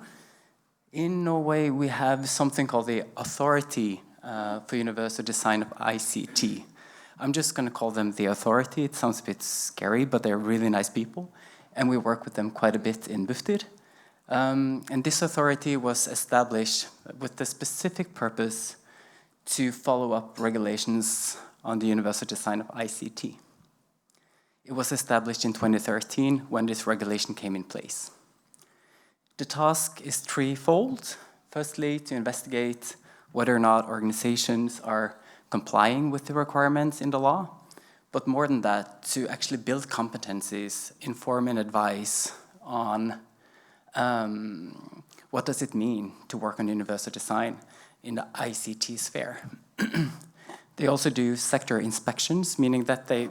L: In Norway, we have something called the Authority for Universal Design of ICT. I'm just going to call them the Authority. It sounds a bit scary, but they're really nice people. And we work with them quite a bit in Bufdir. And this authority was established with the specific purpose to follow up regulations on the universal design of ICT. It was established in 2013 when this regulation came in place. The task is threefold. Firstly, to investigate whether or not organizations are complying with the requirements in the law, but more than that, to actually build competencies, inform and advise on what does it mean to work on universal design in the ICT sphere. They also do sector inspections, meaning that they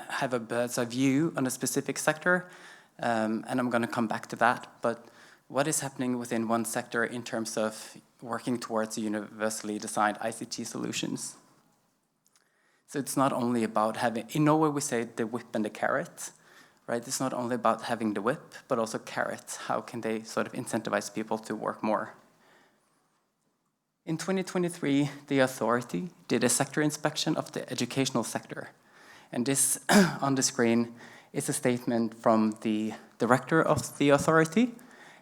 L: have a bird's eye view on a specific sector, and I'm going to come back to that. But what is happening within one sector in terms of working towards universally designed ICT solutions? So it's not only about having, in Norway we say the whip and the carrot, right? It's not only about having the whip, but also carrots. How can they sort of incentivize people to work more? In 2023, the authority did a sector inspection of the educational sector. And this on the screen is a statement from the director of the authority.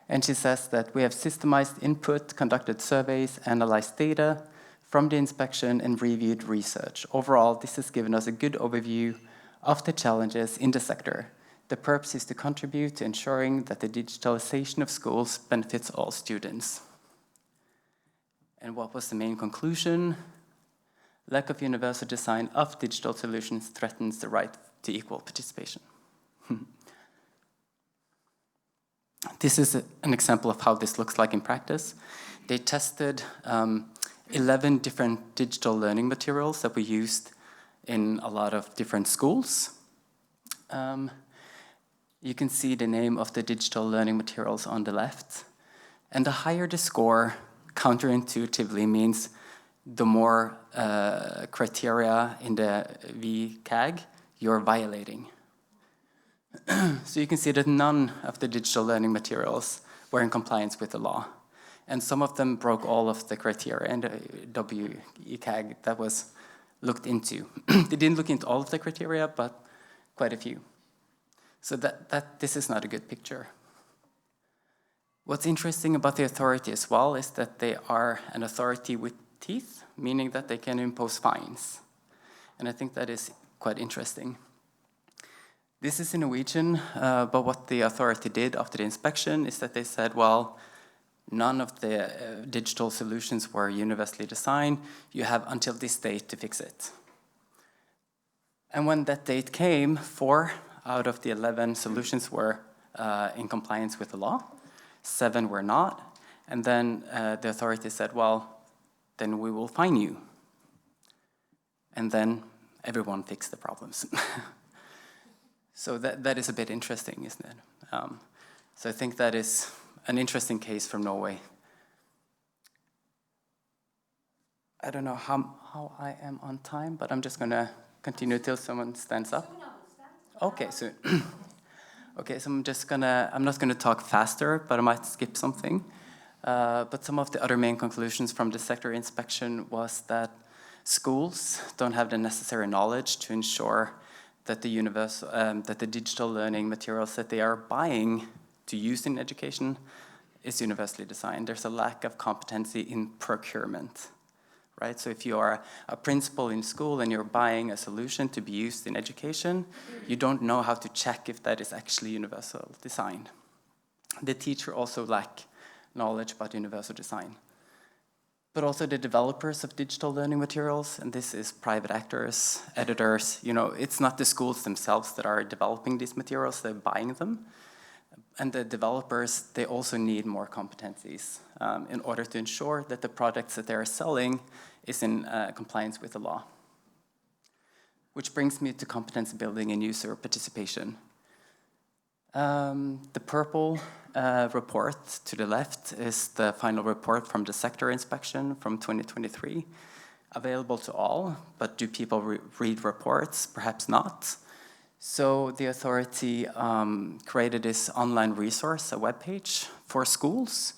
L: And she says that we have systemized input, conducted surveys, analyzed data from the inspection and reviewed research. Overall, this has given us a good overview of the challenges in the sector. The purpose is to contribute to ensuring that the digitalization of schools benefits all students. And what was the main conclusion? Lack of universal design of digital solutions threatens the right to equal participation. This is an example of how this looks like in practice. They tested 11 different digital learning materials that we used in a lot of different schools. You can see the name of the digital learning materials on the left. And the higher the score, counterintuitively means the more criteria in the VCAG you're violating. So you can see that none of the digital learning materials were in compliance with the law. And some of them broke all of the criteria in the WCAG that was looked into. They didn't look into all of the criteria, but quite a few. So this is not a good picture. What's interesting about the authority as well is that they are an authority with teeth, meaning that they can impose fines. And I think that is quite interesting. This is in Norwegian, but what the authority did after the inspection is that they said, well, none of the digital solutions were universally designed. You have until this date to fix it. And when that date came, 4 out of the 11 solutions were in compliance with the law. 7 were not. And then the authority said, well, then we will fine you. And then everyone fixed the problems. So that is a bit interesting, isn't it? So I think that is an interesting case from Norway. I don't know how I am on time, but I'm just going to continue till someone stands up. Okay, so I'm not gonna talk faster, but I might skip something. But some of the other main conclusions from the sector inspection was that schools don't have the necessary knowledge to ensure that the digital learning materials that they are buying to use in education is universally designed. There's a lack of competency in procurement, right? So if you are a principal in school and you're buying a solution to be used in education, you don't know how to check if that is actually universal design. The teacher also lack knowledge about universal design. But also the developers of digital learning materials, and this is private actors, editors, it's not the schools themselves that are developing these materials, they're buying them. And the developers, they also need more competencies in order to ensure that the products that they are selling is in compliance with the law. Which brings me to competence building and user participation. The purple report to the left is the final report from the sector inspection from 2023, available to all, but do people read reports? Perhaps not. So the authority created this online resource, a webpage for schools,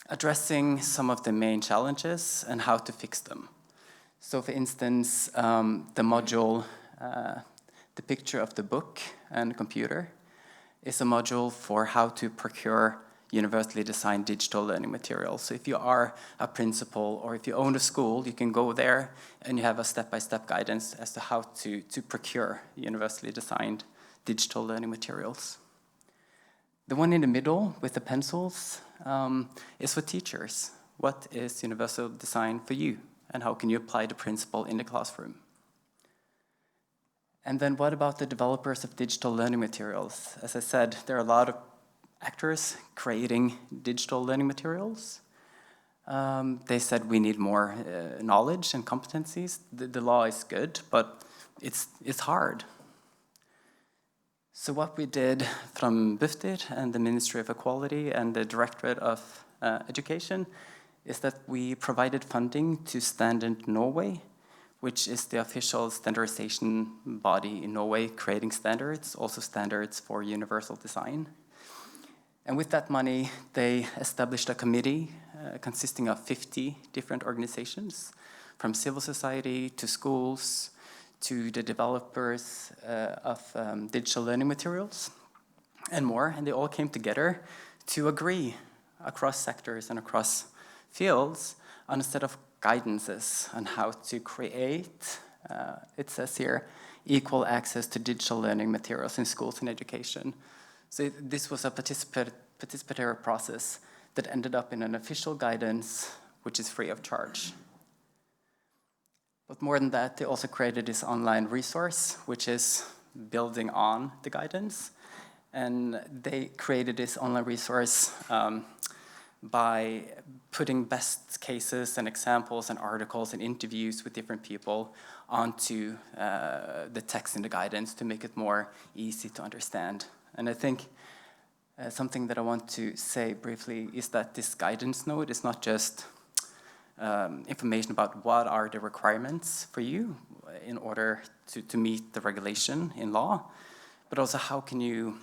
L: addressing some of the main challenges and how to fix them. So for instance, the module, the picture of the book and computer, is a module for how to procure universally designed digital learning materials. So if you are a principal or if you own a school, you can go there and you have a step-by-step guidance as to how to procure universally designed digital learning materials. The one in the middle with the pencils is for teachers. What is universal design for you? And how can you apply the principle in the classroom? And then what about the developers of digital learning materials? As I said, there are a lot of actors creating digital learning materials. They said we need more knowledge and competencies. The law is good, but it's hard. So what we did from Bufdir and the Ministry of Equality and the Directorate of Education is that we provided funding to Standard Norway, which is the official standardization body in Norway, creating standards, also standards for universal design. And with that money, they established a committee consisting of 50 different organizations, from civil society to schools to the developers of digital learning materials and more. And they all came together to agree across sectors and across fields on a set of guidances on how to create, it says here, equal access to digital learning materials in schools and education. So this was a participatory process that ended up in an official guidance, which is free of charge. But more than that, they also created this online resource, which is building on the guidance. And they created this online resource by putting best cases and examples and articles and interviews with different people onto the text in the guidance to make it more easy to understand. And I think something that I want to say briefly is that this guidance note is not just information about what are the requirements for you in order to meet the regulation in law, but also how can you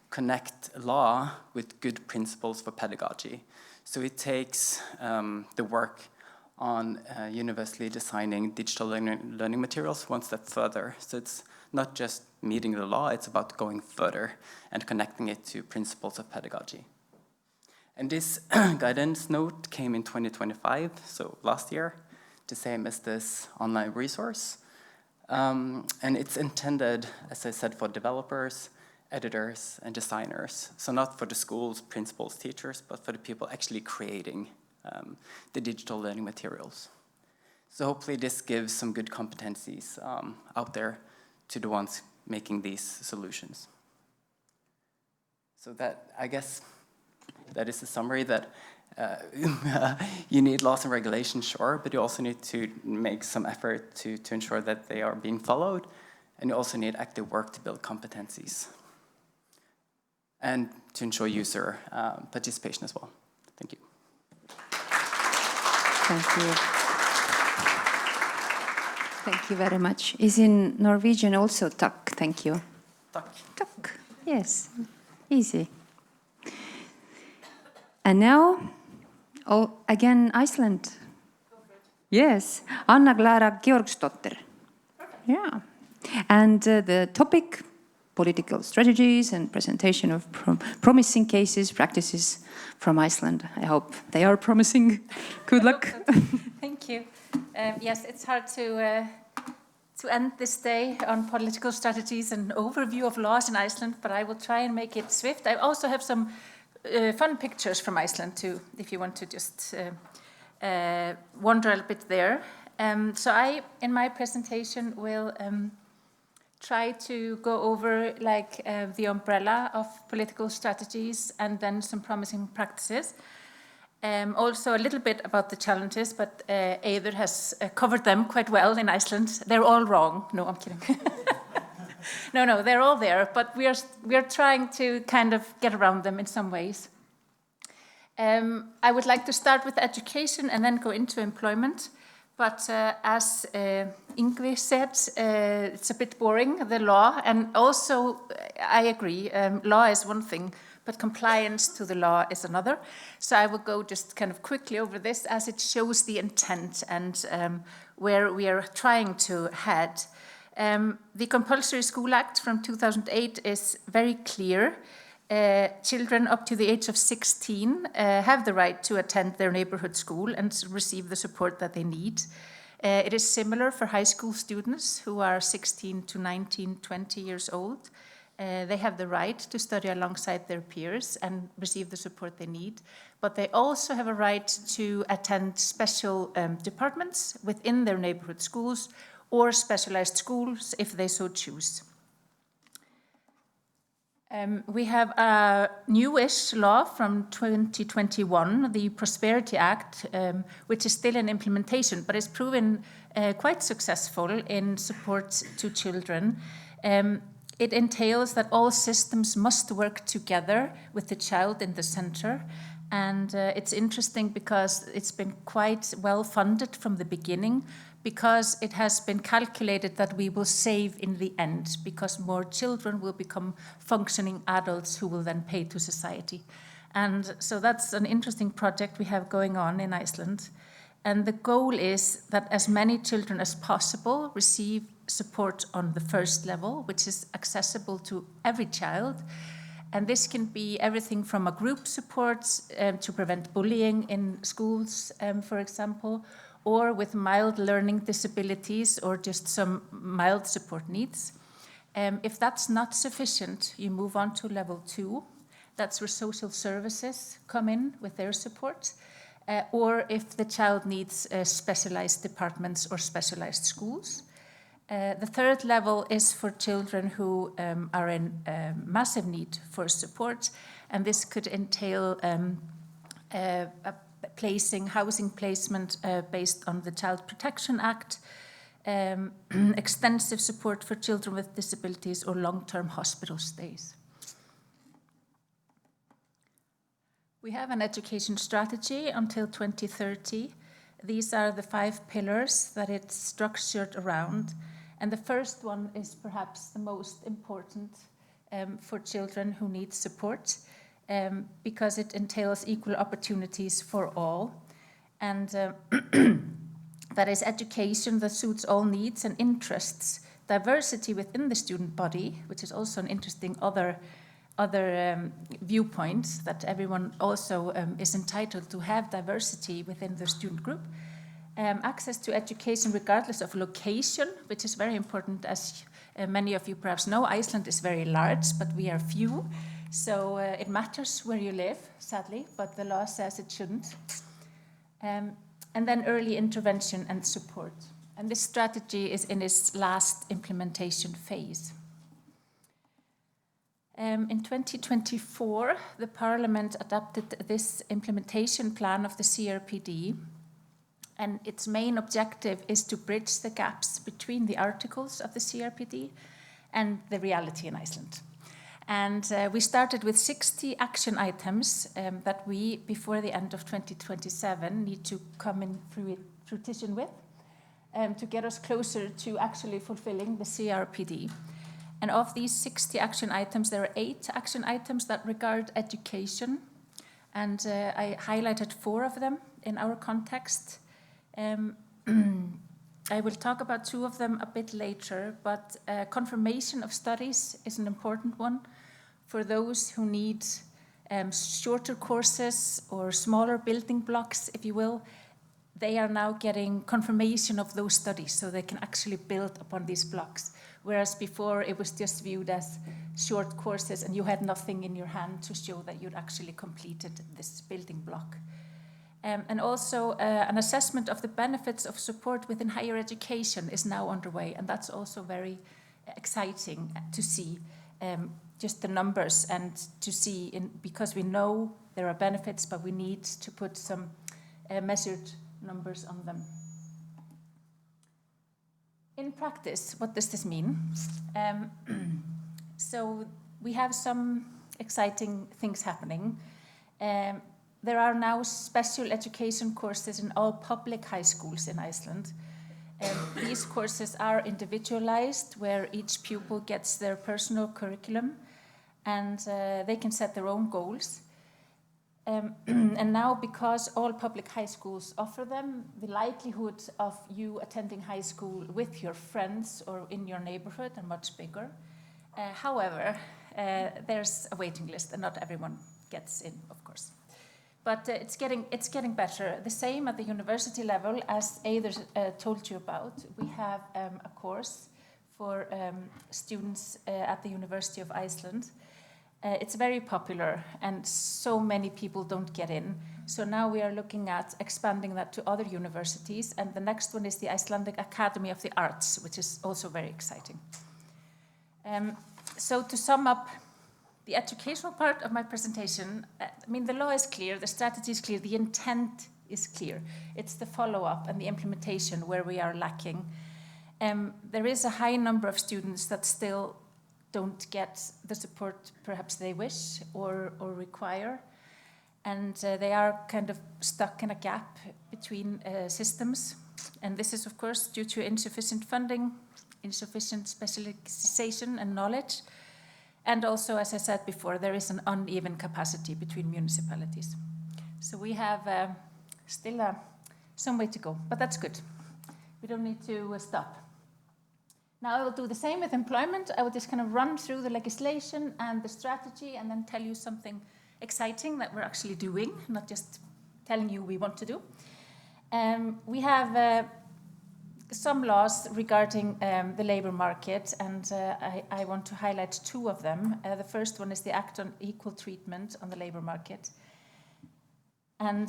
L: connect law with good principles for pedagogy. So it takes the work on universally designing digital learning materials one step further. So it's not just meeting the law, it's about going further and connecting it to principles of pedagogy. And this guidance note came in 2025, so last year, the same as this online resource. And it's intended, as I said, for developers, editors, and designers. So not for the schools, principals, teachers, but for the people actually creating the digital learning materials. So hopefully this gives some good competencies out there to the ones making these solutions. So that, I guess, that is a summary that you need laws and regulations, sure, but you also need to make some effort to ensure that they are being followed, and you also need active work to build competencies and to ensure user participation as well. Thank you.
A: Thank you. Thank you very much. Is in Norwegian also takk, thank you? Tack. Yes, easy. And now, again, Iceland. Yes, Anna-Clara Georgsdottir. Yeah. And the topic, political strategies and presentation of promising cases, practices from Iceland. I hope they are promising. Good luck.
M: Thank you. Yes, it's hard to end this day on political strategies and overview of laws in Iceland, but I will try and make it swift. I also have some fun pictures from Iceland too, if you want to just wander a bit there. So I, in my presentation, will try to go over the umbrella of political strategies and then some promising practices. Also a little bit about the challenges, but Eiður has covered them quite well in Iceland. They're all wrong. No, I'm kidding. No, they're all there, but we are trying to kind of get around them in some ways. I would like to start with education and then go into employment. But as Ingvi said, it's a bit boring, the law. And also, I agree, law is one thing, but compliance to the law is another. So I will go just kind of quickly over this as it shows the intent and where we are trying to head. The Compulsory School Act from 2008 is very clear. Children up to the age of 16 have the right to attend their neighborhood school and receive the support that they need. It is similar for high school students who are 16 to 19, 20 years old. They have the right to study alongside their peers and receive the support they need. But they also have a right to attend special departments within their neighborhood schools or specialized schools if they so choose. We have a newish law from 2021, the Prosperity Act, which is still in implementation, but is proven quite successful in support to children. It entails that all systems must work together with the child in the center. And it's interesting because it's been quite well funded from the beginning, because it has been calculated that we will save in the end, because more children will become functioning adults who will then pay to society. And so that's an interesting project we have going on in Iceland. And the goal is that as many children as possible receive support on the first level, which is accessible to every child. And this can be everything from a group support to prevent bullying in schools, for example, or with mild learning disabilities or just some mild support needs. If that's not sufficient, you move on to level 2. That's where social services come in with their support. Or if the child needs specialized departments or specialized schools. The third level is for children who are in massive need for support, and this could entail housing placement based on the Child Protection Act, extensive support for children with disabilities, or long-term hospital stays. We have an education strategy until 2030. These are the 5 pillars that it's structured around. And the first one is perhaps the most important for children who need support, because it entails equal opportunities for all. And that is education that suits all needs and interests, diversity within the student body, which is also an interesting other viewpoint, that everyone also is entitled to have diversity within the student group. Access to education regardless of location, which is very important. As many of you perhaps know, Iceland is very large, but we are few. So it matters where you live, sadly, but the law says it shouldn't. And then early intervention and support. And this strategy is in its last implementation phase. In 2024, the Parliament adopted this implementation plan of the CRPD. And its main objective is to bridge the gaps between the articles of the CRPD and the reality in Iceland. And we started with 60 action items that we, before the end of 2027, need to come in fruition with to get us closer to actually fulfilling the CRPD. And of these 60 action items, there are 8 action items that regard education. And I highlighted 4 of them in our context. I will talk about 2 of them a bit later, but confirmation of studies is an important one for those who need shorter courses or smaller building blocks, if you will. They are now getting confirmation of those studies, so they can actually build upon these blocks. Whereas before it was just viewed as short courses and you had nothing in your hand to show that you'd actually completed this building block. And also an assessment of the benefits of support within higher education is now underway, and that's also very exciting to see just the numbers and to see, because we know there are benefits, but we need to put some measured numbers on them. In practice, what does this mean? So we have some exciting things happening. There are now special education courses in all public high schools in Iceland. These courses are individualized, where each pupil gets their personal curriculum, and they can set their own goals. And now, because all public high schools offer them, the likelihood of you attending high school with your friends or in your neighborhood are much bigger. However, there's a waiting list, and not everyone gets in, of course. But it's getting better. The same at the university level, as Eiður told you about. We have a course for students at the University of Iceland. It's very popular, and so many people don't get in. So now we are looking at expanding that to other universities, and the next one is the Icelandic Academy of the Arts, which is also very exciting. So to sum up the educational part of my presentation, I mean, the law is clear, the strategy is clear, the intent is clear. It's the follow-up and the implementation where we are lacking. There is a high number of students that still don't get the support perhaps they wish or require. And they are kind of stuck in a gap between systems. And this is, of course, due to insufficient funding, insufficient specialization and knowledge. And also, as I said before, there is an uneven capacity between municipalities. So we have still some way to go, but that's good. We don't need to stop. Now I will do the same with employment. I will just kind of run through the legislation and the strategy and then tell you something exciting that we're actually doing, not just telling you we want to do. We have some laws regarding the labor market, and I want to highlight 2 of them. The first one is the Act on Equal Treatment on the Labor Market. And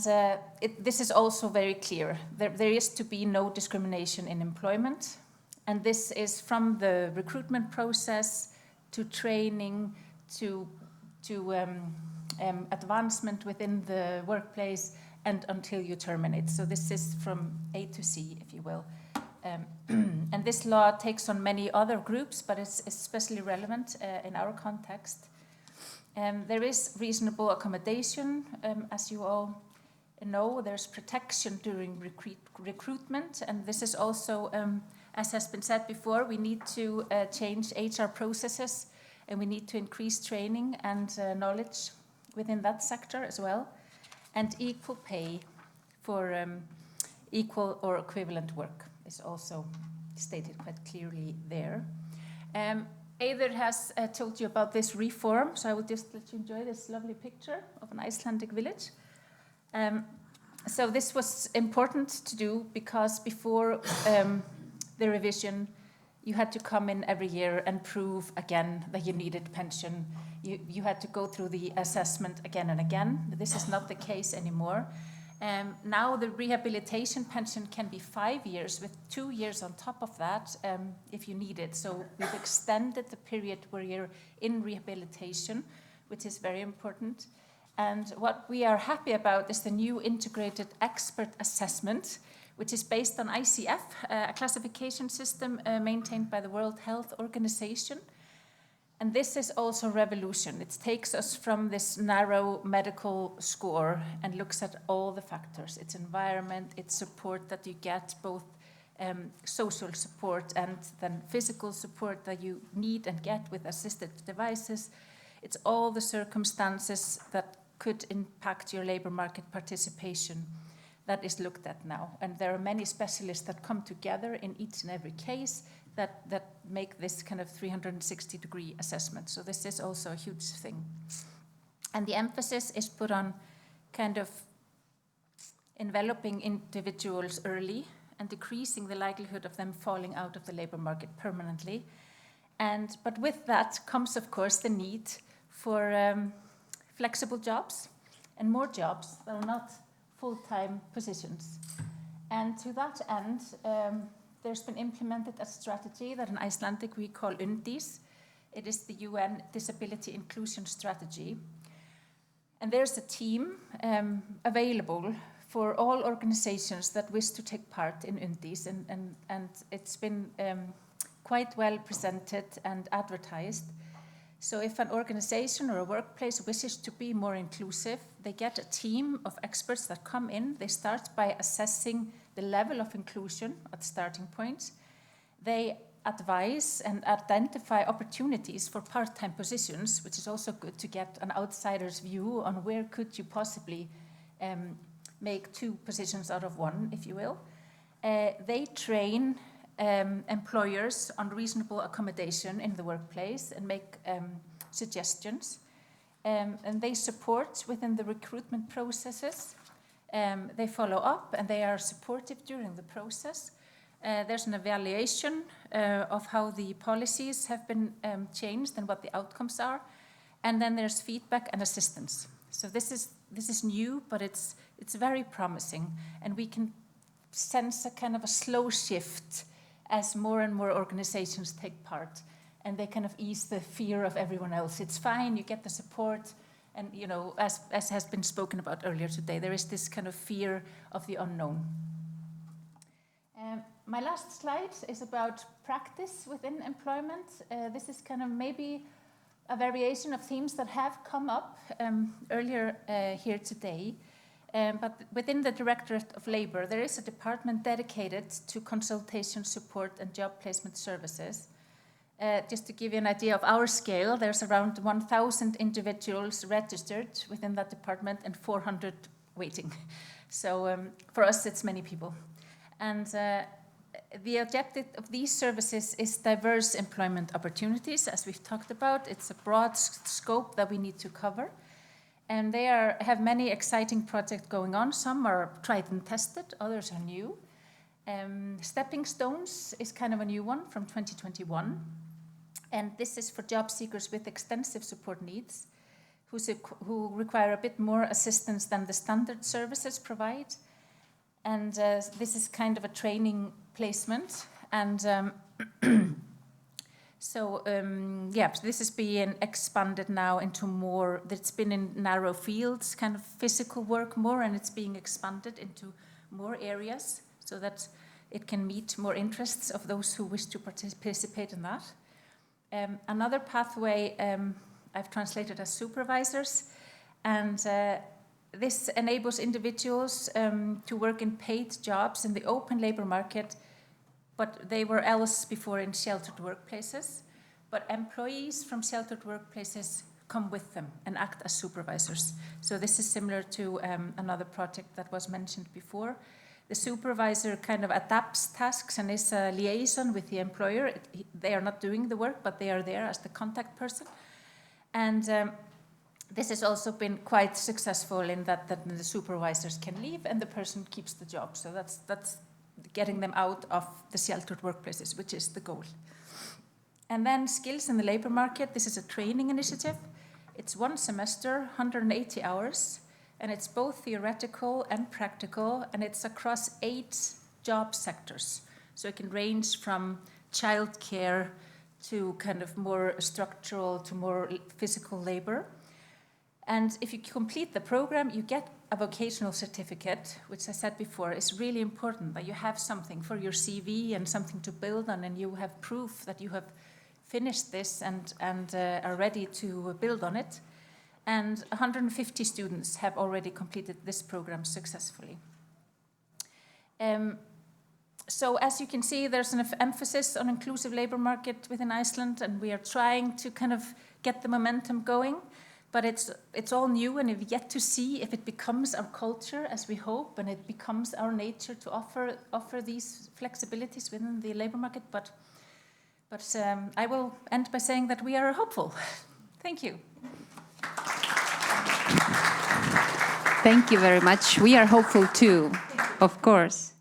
M: this is also very clear. There is to be no discrimination in employment. And this is from the recruitment process to training to advancement within the workplace and until you terminate. So this is from A to C, if you will. And this law takes on many other groups, but it's especially relevant in our context. There is reasonable accommodation. As you all know, there's protection during recruitment, and this is also, as has been said before, we need to change HR processes, and we need to increase training and knowledge within that sector as well, and equal pay for equal or equivalent work is also stated quite clearly there. Eiður has told you about this reform, so I will just let you enjoy this lovely picture of an Icelandic village. So this was important to do because before the revision, you had to come in every year and prove again that you needed pension. You had to go through the assessment again and again. This is not the case anymore. Now the rehabilitation pension can be 5 years with 2 years on top of that if you need it. So we've extended the period where you're in rehabilitation, which is very important. And what we are happy about is the new integrated expert assessment, which is based on ICF, a classification system maintained by the World Health Organization. And this is also revolution. It takes us from this narrow medical score and looks at all the factors. It's environment, it's support that you get, both social support and then physical support that you need and get with assisted devices. It's all the circumstances that could impact your labor market participation that is looked at now. And there are many specialists that come together in each and every case that make this kind of 360-degree assessment. So this is also a huge thing. And the emphasis is put on kind of enveloping individuals early and decreasing the likelihood of them falling out of the labor market permanently. But with that comes, of course, the need for flexible jobs and more jobs that are not full-time positions. And to that end, there's been implemented a strategy that in Icelandic we call UNDIS. It is the UN Disability Inclusion Strategy. And there's a team available for all organizations that wish to take part in UNDIS, and it's been quite well presented and advertised. So if an organization or a workplace wishes to be more inclusive, they get a team of experts that come in. They start by assessing the level of inclusion at starting points. They advise and identify opportunities for part-time positions, which is also good to get an outsider's view on where could you possibly make 2 positions out of 1, if you will. They train employers on reasonable accommodation in the workplace and make suggestions. And they support within the recruitment processes. They follow up and they are supportive during the process. There's an evaluation of how the policies have been changed and what the outcomes are. And then there's feedback and assistance. So this is new, but it's very promising. And we can sense a kind of a slow shift as more and more organizations take part, and they kind of ease the fear of everyone else. It's fine, you get the support, and you know, as has been spoken about earlier today, there is this kind of fear of the unknown. My last slide is about practice within employment. This is kind of maybe a variation of themes that have come up earlier here today. But within the Directorate of Labour, there is a department dedicated to consultation, support, and job placement services. Just to give you an idea of our scale, there's around 1,000 individuals registered within that department and 400 waiting. So for us, it's many people. And the objective of these services is diverse employment opportunities, as we've talked about. It's a broad scope that we need to cover. And they have many exciting projects going on. Some are tried and tested, others are new. Stepping Stones is kind of a new one from 2021. And this is for job seekers with extensive support needs, who require a bit more assistance than the standard services provide. And this is kind of a training placement. And so this is being expanded now into more, it's been in narrow fields, kind of physical work more, and it's being expanded into more areas so that it can meet more interests of those who wish to participate in that. Another pathway I've translated as supervisors, and this enables individuals to work in paid jobs in the open labor market, but they were else before in sheltered workplaces. But employees from sheltered workplaces come with them and act as supervisors. So this is similar to another project that was mentioned before. The supervisor kind of adapts tasks and is a liaison with the employer. They are not doing the work, but they are there as the contact person. And this has also been quite successful in that the supervisors can leave and the person keeps the job. So that's getting them out of the sheltered workplaces, which is the goal. And then skills in the labor market. This is a training initiative. It's 1 semester, 180 hours, and it's both theoretical and practical, and it's across 8 job sectors. So it can range from childcare to kind of more structural to more physical labor. And if you complete the program, you get a vocational certificate, which I said before is really important, that you have something for your CV and something to build on, and you have proof that you have finished this and are ready to build on it. And 150 students have already completed this program successfully. So as you can see, there's an emphasis on inclusive labor market within Iceland, and we are trying to kind of get the momentum going. But it's all new, and we've yet to see if it becomes our culture, as we hope, and it becomes our nature to offer these flexibilities within the labor market. But I will end by saying that we are hopeful. Thank you.
A: Thank you very much. We are hopeful too, of course.